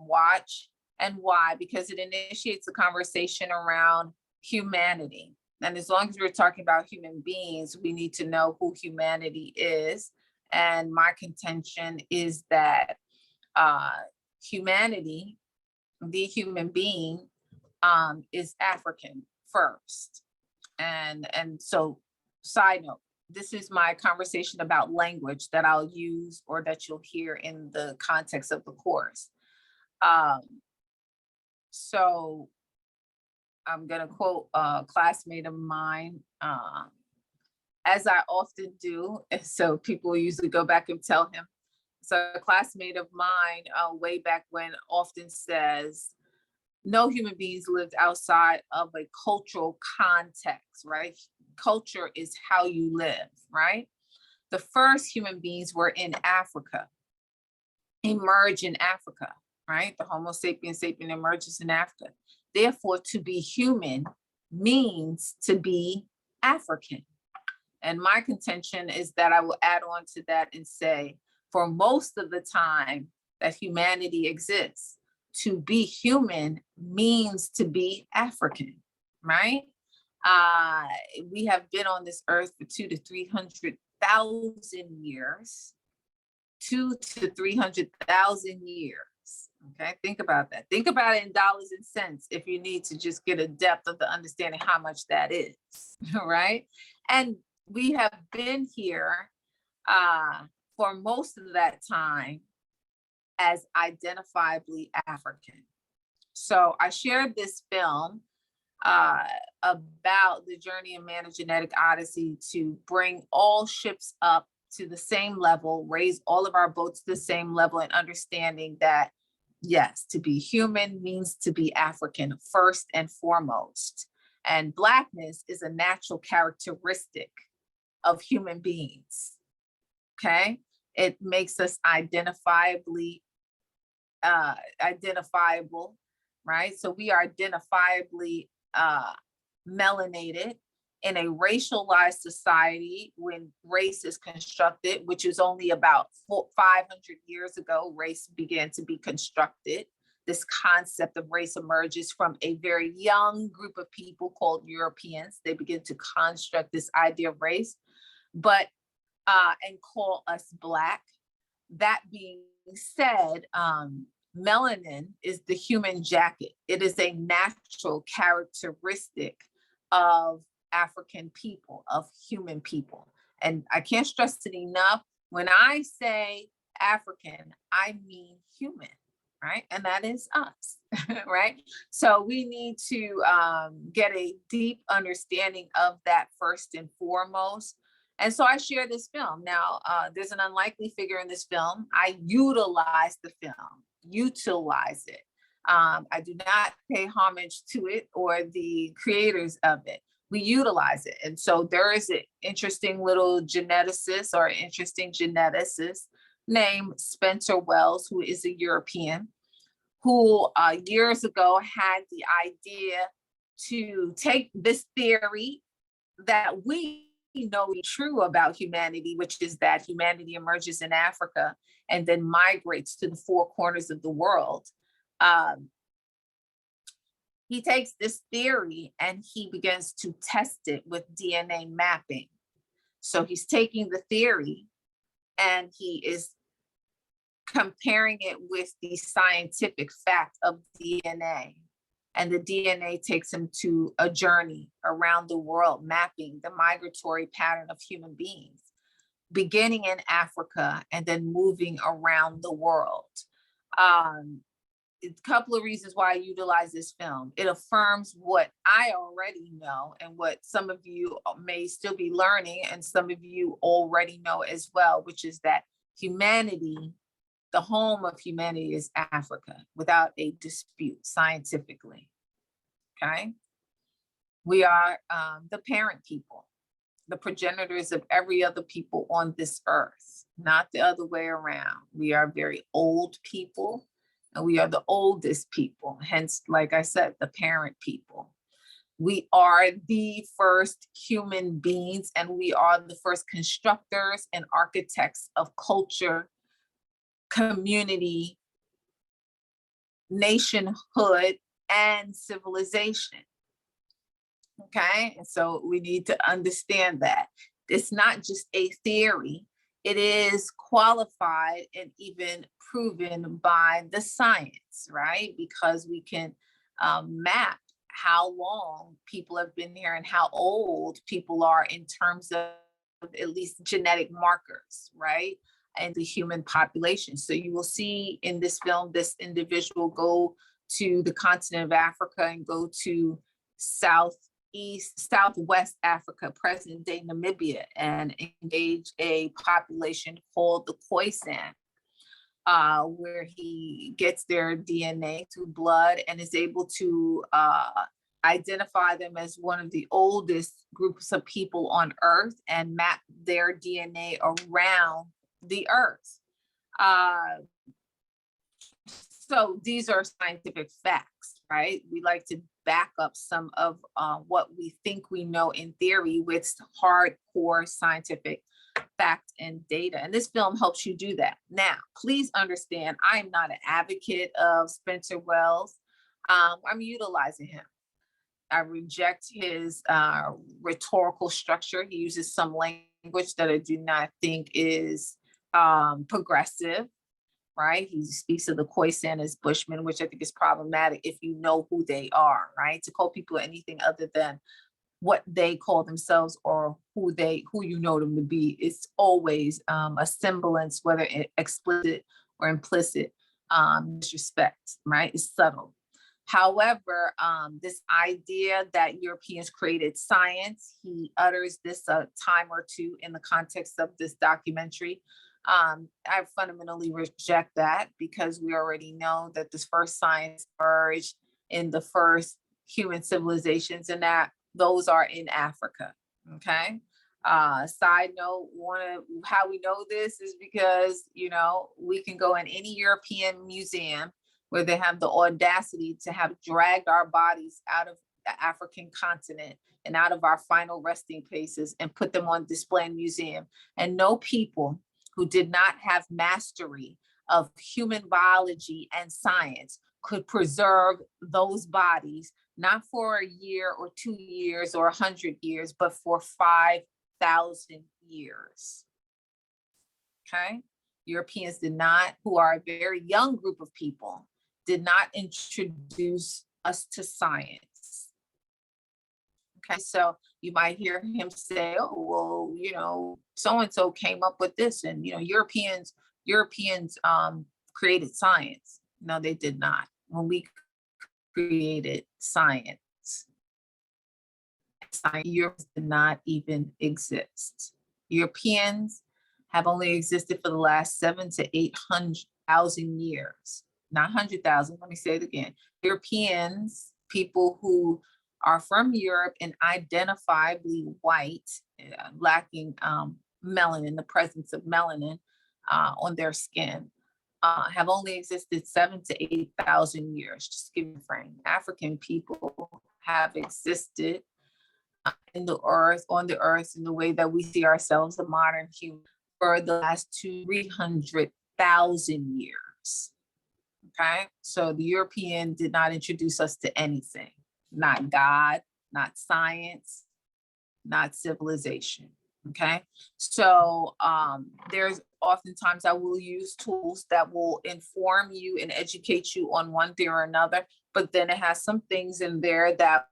watch. And why? Because it initiates a conversation around humanity. And as long as we're talking about human beings, we need to know who humanity is. And my contention is that humanity, the human being, is African first. And so, side note, this is my conversation about language that I'll use or that you'll hear in the context of the course. So I'm going to quote a classmate of mine, as I often do. So people usually go back and tell him. So a classmate of mine way back when often says, no human beings lived outside of a cultural context, right? Culture is how you live, right? The first human beings were in Africa, emerge in Africa, right? The Homo sapiens sapien emerges in Africa. Therefore, to be human means to be African. And my contention is that I will add on to that and say, for most of the time that humanity exists, to be human means to be African, right? We have been on this earth for 200,000 to 300,000 years, 200,000 to 300,000 years. Okay, think about that. Think about it in dollars and cents if you need to just get a depth of the understanding how much that is, right? And we have been here for most of that time as identifiably African. So I shared this film about the journey of man, a genetic odyssey, to bring all ships up to the same level, raise all of our boats to the same level, and understanding that, yes, to be human means to be African first and foremost. And Blackness is a natural characteristic of human beings, okay? It makes us identifiably identifiable, right? So we are identifiably melanated in a racialized society. When race is constructed, which is only about 500 years ago, race began to be constructed. This concept of race emerges from a very young group of people called Europeans. They begin to construct this idea of race, but and call us Black. That being said, melanin is the human jacket. It is a natural characteristic of African people, of human people. And I can't stress it enough. When I say African, I mean human, right? And that is us, right? So we need to get a deep understanding of that first and foremost. And so I share this film. Now, there's an unlikely figure in this film. I utilize the film, utilize it. I do not pay homage to it or the creators of it. We utilize it. And so there is an interesting little geneticist or interesting geneticist named Spencer Wells, who is a European, who years ago had the idea to take this theory that we know is true about humanity, which is that humanity emerges in Africa and then migrates to the four corners of the world. He takes this theory and he begins to test it with DNA mapping. So he's taking the theory and he is comparing it with the scientific fact of DNA. And the DNA takes him to a journey around the world, mapping the migratory pattern of human beings, beginning in Africa and then moving around the world. A couple of reasons why I utilize this film. It affirms what I already know and what some of you may still be learning and some of you already know as well, which is that humanity, the home of humanity is Africa, without a dispute scientifically, okay? We are the parent people, the progenitors of every other people on this earth, not the other way around. We are very old people and we are the oldest people, hence, like I said, the parent people. We are the first human beings and we are the first constructors and architects of culture, community, nationhood, and civilization. Okay, and so we need to understand that it's not just a theory, it is qualified and even proven by the science, right? Because we can map how long people have been here and how old people are in terms of at least genetic markers, right? And the human population. So you will see in this film, this individual go to the continent of Africa and go to Southwest Africa, present day Namibia, and engage a population called the Khoisan, where he gets their DNA through blood and is able to identify them as one of the oldest groups of people on Earth and map their DNA around the Earth. So these are scientific facts, right? We like to back up some of what we think we know in theory with hardcore scientific fact and data. And this film helps you do that. Now, please understand, I'm not an advocate of Spencer Wells. I'm utilizing him. I reject his rhetorical structure. He uses some language that I do not think is progressive, right? He speaks of the Khoisan as Bushmen, which I think is problematic if you know who they are, right? To call people anything other than what they call themselves or who you know them to be, it's always a semblance, whether explicit or implicit disrespect, right? It's subtle. However, this idea that Europeans created science, he utters this a time or two in the context of this documentary. I fundamentally reject that because we already know that this first science emerged in the first human civilizations, and that those are in Africa, okay? Side note, how we know this is because, you know, we can go in any European museum where they have the audacity to have dragged our bodies out of the African continent and out of our final resting places and put them on display in museum. And no people who did not have mastery of human biology and science could preserve those bodies, not for a year or 2 years or 100 years, but for 5,000 years. Okay? Europeans did not, who are a very young group of people, did not introduce us to science. Okay, so you might hear him say, oh, well, you know, so-and-so came up with this, and, you know, Europeans created science. No, they did not. When we created science, Europe did not even exist. Europeans have only existed for the last 700,000 to 800,000 years. Not 100,000, let me say it again. Europeans, people who are from Europe and identifiably white, lacking melanin, the presence of melanin on their skin, have only existed 7,000 to 8,000 years. Just give you a frame. African people have existed on the earth in the way that we see ourselves, the modern human, for the last 300,000 years. Okay, so the European did not introduce us to anything, not God, not science, not civilization. Okay, so there's oftentimes I will use tools that will inform you and educate you on one thing or another, but then it has some things in there that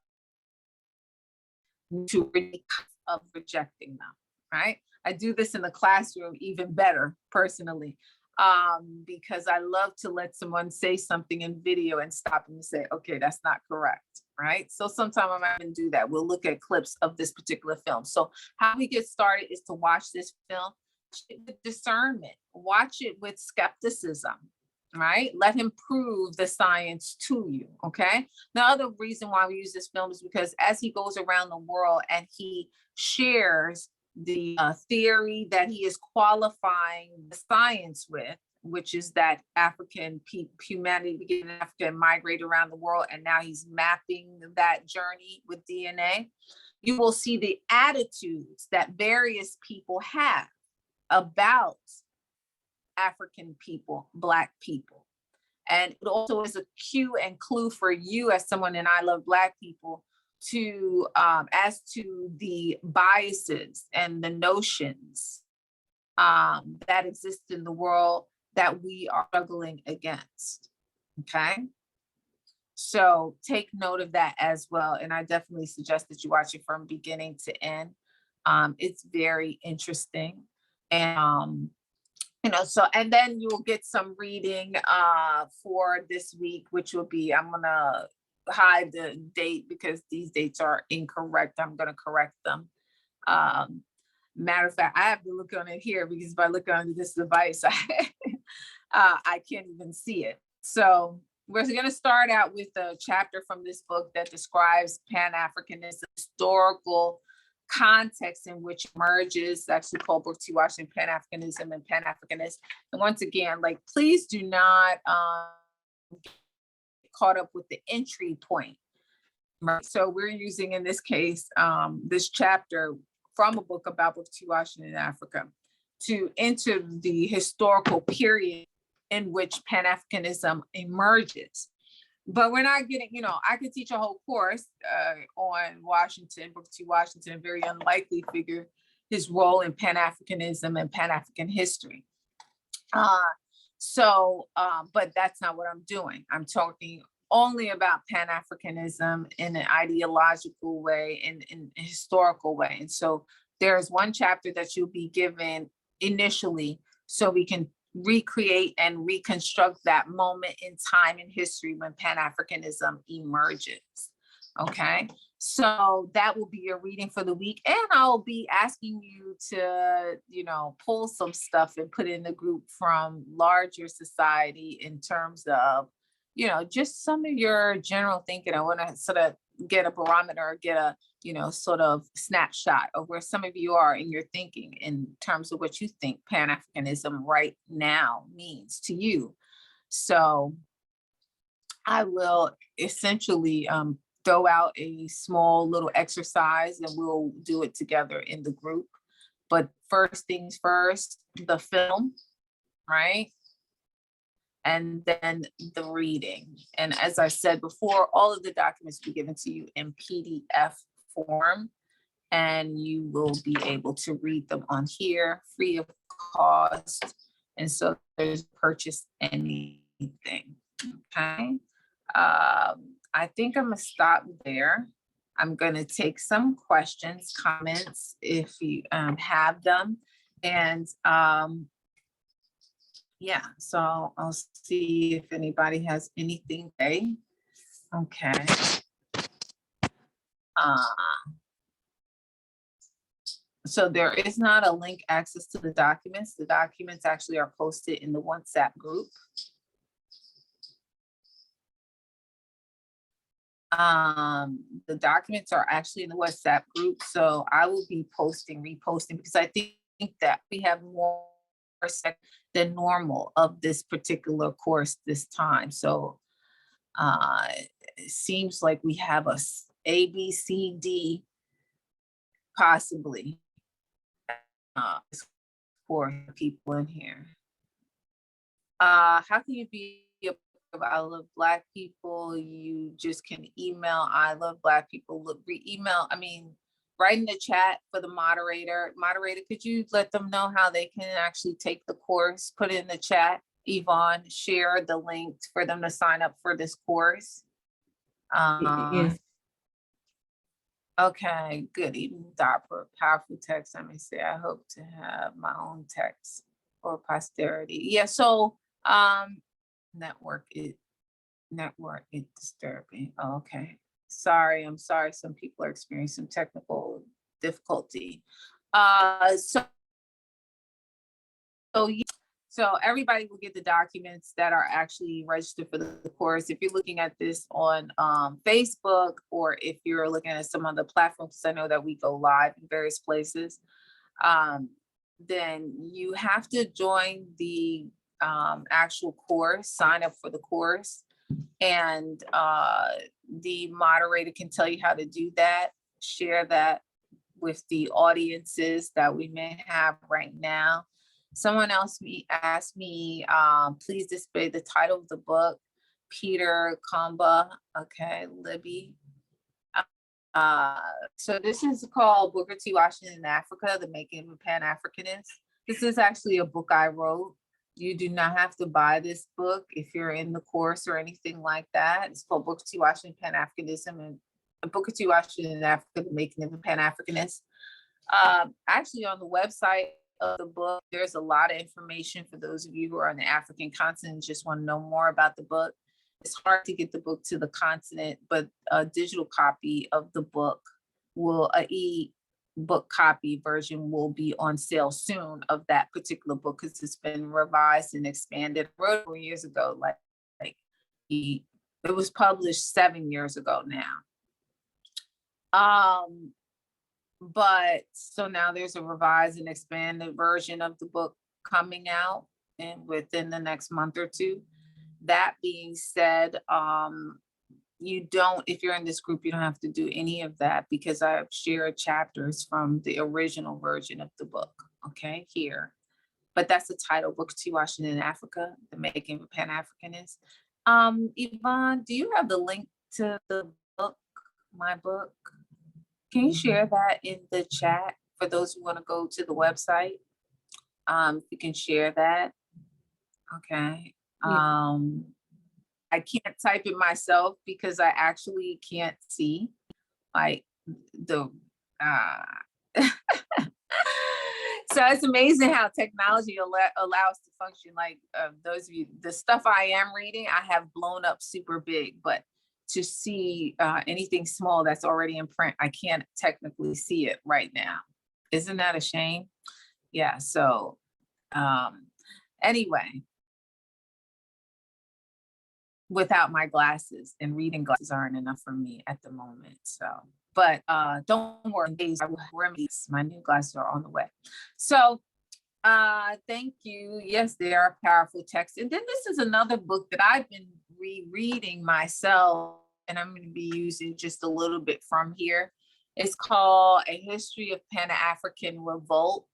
to really of rejecting them, right? I do this in the classroom even better personally, because I love to let someone say something in video and stop them and say, okay, that's not correct, right? So sometimes I might even do that. We'll look at clips of this particular film. So how we get started is to watch this film with discernment, watch it with skepticism, right? Let him prove the science to you, okay? The other reason why we use this film is because as he goes around the world and he shares the theory that he is qualifying the science with, which is that African humanity began in Africa and migrated around the world, and now he's mapping that journey with DNA, you will see the attitudes that various people have about African people, Black people. And it also is a cue and clue for you as someone, and I love Black people, to as to the biases and the notions that exist in the world that we are struggling against. Okay, so take note of that as well, and I definitely suggest that you watch it from beginning to end. It's very interesting, and you know, so, and then you will get some reading for this week, which will be, I'm gonna hide the date because these dates are incorrect. I'm gonna correct them. Matter of fact, I have to look on it here because if I look on this device, I can't even see it. So we're gonna start out with a chapter from this book that describes Pan-Africanism, historical context in which emerges, actually called Book T. Washington, Pan-Africanism and Pan-Africanist. And once again, like, please do not get caught up with the entry point. Right? So we're using, in this case, this chapter from a book about Book T. Washington in Africa to enter the historical period in which Pan-Africanism emerges. But we're not getting, you know, I could teach a whole course on Washington, Booker T. Washington, a very unlikely figure, his role in Pan-Africanism and Pan-African history. But that's not what I'm doing. I'm talking only about Pan-Africanism in an ideological way, in a historical way. And so there's one chapter that you'll be given initially so we can recreate and reconstruct that moment in time in history when Pan-Africanism emerges. Okay, so that will be your reading for the week, and I'll be asking you to, you know, pull some stuff and put in the group from larger society in terms of, you know, just some of your general thinking. I want to sort of get a barometer, or get a sort of snapshot of where some of you are in your thinking in terms of what you think Pan-Africanism right now means to you. So I will essentially throw out a small little exercise and we'll do it together in the group. But first things first, the film, right? And then the reading. And as I said before, all of the documents will be given to you in PDF form, and you will be able to read them on here free of cost. And so there's purchase anything, okay? I think I'm gonna stop there. I'm gonna take some questions, comments, if you have them. And yeah, so I'll see if anybody has anything to say. Okay. So there is not a link access to the documents. The documents actually are posted in the WhatsApp group. The documents are actually in the WhatsApp group. So I will be reposting, because I think that we have more than normal of this particular course this time. So it seems like we have A, B, C, D, possibly for people in here. How can you be a part of I Love Black People? You just can email I Love Black People. Write in the chat for the moderator. Moderator, could you let them know how they can actually take the course? Put it in the chat. Yvonne, share the link for them to sign up for this course. Yes. Okay, good evening, Dapper. Powerful text. Let me say, I hope to have my own text for posterity. Yeah, so network is disturbing. Oh, okay. I'm sorry. Some people are experiencing technical difficulty. So everybody will get the documents that are actually registered for the course. If you're looking at this on Facebook, or if you're looking at some other platforms, I know that we go live in various places, then you have to join the actual course, sign up for the course, and the moderator can tell you how to do that. Share that with the audiences that we may have right now. Someone else asked me, please display the title of the book, Peter Kamba. Okay, Libby. So this is called Booker T. Washington in Africa, The Making of a Pan-Africanist. This is actually a book I wrote. You do not have to buy this book if you're in the course or anything like that. It's called Booker T. Washington, Pan-Africanism, and Booker T. Washington in Africa, The Making of a Pan-Africanist. Actually, on the website of the book, there's a lot of information for those of you who are on the African continent and just want to know more about the book. It's hard to get the book to the continent, but a digital copy of the book e-book copy version will be on sale soon of that particular book, because it's been revised and expanded. I wrote it years ago, it was published 7 years ago now. But so now there's a revised and expanded version of the book coming out and within the next month or two. That being said, if you're in this group, you don't have to do any of that, because I've shared chapters from the original version of the book, okay, here. But that's the title, Booker T. Washington in Africa, The Making of a Pan-Africanist. Yvonne, do you have the link to the book, my book? Can you share that in the chat for those who want to go to the website? You can share that. Okay. I can't type it myself because I actually can't see the so it's amazing how technology allows to function. Those of you, the stuff I am reading, I have blown up super big, but to see anything small that's already in print, I can't technically see it right now. Isn't that a shame? Yeah, so anyway, without my glasses, and reading glasses aren't enough for me at the moment. So But don't worry, I will remedies. My new glasses are on the way. So thank you. Yes, they are powerful texts. And then this is another book that I've been rereading myself, and I'm going to be using just a little bit from here. It's called A History of Pan-African Revolt,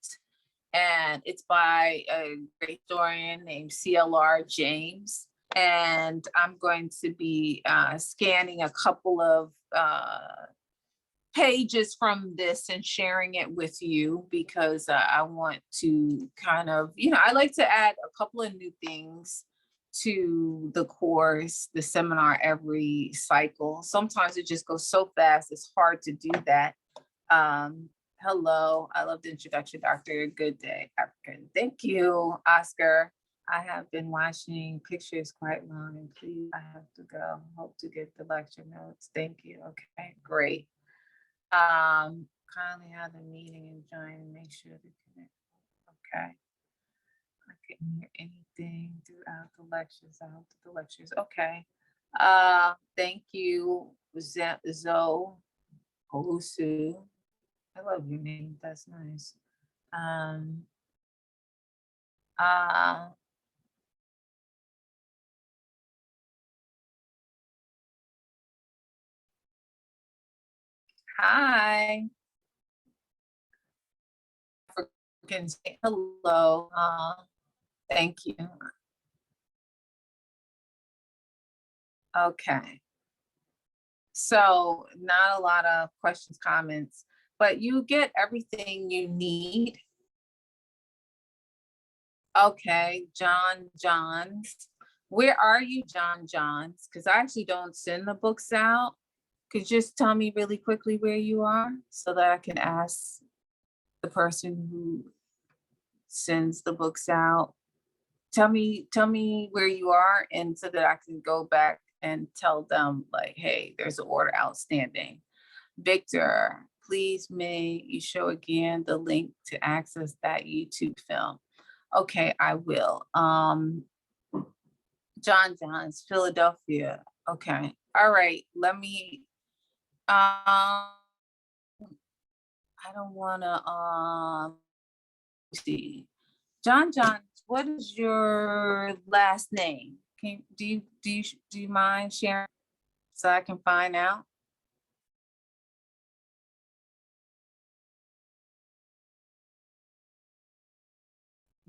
and it's by a great historian named C.L.R. James. And I'm going to be scanning a couple of pages from this and sharing it with you, because I want to kind of, I like to add a couple of new things to the course, the seminar every cycle. Sometimes it just goes so fast, it's hard to do that. Hello, I love the introduction, Dr. Good Day, African. Thank you, Oscar. I have been watching pictures quite long, and please, I have to go. Hope to get the lecture notes. Thank you. Okay, great. Kindly have the meeting and join and make sure to connect. Okay. I couldn't hear anything throughout the lectures. I hope that the lectures. Okay. Thank you, Zoe Olusu. I love your name. That's nice. Hi. Can say hello. Thank you. Okay. So not a lot of questions, comments, but you get everything you need. Okay, John Johns. Where are you, John Johns? Because I actually don't send the books out. Could you just tell me really quickly where you are so that I can ask the person who sends the books out? Tell me where you are, and so that I can go back and tell them, like, hey, there's an order outstanding. Victor, please may you show again the link to access that YouTube film. Okay, I will. John Johns, Philadelphia. Okay, all right, let me, I don't wanna, see. John Johns, what is your last name? Do you mind sharing so I can find out?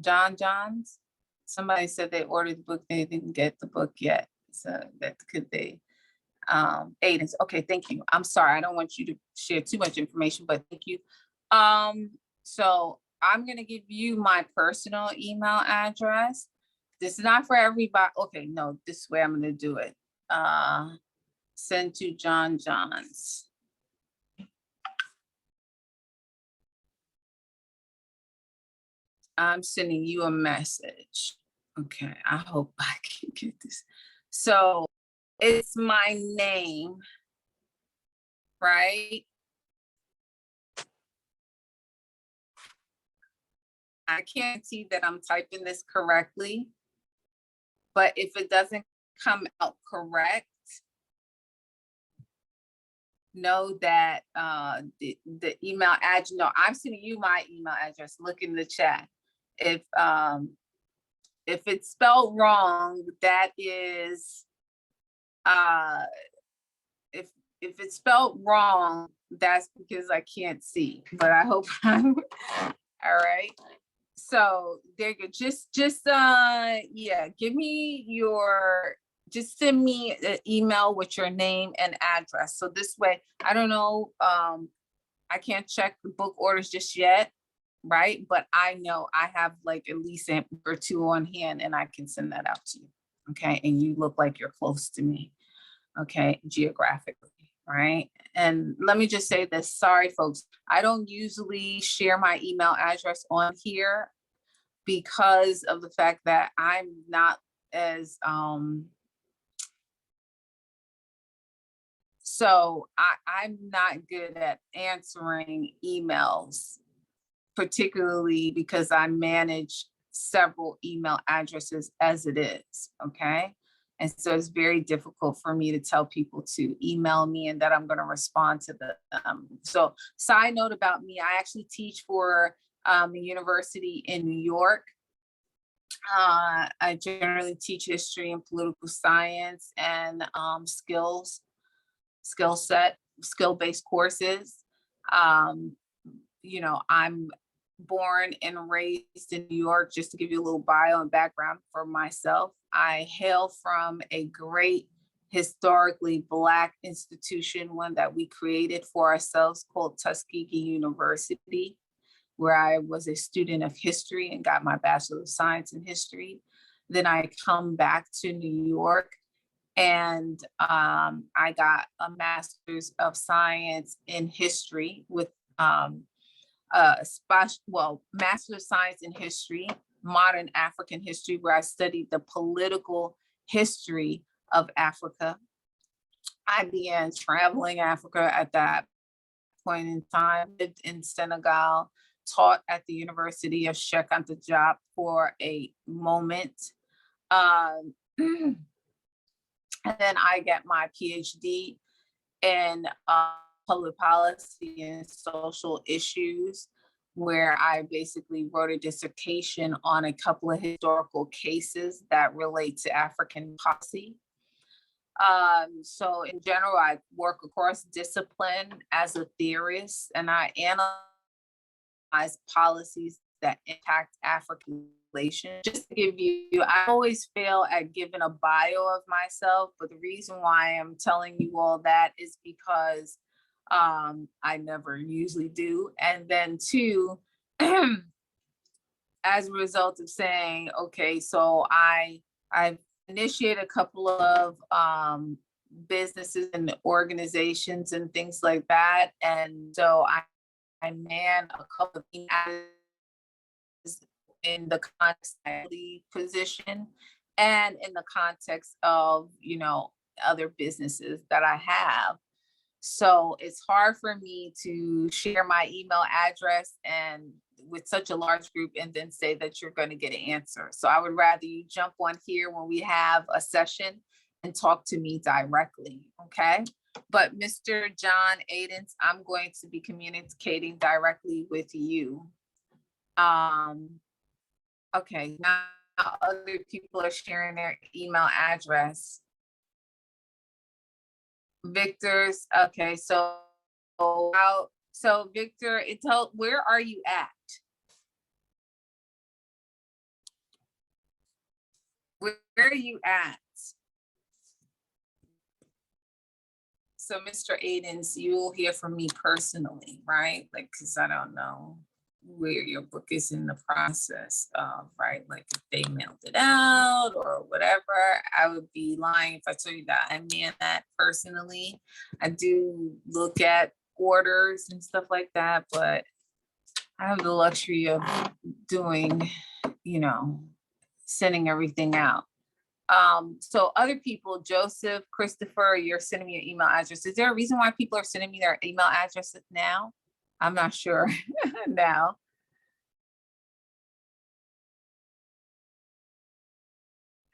John Johns? Somebody said they ordered the book, they didn't get the book yet. So that could be Aiden's. Okay, thank you. I'm sorry, I don't want you to share too much information, but thank you. So I'm gonna give you my personal email address. This is not for everybody. Okay, no, this way I'm gonna do it. Send to John Johns. I'm sending you a message. Okay, I hope I can get this. So it's my name, right? I can't see that I'm typing this correctly, but if it doesn't come out correct, know that the email address, no, I'm sending you my email address. Look in the chat. If it's spelled wrong, that is, if it's spelled wrong, that's because I can't see, but I hope I'm all right. So there you go. Just yeah, give me your, just send me an email with your name and address. So this way, I don't know, I can't check the book orders just yet, right? But I know I have like at least a book or two on hand, and I can send that out to you. Okay, and you look like you're close to me, okay, geographically, right? And let me just say this, sorry folks, I don't usually share my email address on here because of the fact that I'm not as, so I'm not good at answering emails, particularly because I manage several email addresses as it is, okay? And so it's very difficult for me to tell people to email me and that I'm going to respond to them. So side note about me, I actually teach for a university in New York. I generally teach history and political science and skill-based courses. You know, I'm born and raised in New York. Just to give you a little bio and background for myself, I hail from a great historically Black institution, one that we created for ourselves called Tuskegee University, where I was a student of history and got my Bachelor of Science in History. Then I come back to New York and I got a Master's of Science in History with Master of Science in History, Modern African History, where I studied the political history of Africa. I began traveling Africa at that point in time, lived in Senegal, taught at the University of Cheikh Anta Diop for a moment. And then I get my PhD in public policy and social issues, where I basically wrote a dissertation on a couple of historical cases that relate to African policy. So in general, I work across discipline as a theorist, and I analyze policies that impact African relations. Just to give you, I always fail at giving a bio of myself, but the reason why I'm telling you all that is because I never usually do. And then two, as a result of saying, okay, so I've initiated a couple of businesses and organizations and things like that. And so I man a couple of things in the context of the position and in the context of, you know, other businesses that I have. So it's hard for me to share my email address and with such a large group and then say that you're going to get an answer. So I would rather you jump on here when we have a session and talk to me directly, okay? But Mr. John Aidens, I'm going to be communicating directly with you. Okay, now other people are sharing their email address. Victor's, okay, so Victor, where are you at? Where are you at? So Mr. Aidens, you'll hear from me personally, right? Like, cause I don't know where your book is in the process of, right? Like if they mailed it out or whatever, I would be lying if I told you that I man that personally. I do look at orders and stuff like that, but I have the luxury of doing, you know, sending everything out. So other people, Joseph, Christopher, you're sending me your email address. Is there a reason why people are sending me their email addresses now? I'm not sure now.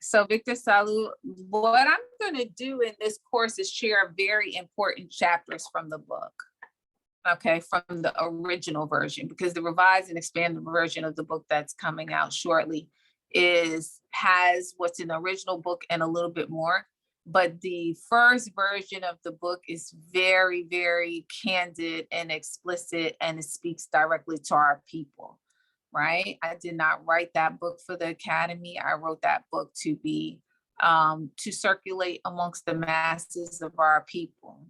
So Victor Salu, what I'm going to do in this course is share very important chapters from the book. Okay, from the original version, because the revised and expanded version of the book that's coming out shortly has what's in the original book and a little bit more. But the first version of the book is very, very candid and explicit, and it speaks directly to our people, right? I did not write that book for the Academy. I wrote that book to be, to circulate amongst the masses of our people.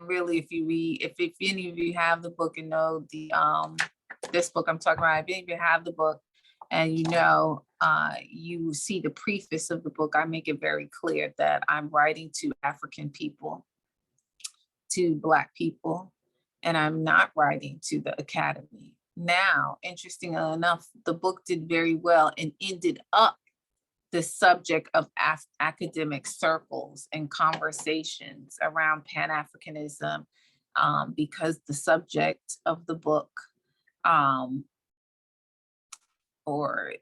Really, if you read, if any of you have the book and know the, this book I'm talking about, if any of you have the book and you know, you see the preface of the book, I make it very clear that I'm writing to African people, to Black people, and I'm not writing to the Academy. Now, interestingly enough, the book did very well and ended up the subject of academic circles and conversations around Pan-Africanism, because the subject of the book, or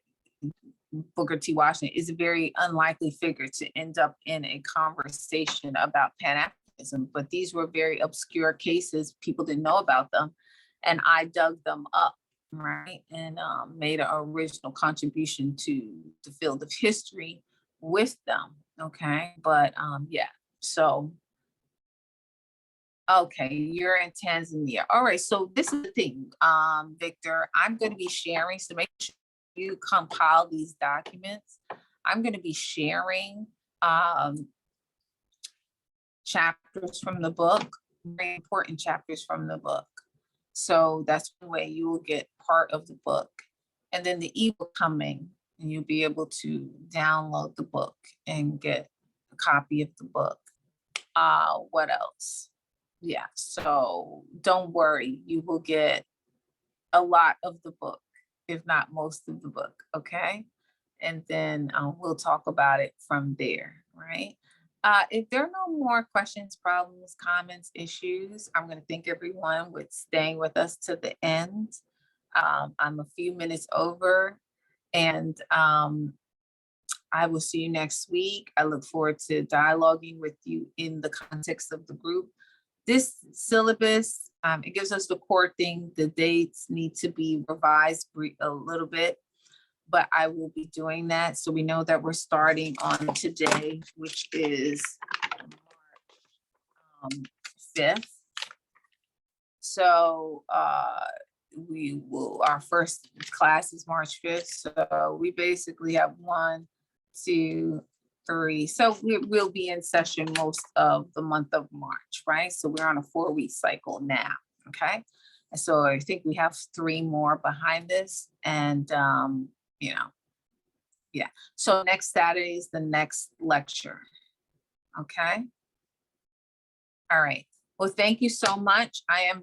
Booker T. Washington is a very unlikely figure to end up in a conversation about Pan-Africanism, but these were very obscure cases. People didn't know about them, and I dug them up, right? And made an original contribution to the field of history with them, okay? But yeah, so, okay, you're in Tanzania. All right, so this is the thing, Victor, I'm gonna be sharing, so make sure you compile these documents. I'm gonna be sharing chapters from the book, very important chapters from the book. So that's the way you will get part of the book. And then the ebook coming, and you'll be able to download the book and get a copy of the book. What else? Yeah, so don't worry, you will get a lot of the book, if not most of the book, okay? And then we'll talk about it from there, right? If there are no more questions, problems, comments, issues, I'm gonna thank everyone with staying with us to the end. I'm a few minutes over, and I will see you next week. I look forward to dialoguing with you in the context of the group. This syllabus, it gives us the core thing. The dates need to be revised a little bit, but I will be doing that. So we know that we're starting on today, which is March 5th. So our first class is March 5th. So we basically have 1, 2, 3. So we'll be in session most of the month of March, right? So we're on a 4-week cycle now, okay? And so I think we have 3 more behind this, and you know, yeah. So next Saturday is the next lecture, okay? All right. Well, thank you so much. I am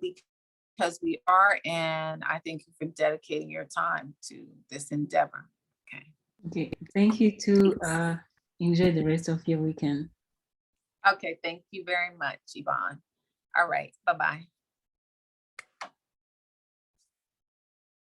because we are, and I thank you for dedicating your time to this endeavor. Okay. Okay, thank you too. Enjoy the rest of your weekend. Okay, thank you very much, Yvonne. All right, bye-bye.